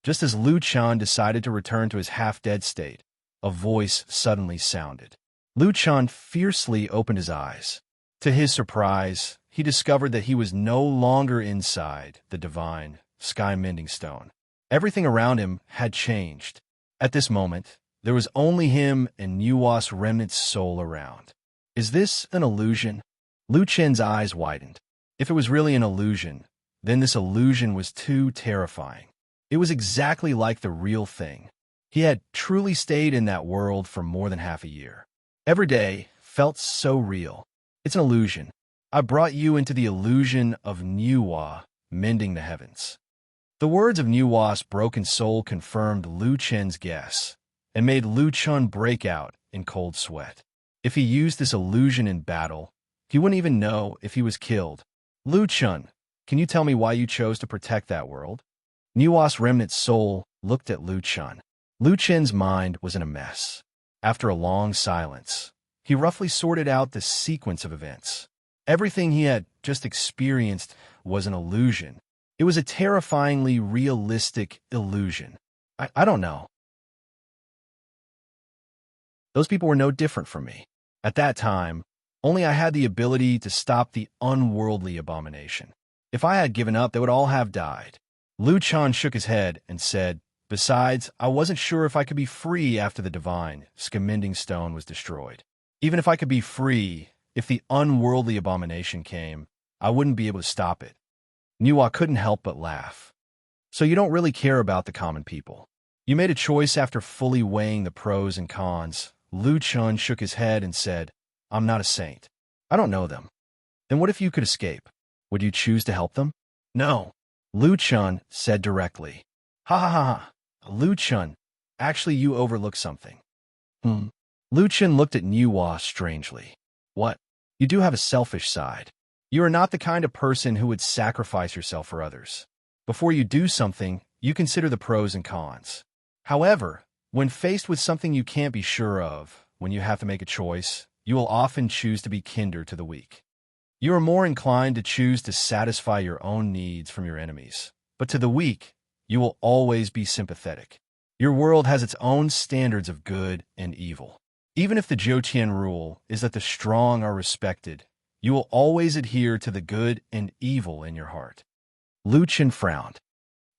Just as Lu Chan decided to return to his half-dead state, a voice suddenly sounded. Lu Chan fiercely opened his eyes. To his surprise, he discovered that he was no longer inside the divine, sky-mending stone. Everything around him had changed. At this moment, there was only him and Nuwa's remnant soul around. Is this an illusion? Lu Chen's eyes widened. If it was really an illusion, then this illusion was too terrifying. It was exactly like the real thing. He had truly stayed in that world for more than half a year. Every day felt so real. It's an illusion. I brought you into the illusion of Nuwa mending the heavens. The words of Nuwa's broken soul confirmed Lu Chen's guess and made Lu Chan break out in cold sweat. If he used this illusion in battle, he wouldn't even know if he was killed. Lu Chan, can you tell me why you chose to protect that world? Nuwa's remnant soul looked at Lu Chan. Lu Chen's mind was in a mess. After a long silence, he roughly sorted out the sequence of events. Everything he had just experienced was an illusion. It was a terrifyingly realistic illusion. I don't know. Those people were no different from me. At that time, only I had the ability to stop the unworldly abomination. If I had given up, they would all have died. Lu Chan shook his head and said, "Besides, I wasn't sure if I could be free after the divine, sky-mending stone was destroyed. Even if I could be free, if the unworldly abomination came, I wouldn't be able to stop it." Nuwa couldn't help but laugh. "So you don't really care about the common people. You made a choice after fully weighing the pros and cons." Lu Chan shook his head and said, "I'm not a saint. I don't know them. Then what if you could escape? Would you choose to help them?" "No," Lu Chan said directly. "Ha ha ha ha. Lu Chan, actually you overlooked something." Lu Chan looked at Nuwa strangely. "What? You do have a selfish side. You are not the kind of person who would sacrifice yourself for others. Before you do something, you consider the pros and cons. However, when faced with something you can't be sure of, when you have to make a choice, you will often choose to be kinder to the weak. You are more inclined to choose to satisfy your own needs from your enemies, but to the weak, you will always be sympathetic. Your world has its own standards of good and evil. Even if the Jotian rule is that the strong are respected, you will always adhere to the good and evil in your heart." Lu Chan frowned.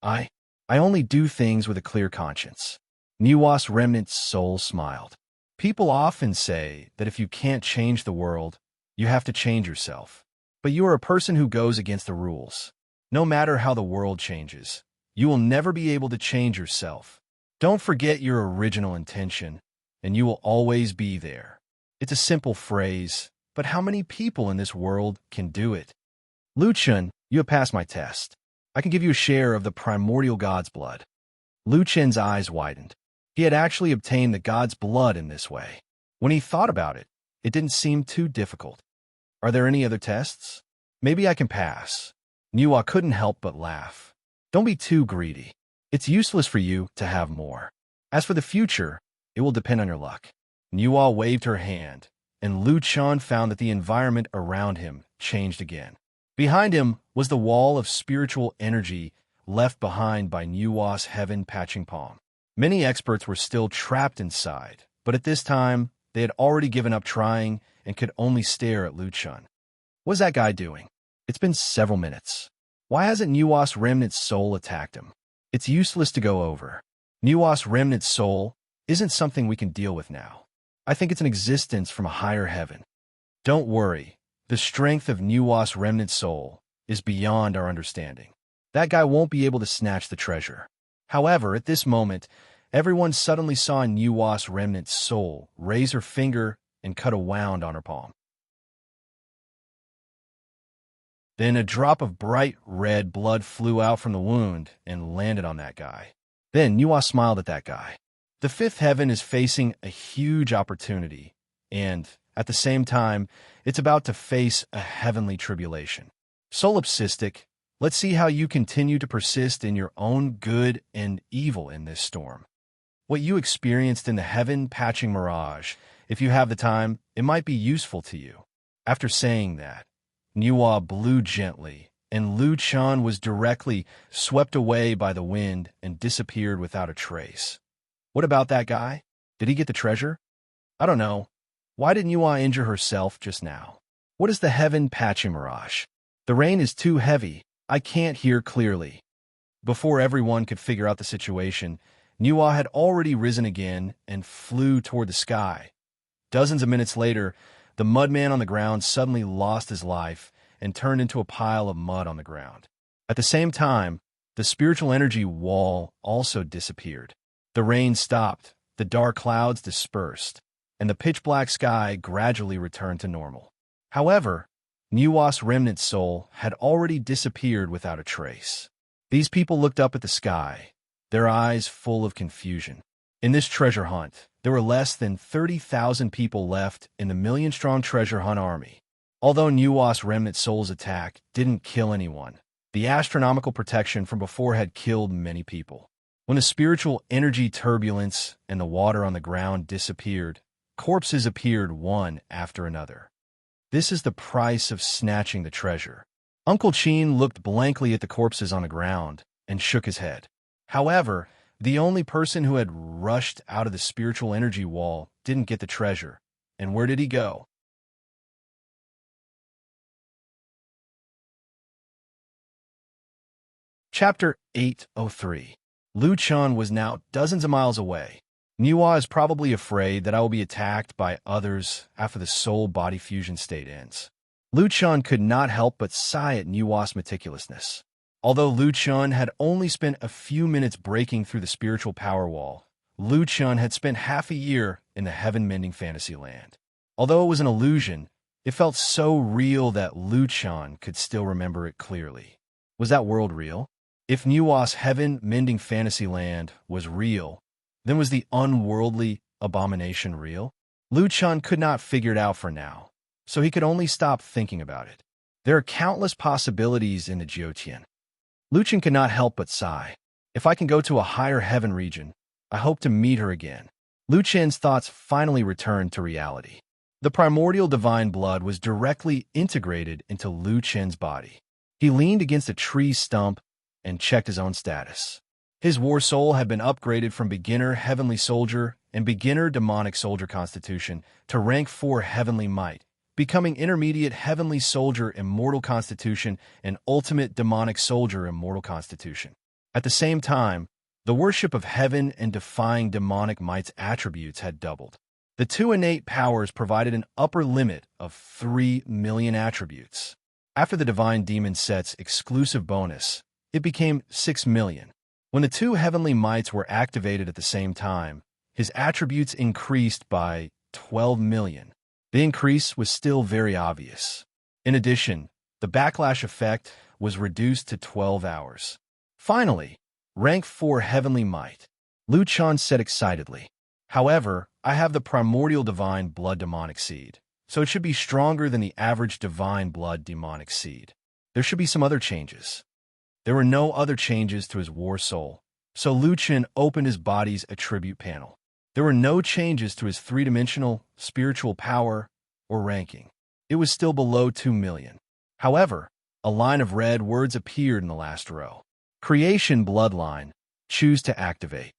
I only do things with a clear conscience." Nuwa's remnant soul smiled. "People often say that if you can't change the world, you have to change yourself. But you are a person who goes against the rules. No matter how the world changes, you will never be able to change yourself. Don't forget your original intention, and you will always be there." It's a simple phrase, but how many people in this world can do it? "Lu Chan, you have passed my test. I can give you a share of the primordial god's blood." Lu Chen's eyes widened. He had actually obtained the god's blood in this way. When he thought about it, it didn't seem too difficult. "Are there any other tests? Maybe I can pass." Nuwa couldn't help but laugh. "Don't be too greedy. It's useless for you to have more. As for the future, it will depend on your luck." Nuwa waved her hand, and Lu Chan found that the environment around him changed again. Behind him was the wall of spiritual energy left behind by Nuwa's heaven patching palm. Many experts were still trapped inside, but at this time, they had already given up trying and could only stare at Lu Chun. What's that guy doing? It's been several minutes. Why hasn't Nuwa's remnant soul attacked him? It's useless to go over. Nuwa's remnant soul isn't something we can deal with now. I think it's an existence from a higher heaven. Don't worry. The strength of Nuwa's remnant soul is beyond our understanding. That guy won't be able to snatch the treasure. However, at this moment, everyone suddenly saw Nuwa's remnant soul raise her finger and cut a wound on her palm. Then a drop of bright red blood flew out from the wound and landed on that guy. Then Nuwa smiled at that guy. The fifth heaven is facing a huge opportunity, and, at the same time, it's about to face a heavenly tribulation. Solipsistic, let's see how you continue to persist in your own good and evil in this storm. What you experienced in the heaven-patching mirage, if you have the time, it might be useful to you. After saying that, Nuwa blew gently, and Lu Chun was directly swept away by the wind and disappeared without a trace. What about that guy? Did he get the treasure? I don't know. Why did Nuwa injure herself just now? What is the heaven-patching mirage? The rain is too heavy. I can't hear clearly. Before everyone could figure out the situation, Nuwa had already risen again and flew toward the sky. Dozens of minutes later, the mudman on the ground suddenly lost his life and turned into a pile of mud on the ground. At the same time, the spiritual energy wall also disappeared. The rain stopped, the dark clouds dispersed, and the pitch-black sky gradually returned to normal. However, Nuwa's remnant soul had already disappeared without a trace. These people looked up at the sky, their eyes full of confusion. In this treasure hunt, there were less than 30,000 people left in the million-strong treasure hunt army. Although Nuwa's remnant soul's attack didn't kill anyone, the astronomical protection from before had killed many people. When the spiritual energy turbulence and the water on the ground disappeared, corpses appeared one after another. This is the price of snatching the treasure. Uncle Chin looked blankly at the corpses on the ground and shook his head. However, the only person who had rushed out of the spiritual energy wall didn't get the treasure. And where did he go? Chapter 803. Lu Chun was now dozens of miles away. Nuwa is probably afraid that I will be attacked by others after the soul-body fusion state ends. Lu Chun could not help but sigh at Nuwa's meticulousness. Although Lu Chun had only spent a few minutes breaking through the spiritual power wall, Lu Chun had spent half a year in the heaven-mending fantasy land. Although it was an illusion, it felt so real that Lu Chun could still remember it clearly. Was that world real? If Nuwa's heaven-mending fantasy land was real, then was the unworldly abomination real? Lu Chun could not figure it out for now, so he could only stop thinking about it. There are countless possibilities in the Jiutian. Lu Chun could not help but sigh. If I can go to a higher heaven region, I hope to meet her again. Lu Chun's thoughts finally returned to reality. The primordial divine blood was directly integrated into Lu Chun's body. He leaned against a tree stump and checked his own status. His war soul had been upgraded from beginner heavenly soldier and beginner demonic soldier constitution to rank 4 heavenly might, becoming intermediate heavenly soldier immortal constitution and ultimate demonic soldier immortal constitution. At the same time, the worship of heaven and defying demonic might's attributes had doubled. The 2 innate powers provided an upper limit of 3 million attributes. After the divine demon set's exclusive bonus, it became 6 million. When the 2 heavenly mights were activated at the same time, his attributes increased by 12 million. The increase was still very obvious. In addition, the backlash effect was reduced to 12 hours. Finally, rank 4 heavenly might. Lu Chun said excitedly. However, I have the primordial divine blood demonic seed, so it should be stronger than the average divine blood demonic seed. There should be some other changes. There were no other changes to his war soul, so Lu Chun opened his body's attribute panel. There were no changes to his 3-dimensional spiritual power or ranking. It was still below 2 million. However, a line of red words appeared in the last row. Creation bloodline. Choose to activate.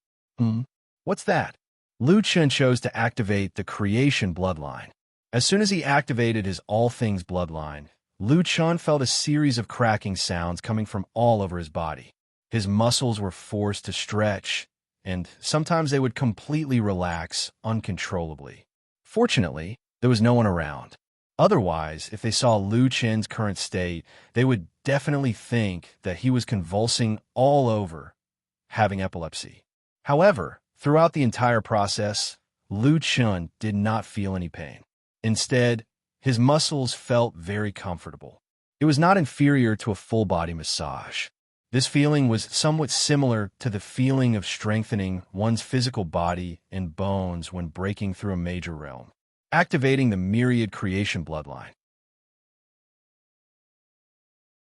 What's that? Lu Chen chose to activate the creation bloodline. As soon as he activated his all things bloodline, Lu Chen felt a series of cracking sounds coming from all over his body. His muscles were forced to stretch, and sometimes they would completely relax uncontrollably. Fortunately, there was no one around. Otherwise, if they saw Lu Chen's current state, they would definitely think that he was convulsing all over, having epilepsy. However, throughout the entire process, Lu Chen did not feel any pain. Instead, his muscles felt very comfortable. It was not inferior to a full-body massage. This feeling was somewhat similar to the feeling of strengthening one's physical body and bones when breaking through a major realm, activating the myriad creation bloodline.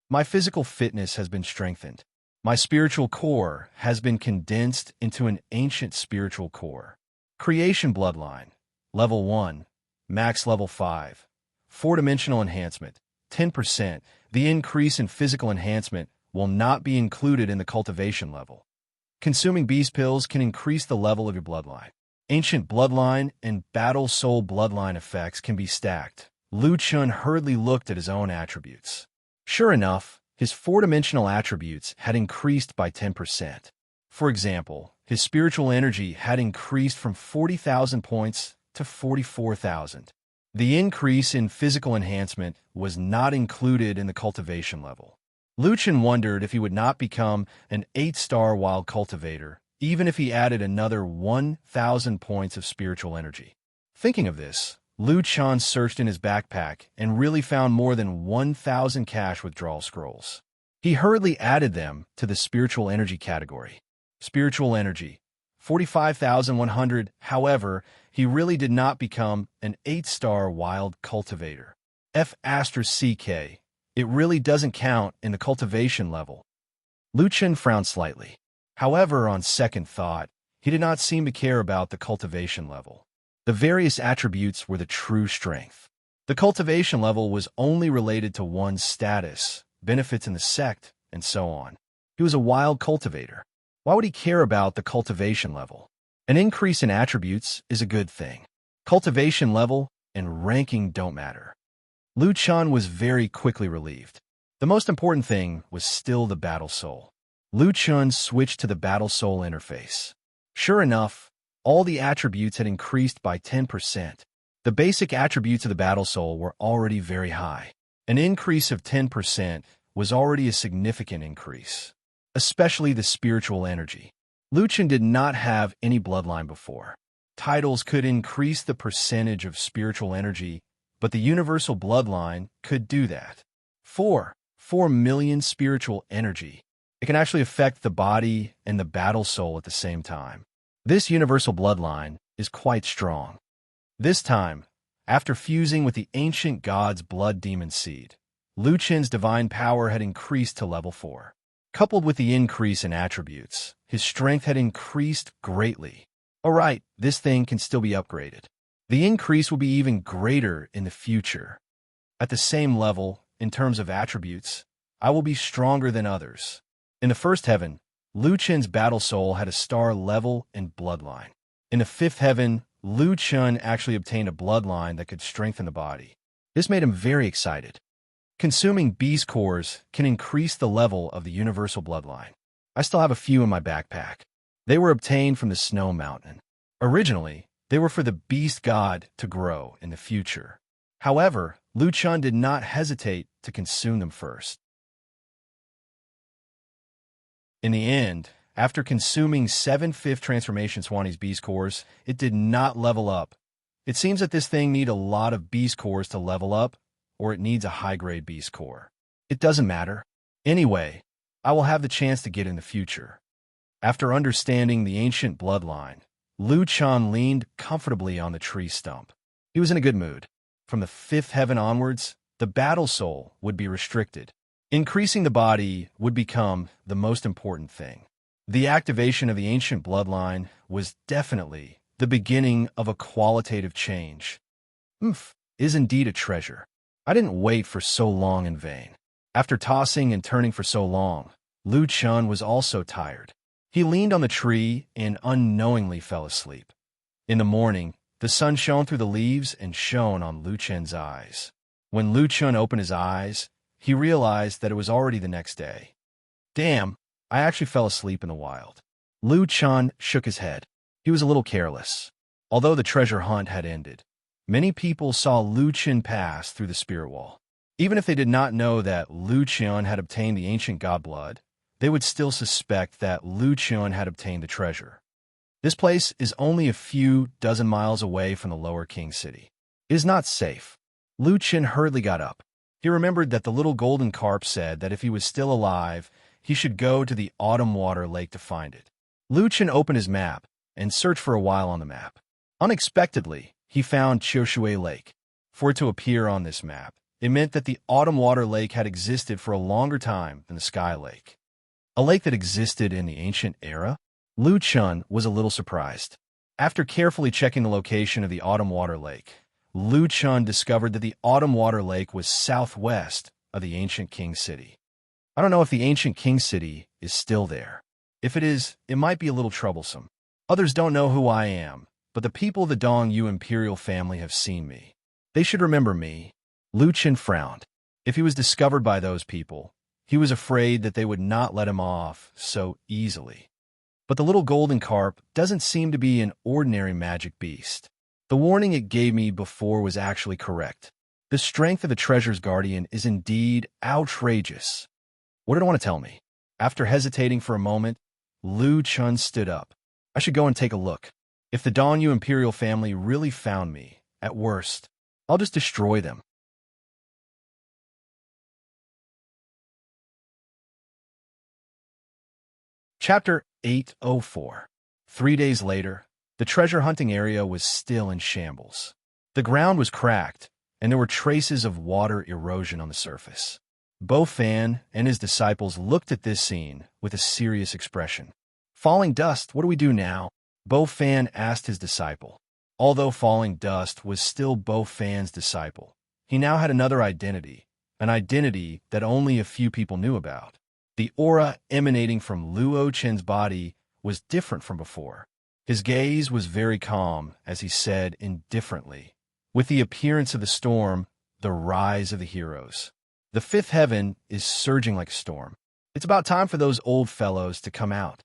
My physical fitness has been strengthened. My spiritual core has been condensed into an ancient spiritual core. Creation bloodline, level 1, max level 5, 4-dimensional enhancement, 10%. The increase in physical enhancement will not be included in the cultivation level. Consuming beast pills can increase the level of your bloodline. Ancient bloodline and battle soul bloodline effects can be stacked. Lu Chen hurriedly looked at his own attributes. Sure enough, his 4-dimensional attributes had increased by 10%. For example, his spiritual energy had increased from 40,000 points to 44,000. The increase in physical enhancement was not included in the cultivation level. Lu Chen wondered if he would not become an 8-star wild cultivator, even if he added another 1,000 points of spiritual energy. Thinking of this, Lu Chen searched in his backpack and really found more than 1,000 cash withdrawal scrolls. He hurriedly added them to the spiritual energy category. Spiritual energy, 45,100. However, he really did not become an 8-star wild cultivator. F***CK. It really doesn't count in the cultivation level. Lu Chen frowned slightly. However, on second thought, he did not seem to care about the cultivation level. The various attributes were the true strength. The cultivation level was only related to one's status, benefits in the sect, and so on. He was a wild cultivator. Why would he care about the cultivation level? An increase in attributes is a good thing. Cultivation level and ranking don't matter. Lu Chen was very quickly relieved. The most important thing was still the battle soul. Lu Chen switched to the battle soul interface. Sure enough, all the attributes had increased by 10%. The basic attributes of the battle soul were already very high. An increase of 10% was already a significant increase, especially the spiritual energy. Lu Chen did not have any bloodline before. Titles could increase the percentage of spiritual energy, but the universal bloodline could do that. 4 million spiritual energy. It can actually affect the body and the battle soul at the same time. This universal bloodline is quite strong. This time, after fusing with the ancient god's blood demon seed, Lu Chen's divine power had increased to level 4. Coupled with the increase in attributes, his strength had increased greatly. Alright, this thing can still be upgraded. The increase will be even greater in the future. At the same level, in terms of attributes, I will be stronger than others. In the first heaven, Lu Chen's battle soul had a star level and bloodline. In the fifth heaven, Lu Chen actually obtained a bloodline that could strengthen the body. This made him very excited. Consuming beast cores can increase the level of the universal bloodline. I still have a few in my backpack. They were obtained from the snow mountain. Originally, they were for the beast god to grow in the future. However, Lu Chen did not hesitate to consume them first. In the end, after consuming 7 5th Transformation Swanee's beast cores, it did not level up. It seems that this thing needs a lot of beast cores to level up, or it needs a high-grade beast core. It doesn't matter. Anyway, I will have the chance to get in the future. After understanding the ancient bloodline, Lu Chen leaned comfortably on the tree stump. He was in a good mood. From the 5th heaven onwards, the battle soul would be restricted. Increasing the body would become the most important thing. The activation of the ancient bloodline was definitely the beginning of a qualitative change. Is indeed a treasure. I didn't wait for so long in vain. After tossing and turning for so long, Lu Chen was also tired. He leaned on the tree and unknowingly fell asleep. In the morning, the sun shone through the leaves and shone on Lu Chen's eyes. When Lu Chen opened his eyes, he realized that it was already the next day. Damn, I actually fell asleep in the wild. Lu Chen shook his head. He was a little careless. Although the treasure hunt had ended, many people saw Lu Chen pass through the spirit wall. Even if they did not know that Lu Chen had obtained the ancient god blood, they would still suspect that Lu Chen had obtained the treasure. This place is only a few dozen miles away from the lower king city. It is not safe. Lu Chen hurriedly got up. He remembered that the little golden carp said that if he was still alive, he should go to the autumn water lake to find it. Lu Chen opened his map and searched for a while on the map. Unexpectedly, he found Qiushui Lake. For it to appear on this map, it meant that the autumn water lake had existed for a longer time than the sky lake. A lake that existed in the ancient era? Lu Chen was a little surprised. After carefully checking the location of the autumn water lake, Lu Chen discovered that the autumn water lake was southwest of the ancient king city. I don't know if the ancient king city is still there. If it is, it might be a little troublesome. Others don't know who I am, but the people of the Dongyu imperial family have seen me. They should remember me. Lu Chen frowned. If he was discovered by those people, he was afraid that they would not let him off so easily. But the little golden carp doesn't seem to be an ordinary magic beast. The warning it gave me before was actually correct. The strength of the treasure's guardian is indeed outrageous. What did it want to tell me? After hesitating for a moment, Lu Chen stood up. I should go and take a look. If the Dongyu imperial family really found me, at worst, I'll just destroy them. Chapter 804. 3 days later, the treasure hunting area was still in shambles. The ground was cracked, and there were traces of water erosion on the surface. Bo Fan and his disciples looked at this scene with a serious expression. Falling dust, what do we do now? Bo Fan asked his disciple. Although Falling Dust was still Bo Fan's disciple, he now had another identity, an identity that only a few people knew about. The aura emanating from Luo Chen's body was different from before. His gaze was very calm as he said indifferently, "With the appearance of the storm, the rise of the heroes. The fifth heaven is surging like a storm. It's about time for those old fellows to come out."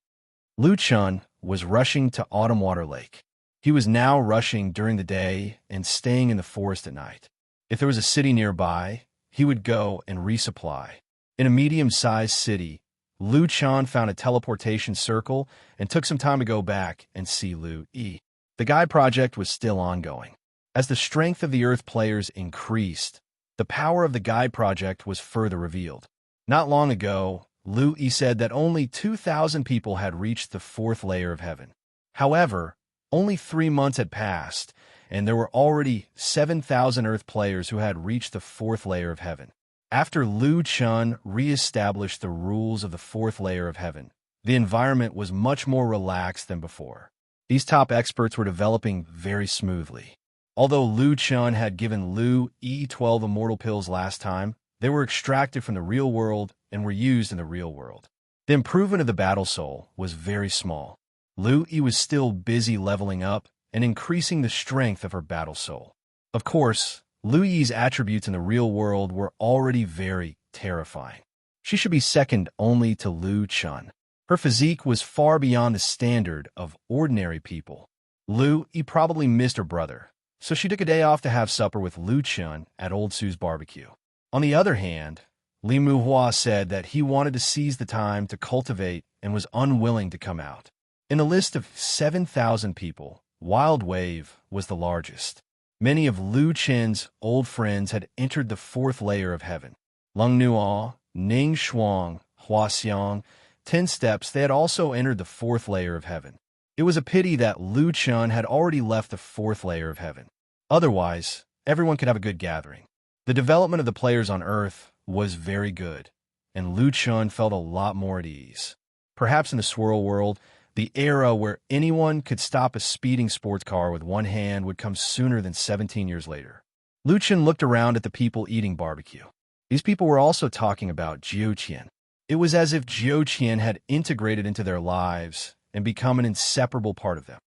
Lu Chen was rushing to Autumn Water Lake. He was now rushing during the day and staying in the forest at night. If there was a city nearby, he would go and resupply. In a medium-sized city, Lu Chen found a teleportation circle and took some time to go back and see Lu Yi. The guide project was still ongoing. As the strength of the Earth players increased, the power of the guide project was further revealed. Not long ago, Lu Yi said that only 2,000 people had reached the fourth layer of heaven. However, only 3 months had passed, and there were already 7,000 Earth players who had reached the fourth layer of heaven. After Lu Chen re-established the rules of the fourth layer of heaven, the environment was much more relaxed than before. These top experts were developing very smoothly. Although Lu Chen had given Lu Yi 12 immortal pills last time, they were extracted from the real world and were used in the real world. The improvement of the battle soul was very small. Lu Yi was still busy leveling up and increasing the strength of her battle soul. Of course, Lu Yi's attributes in the real world were already very terrifying. She should be second only to Lu Chen. Her physique was far beyond the standard of ordinary people. Lu Yi probably missed her brother, so she took a day off to have supper with Lu Chen at Old Sue's barbecue. On the other hand, Li Muhua said that he wanted to seize the time to cultivate and was unwilling to come out. In a list of 7,000 people, Wild Wave was the largest. Many of Lu Chen's old friends had entered the fourth layer of heaven. Lung Nuo, Ning Shuang, Hua Xiang, 10 steps, they had also entered the fourth layer of heaven. It was a pity that Lu Chen had already left the fourth layer of heaven. Otherwise, everyone could have a good gathering. The development of the players on Earth was very good, and Lu Chen felt a lot more at ease. Perhaps in the swirl world, the era where anyone could stop a speeding sports car with one hand would come sooner than 17 years later. Lu Chen looked around at the people eating barbecue. These people were also talking about Jiu Qian. It was as if Jiu Qian had integrated into their lives and become an inseparable part of them.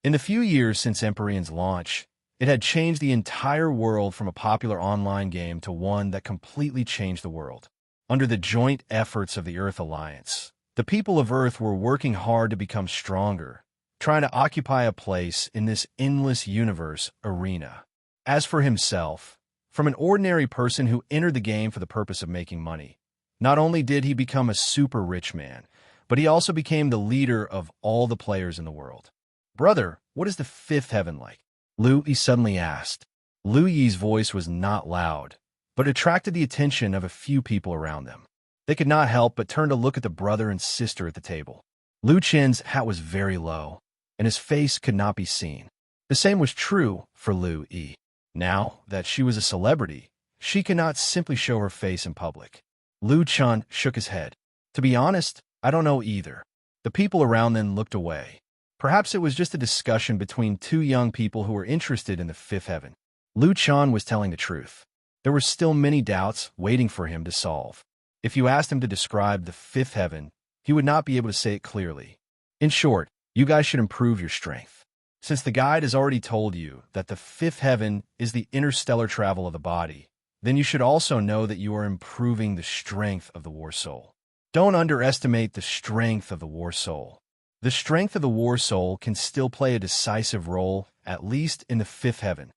In the few years since Empyrean's launch, it had changed the entire world from a popular online game to one that completely changed the world. Under the joint efforts of the Earth Alliance, the people of Earth were working hard to become stronger, trying to occupy a place in this endless universe arena. As for himself, from an ordinary person who entered the game for the purpose of making money, not only did he become a super rich man, but he also became the leader of all the players in the world. "Brother, what is the fifth heaven like?" Lu Yi suddenly asked. Lu Yi's voice was not loud, but attracted the attention of a few people around them. They could not help but turn to look at the brother and sister at the table. Lu Chen's hat was very low, and his face could not be seen. The same was true for Lu Yi. Now that she was a celebrity, she could not simply show her face in public. Lu Chen shook his head. "To be honest, I don't know either." The people around them looked away. Perhaps it was just a discussion between two young people who were interested in the fifth heaven. Lu Chen was telling the truth. There were still many doubts waiting for him to solve. If you asked him to describe the fifth heaven, he would not be able to say it clearly. In short, you guys should improve your strength. Since the guide has already told you that the fifth heaven is the interstellar travel of the body, then you should also know that you are improving the strength of the war soul. Don't underestimate the strength of the war soul. The strength of the war soul can still play a decisive role, at least in the fifth heaven.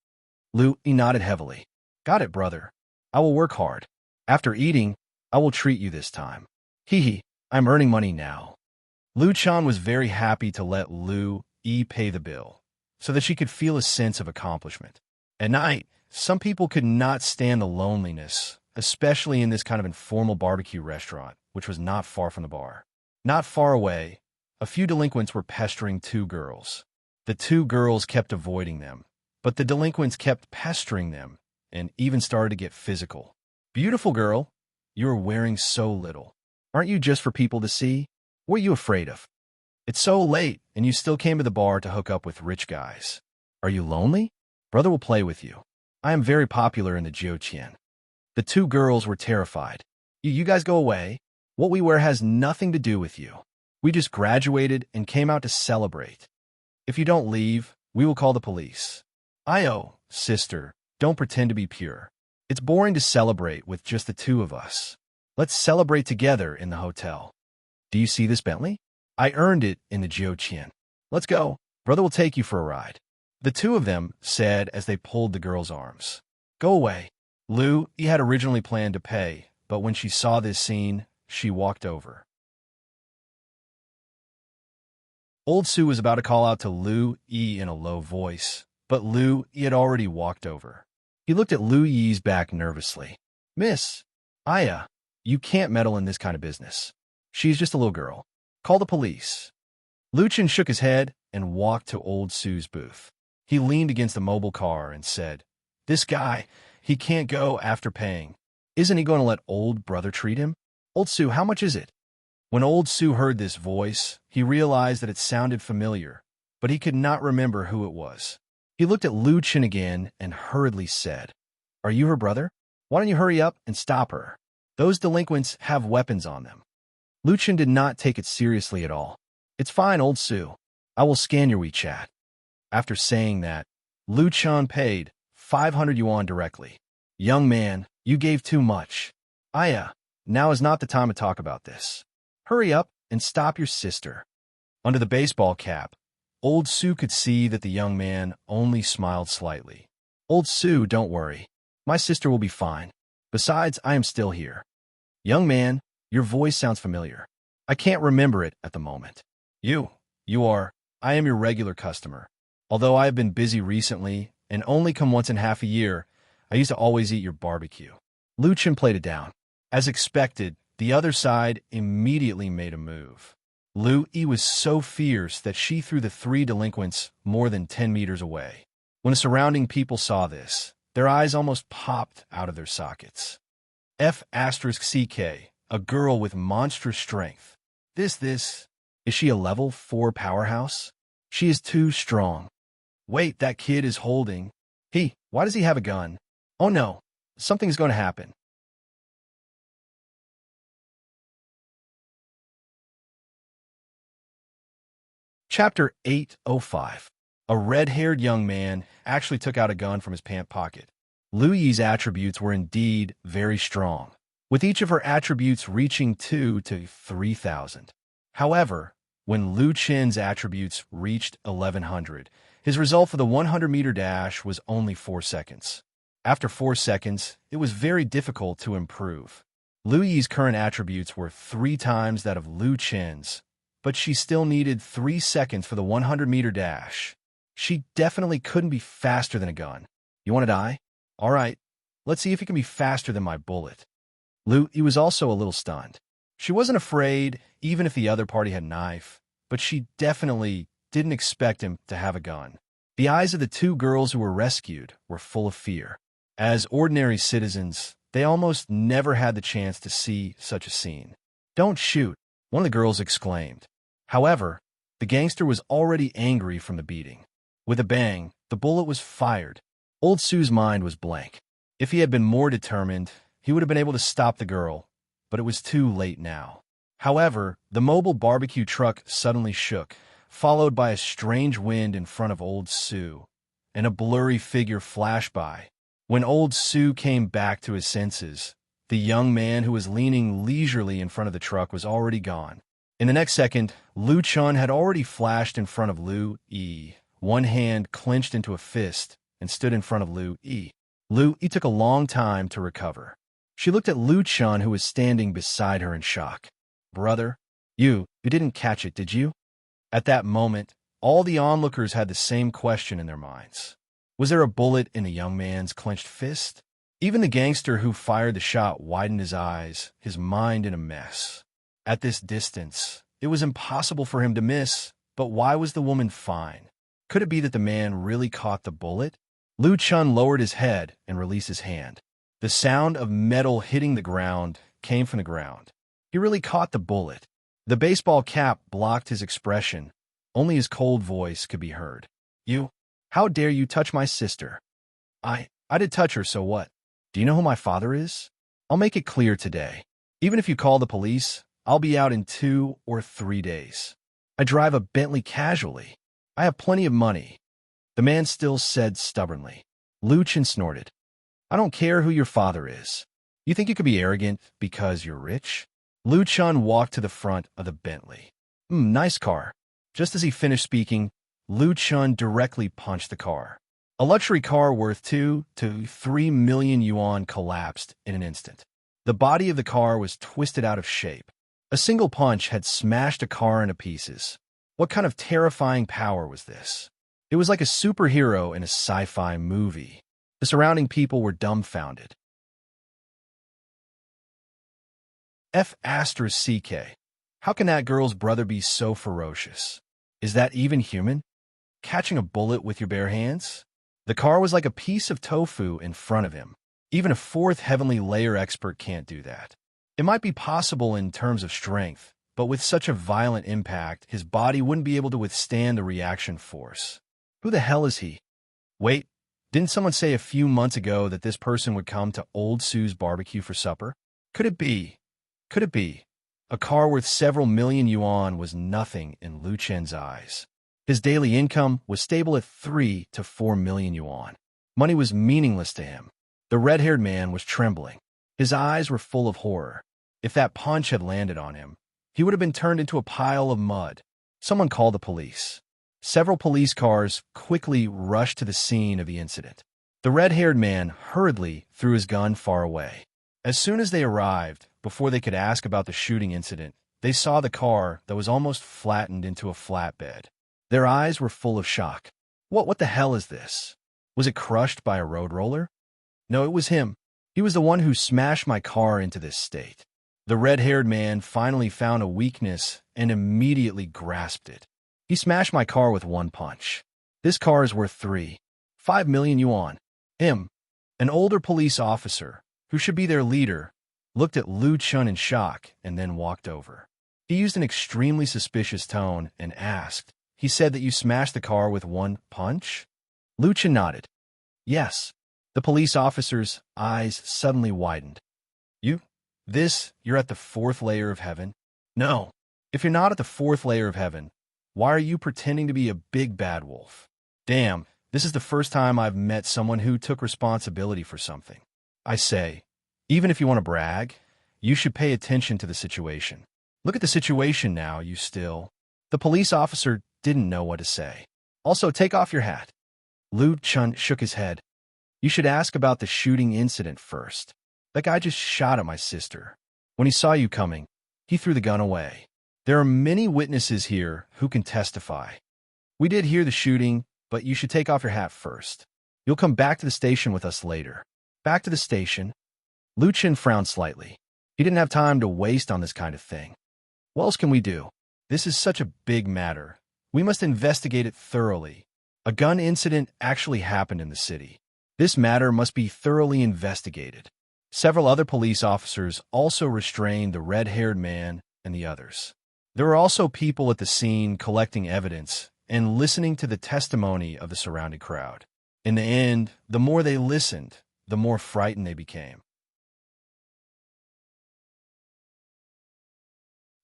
Lu Yi nodded heavily. "Got it, brother. I will work hard. After eating, I will treat you this time. Hee, I'm earning money now." Lu Chen was very happy to let Lu Yi pay the bill, so that she could feel a sense of accomplishment. At night, some people could not stand the loneliness, especially in this kind of informal barbecue restaurant, which was not far from the bar. Not far away, a few delinquents were pestering two girls. The two girls kept avoiding them, but the delinquents kept pestering them and even started to get physical. "Beautiful girl, you are wearing so little. Aren't you just for people to see? What are you afraid of? It's so late, and you still came to the bar to hook up with rich guys. Are you lonely? Brother will play with you. I am very popular in the Jiuqian." The two girls were terrified. You guys go away. What we wear has nothing to do with you. We just graduated and came out to celebrate. If you don't leave, we will call the police." "Io, sister, don't pretend to be pure. It's boring to celebrate with just the two of us. Let's celebrate together in the hotel. Do you see this Bentley? I earned it in the Jiuqian. Let's go. Brother will take you for a ride." The two of them said as they pulled the girl's arms. "Go away." Lu Yi had originally planned to pay, but when she saw this scene, she walked over. Old Su was about to call out to Lu Yi in a low voice, but Lu Yi had already walked over. He looked at Lu Yi's back nervously. "Miss, Aya, you can't meddle in this kind of business. She's just a little girl. Call the police." Lu Chen shook his head and walked to Old Su's booth. He leaned against the mobile car and said, "This guy, he can't go after paying. Isn't he going to let old brother treat him? Old Su, how much is it?" When Old Su heard this voice, he realized that it sounded familiar, but he could not remember who it was. He looked at Lu Chen again and hurriedly said, "Are you her brother? Why don't you hurry up and stop her? Those delinquents have weapons on them." Lu Chen did not take it seriously at all. "It's fine, Old Su. I will scan your WeChat." After saying that, Lu Chen paid 500 yuan directly. "Young man, you gave too much. Aya, now is not the time to talk about this. Hurry up and stop your sister." Under the baseball cap, Old Su could see that the young man only smiled slightly. "Old Su, don't worry. My sister will be fine. Besides, I am still here." "Young man, your voice sounds familiar. I can't remember it at the moment." You are. I am your regular customer. Although I have been busy recently and only come once in half a year, I used to always eat your barbecue." Lu Chen played it down. As expected, the other side immediately made a move. Lu Yi was so fierce that she threw the three delinquents more than 10 meters away. When the surrounding people saw this, their eyes almost popped out of their sockets. F*CK, a girl with monstrous strength. Is she a level 4 powerhouse? She is too strong. Wait, that kid is holding. Why does he have a gun? Oh no, something's going to happen. Chapter 805. A red-haired young man actually took out a gun from his pant pocket. Lu Yi's attributes were indeed very strong, with each of her attributes reaching 2 to 3,000. However, when Lu Qin's attributes reached 1,100, his result for the 100-meter dash was only 4 seconds. After 4 seconds, it was very difficult to improve. Lu Yi's current attributes were 3 times that of Lu Qin's, but she still needed 3 seconds for the 100-meter dash. She definitely couldn't be faster than a gun. You want to die? All right, let's see if you can be faster than my bullet. Lu Yi was also a little stunned. She wasn't afraid, even if the other party had a knife, but she definitely didn't expect him to have a gun. The eyes of the 2 girls who were rescued were full of fear. As ordinary citizens, they almost never had the chance to see such a scene. "Don't shoot," one of the girls exclaimed. However, the gangster was already angry from the beating. With a bang, the bullet was fired. Old Su's mind was blank. If he had been more determined, he would have been able to stop the girl, but it was too late now. However, the mobile barbecue truck suddenly shook, followed by a strange wind in front of Old Su, and a blurry figure flashed by. When Old Su came back to his senses, the young man who was leaning leisurely in front of the truck was already gone. In the next second, Lu Chun had already flashed in front of Lu Yi. One hand clenched into a fist and stood in front of Lu Yi. Lu Yi took a long time to recover. She looked at Lu Chun, who was standing beside her in shock. "Brother, you didn't catch it, did you?" At that moment, all the onlookers had the same question in their minds. Was there a bullet in the young man's clenched fist? Even the gangster who fired the shot widened his eyes, his mind in a mess. At this distance, it was impossible for him to miss, but why was the woman fine? Could it be that the man really caught the bullet? Lu Chun lowered his head and released his hand. The sound of metal hitting the ground came from the ground. He really caught the bullet. The baseball cap blocked his expression. Only his cold voice could be heard. "You? How dare you touch my sister?" I did touch her, so what? Do you know who my father is? I'll make it clear today. Even if you call the police, I'll be out in 2 or 3 days. I drive a Bentley casually. I have plenty of money." The man still said stubbornly. Lu Chen snorted. "I don't care who your father is. You think you could be arrogant because you're rich?" Lu Chun walked to the front of the Bentley. Nice car." Just as he finished speaking, Lu Chun directly punched the car. A luxury car worth 2 to 3 million yuan collapsed in an instant. The body of the car was twisted out of shape. A single punch had smashed a car into pieces. What kind of terrifying power was this? It was like a superhero in a sci-fi movie. The surrounding people were dumbfounded. F***CK. How can that girl's brother be so ferocious? Is that even human? Catching a bullet with your bare hands? The car was like a piece of tofu in front of him. Even a 4th heavenly layer expert can't do that. It might be possible in terms of strength, but with such a violent impact, his body wouldn't be able to withstand the reaction force. Who the hell is he? Wait, didn't someone say a few months ago that this person would come to Old Su's barbecue for supper? Could it be? Could it be? A car worth several million yuan was nothing in Lu Chen's eyes. His daily income was stable at 3 to 4 million yuan. Money was meaningless to him. The red-haired man was trembling. His eyes were full of horror. If that punch had landed on him, he would have been turned into a pile of mud. Someone called the police. Several police cars quickly rushed to the scene of the incident. The red-haired man hurriedly threw his gun far away. As soon as they arrived, before they could ask about the shooting incident, they saw the car that was almost flattened into a flatbed. Their eyes were full of shock. What the hell is this? Was it crushed by a road roller? No, it was him. He was the one who smashed my car into this state. The red-haired man finally found a weakness and immediately grasped it. He smashed my car with one punch. This car is worth 5 million yuan. Him, an older police officer, who should be their leader, looked at Lu Chun in shock and then walked over. He used an extremely suspicious tone and asked, "He said that you smashed the car with one punch?" Lu Chun nodded. "Yes." The police officer's eyes suddenly widened. You're at the 4th layer of heaven? No. If you're not at the 4th layer of heaven, why are you pretending to be a big bad wolf? Damn, this is the first time I've met someone who took responsibility for something. I say, even if you want to brag, you should pay attention to the situation. Look at the situation now, you still. The police officer didn't know what to say. Also, take off your hat. Lu Chun shook his head. You should ask about the shooting incident first. That guy just shot at my sister. When he saw you coming, he threw the gun away. There are many witnesses here who can testify. We did hear the shooting, but you should take off your hat first. You'll come back to the station with us later. Back to the station? Lu Chen frowned slightly. He didn't have time to waste on this kind of thing. What else can we do? This is such a big matter. We must investigate it thoroughly. A gun incident actually happened in the city. This matter must be thoroughly investigated. Several other police officers also restrained the red-haired man and the others. There were also people at the scene collecting evidence and listening to the testimony of the surrounding crowd. In the end, the more they listened, the more frightened they became.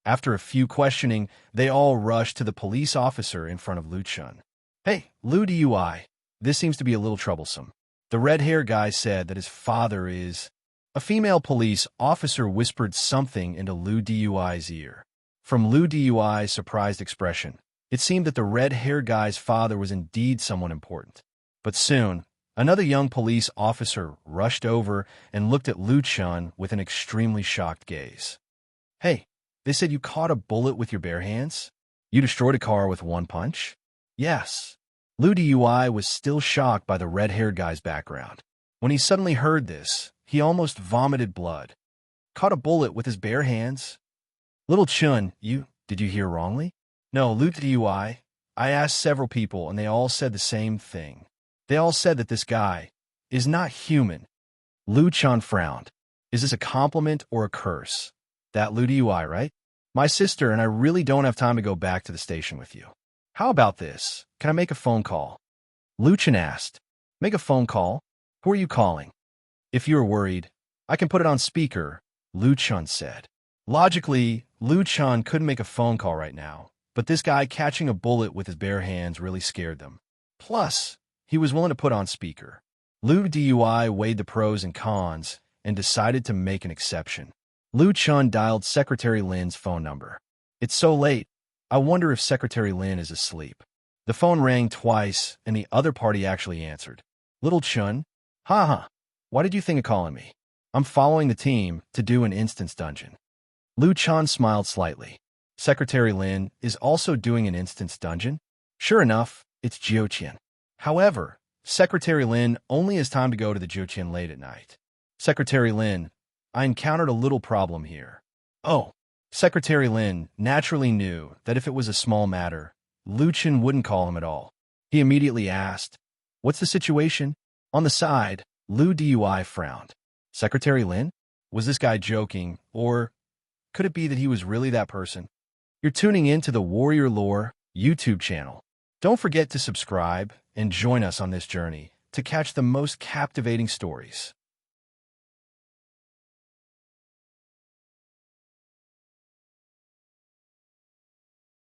After a few questioning, they all rushed to the police officer in front of Lu Chun. Hey, Lu DUI, this seems to be a little troublesome. The red-haired guy said that his father is... A female police officer whispered something into Lu DUI's ear. From Lu DUI's surprised expression, it seemed that the red-haired guy's father was indeed someone important. But soon, another young police officer rushed over and looked at Lu Chun with an extremely shocked gaze. Hey, they said you caught a bullet with your bare hands? You destroyed a car with one punch? Yes. Lu DUI was still shocked by the red-haired guy's background. When he suddenly heard this, he almost vomited blood. Caught a bullet with his bare hands? Little Chun, did you hear wrongly? No, Lu DUI. I asked several people and they all said the same thing. They all said that this guy is not human. Lu Chun frowned. Is this a compliment or a curse? That Lu DUI, right? My sister and I really don't have time to go back to the station with you. How about this? Can I make a phone call? Lu Chun asked. Make a phone call? Who are you calling? If you are worried, I can put it on speaker, Lu Chun said. Logically, Lu Chun couldn't make a phone call right now, but this guy catching a bullet with his bare hands really scared them. Plus, he was willing to put on speaker. Lu DUI weighed the pros and cons and decided to make an exception. Lu Chun dialed Secretary Lin's phone number. It's so late. I wonder if Secretary Lin is asleep. The phone rang twice, and the other party actually answered. Little Chun? Haha. Why did you think of calling me? I'm following the team to do an instance dungeon. Lu Chun smiled slightly. Secretary Lin is also doing an instance dungeon? Sure enough, it's Jiuqian. However, Secretary Lin only has time to go to the Jiuqian late at night. Secretary Lin, I encountered a little problem here. Oh. Secretary Lin naturally knew that if it was a small matter, Lu Chun wouldn't call him at all. He immediately asked, What's the situation? On the side, Lu DUI frowned. Secretary Lin? Was this guy joking, or could it be that he was really that person? You're tuning in to the Warrior Lore YouTube channel. Don't forget to subscribe and join us on this journey to catch the most captivating stories.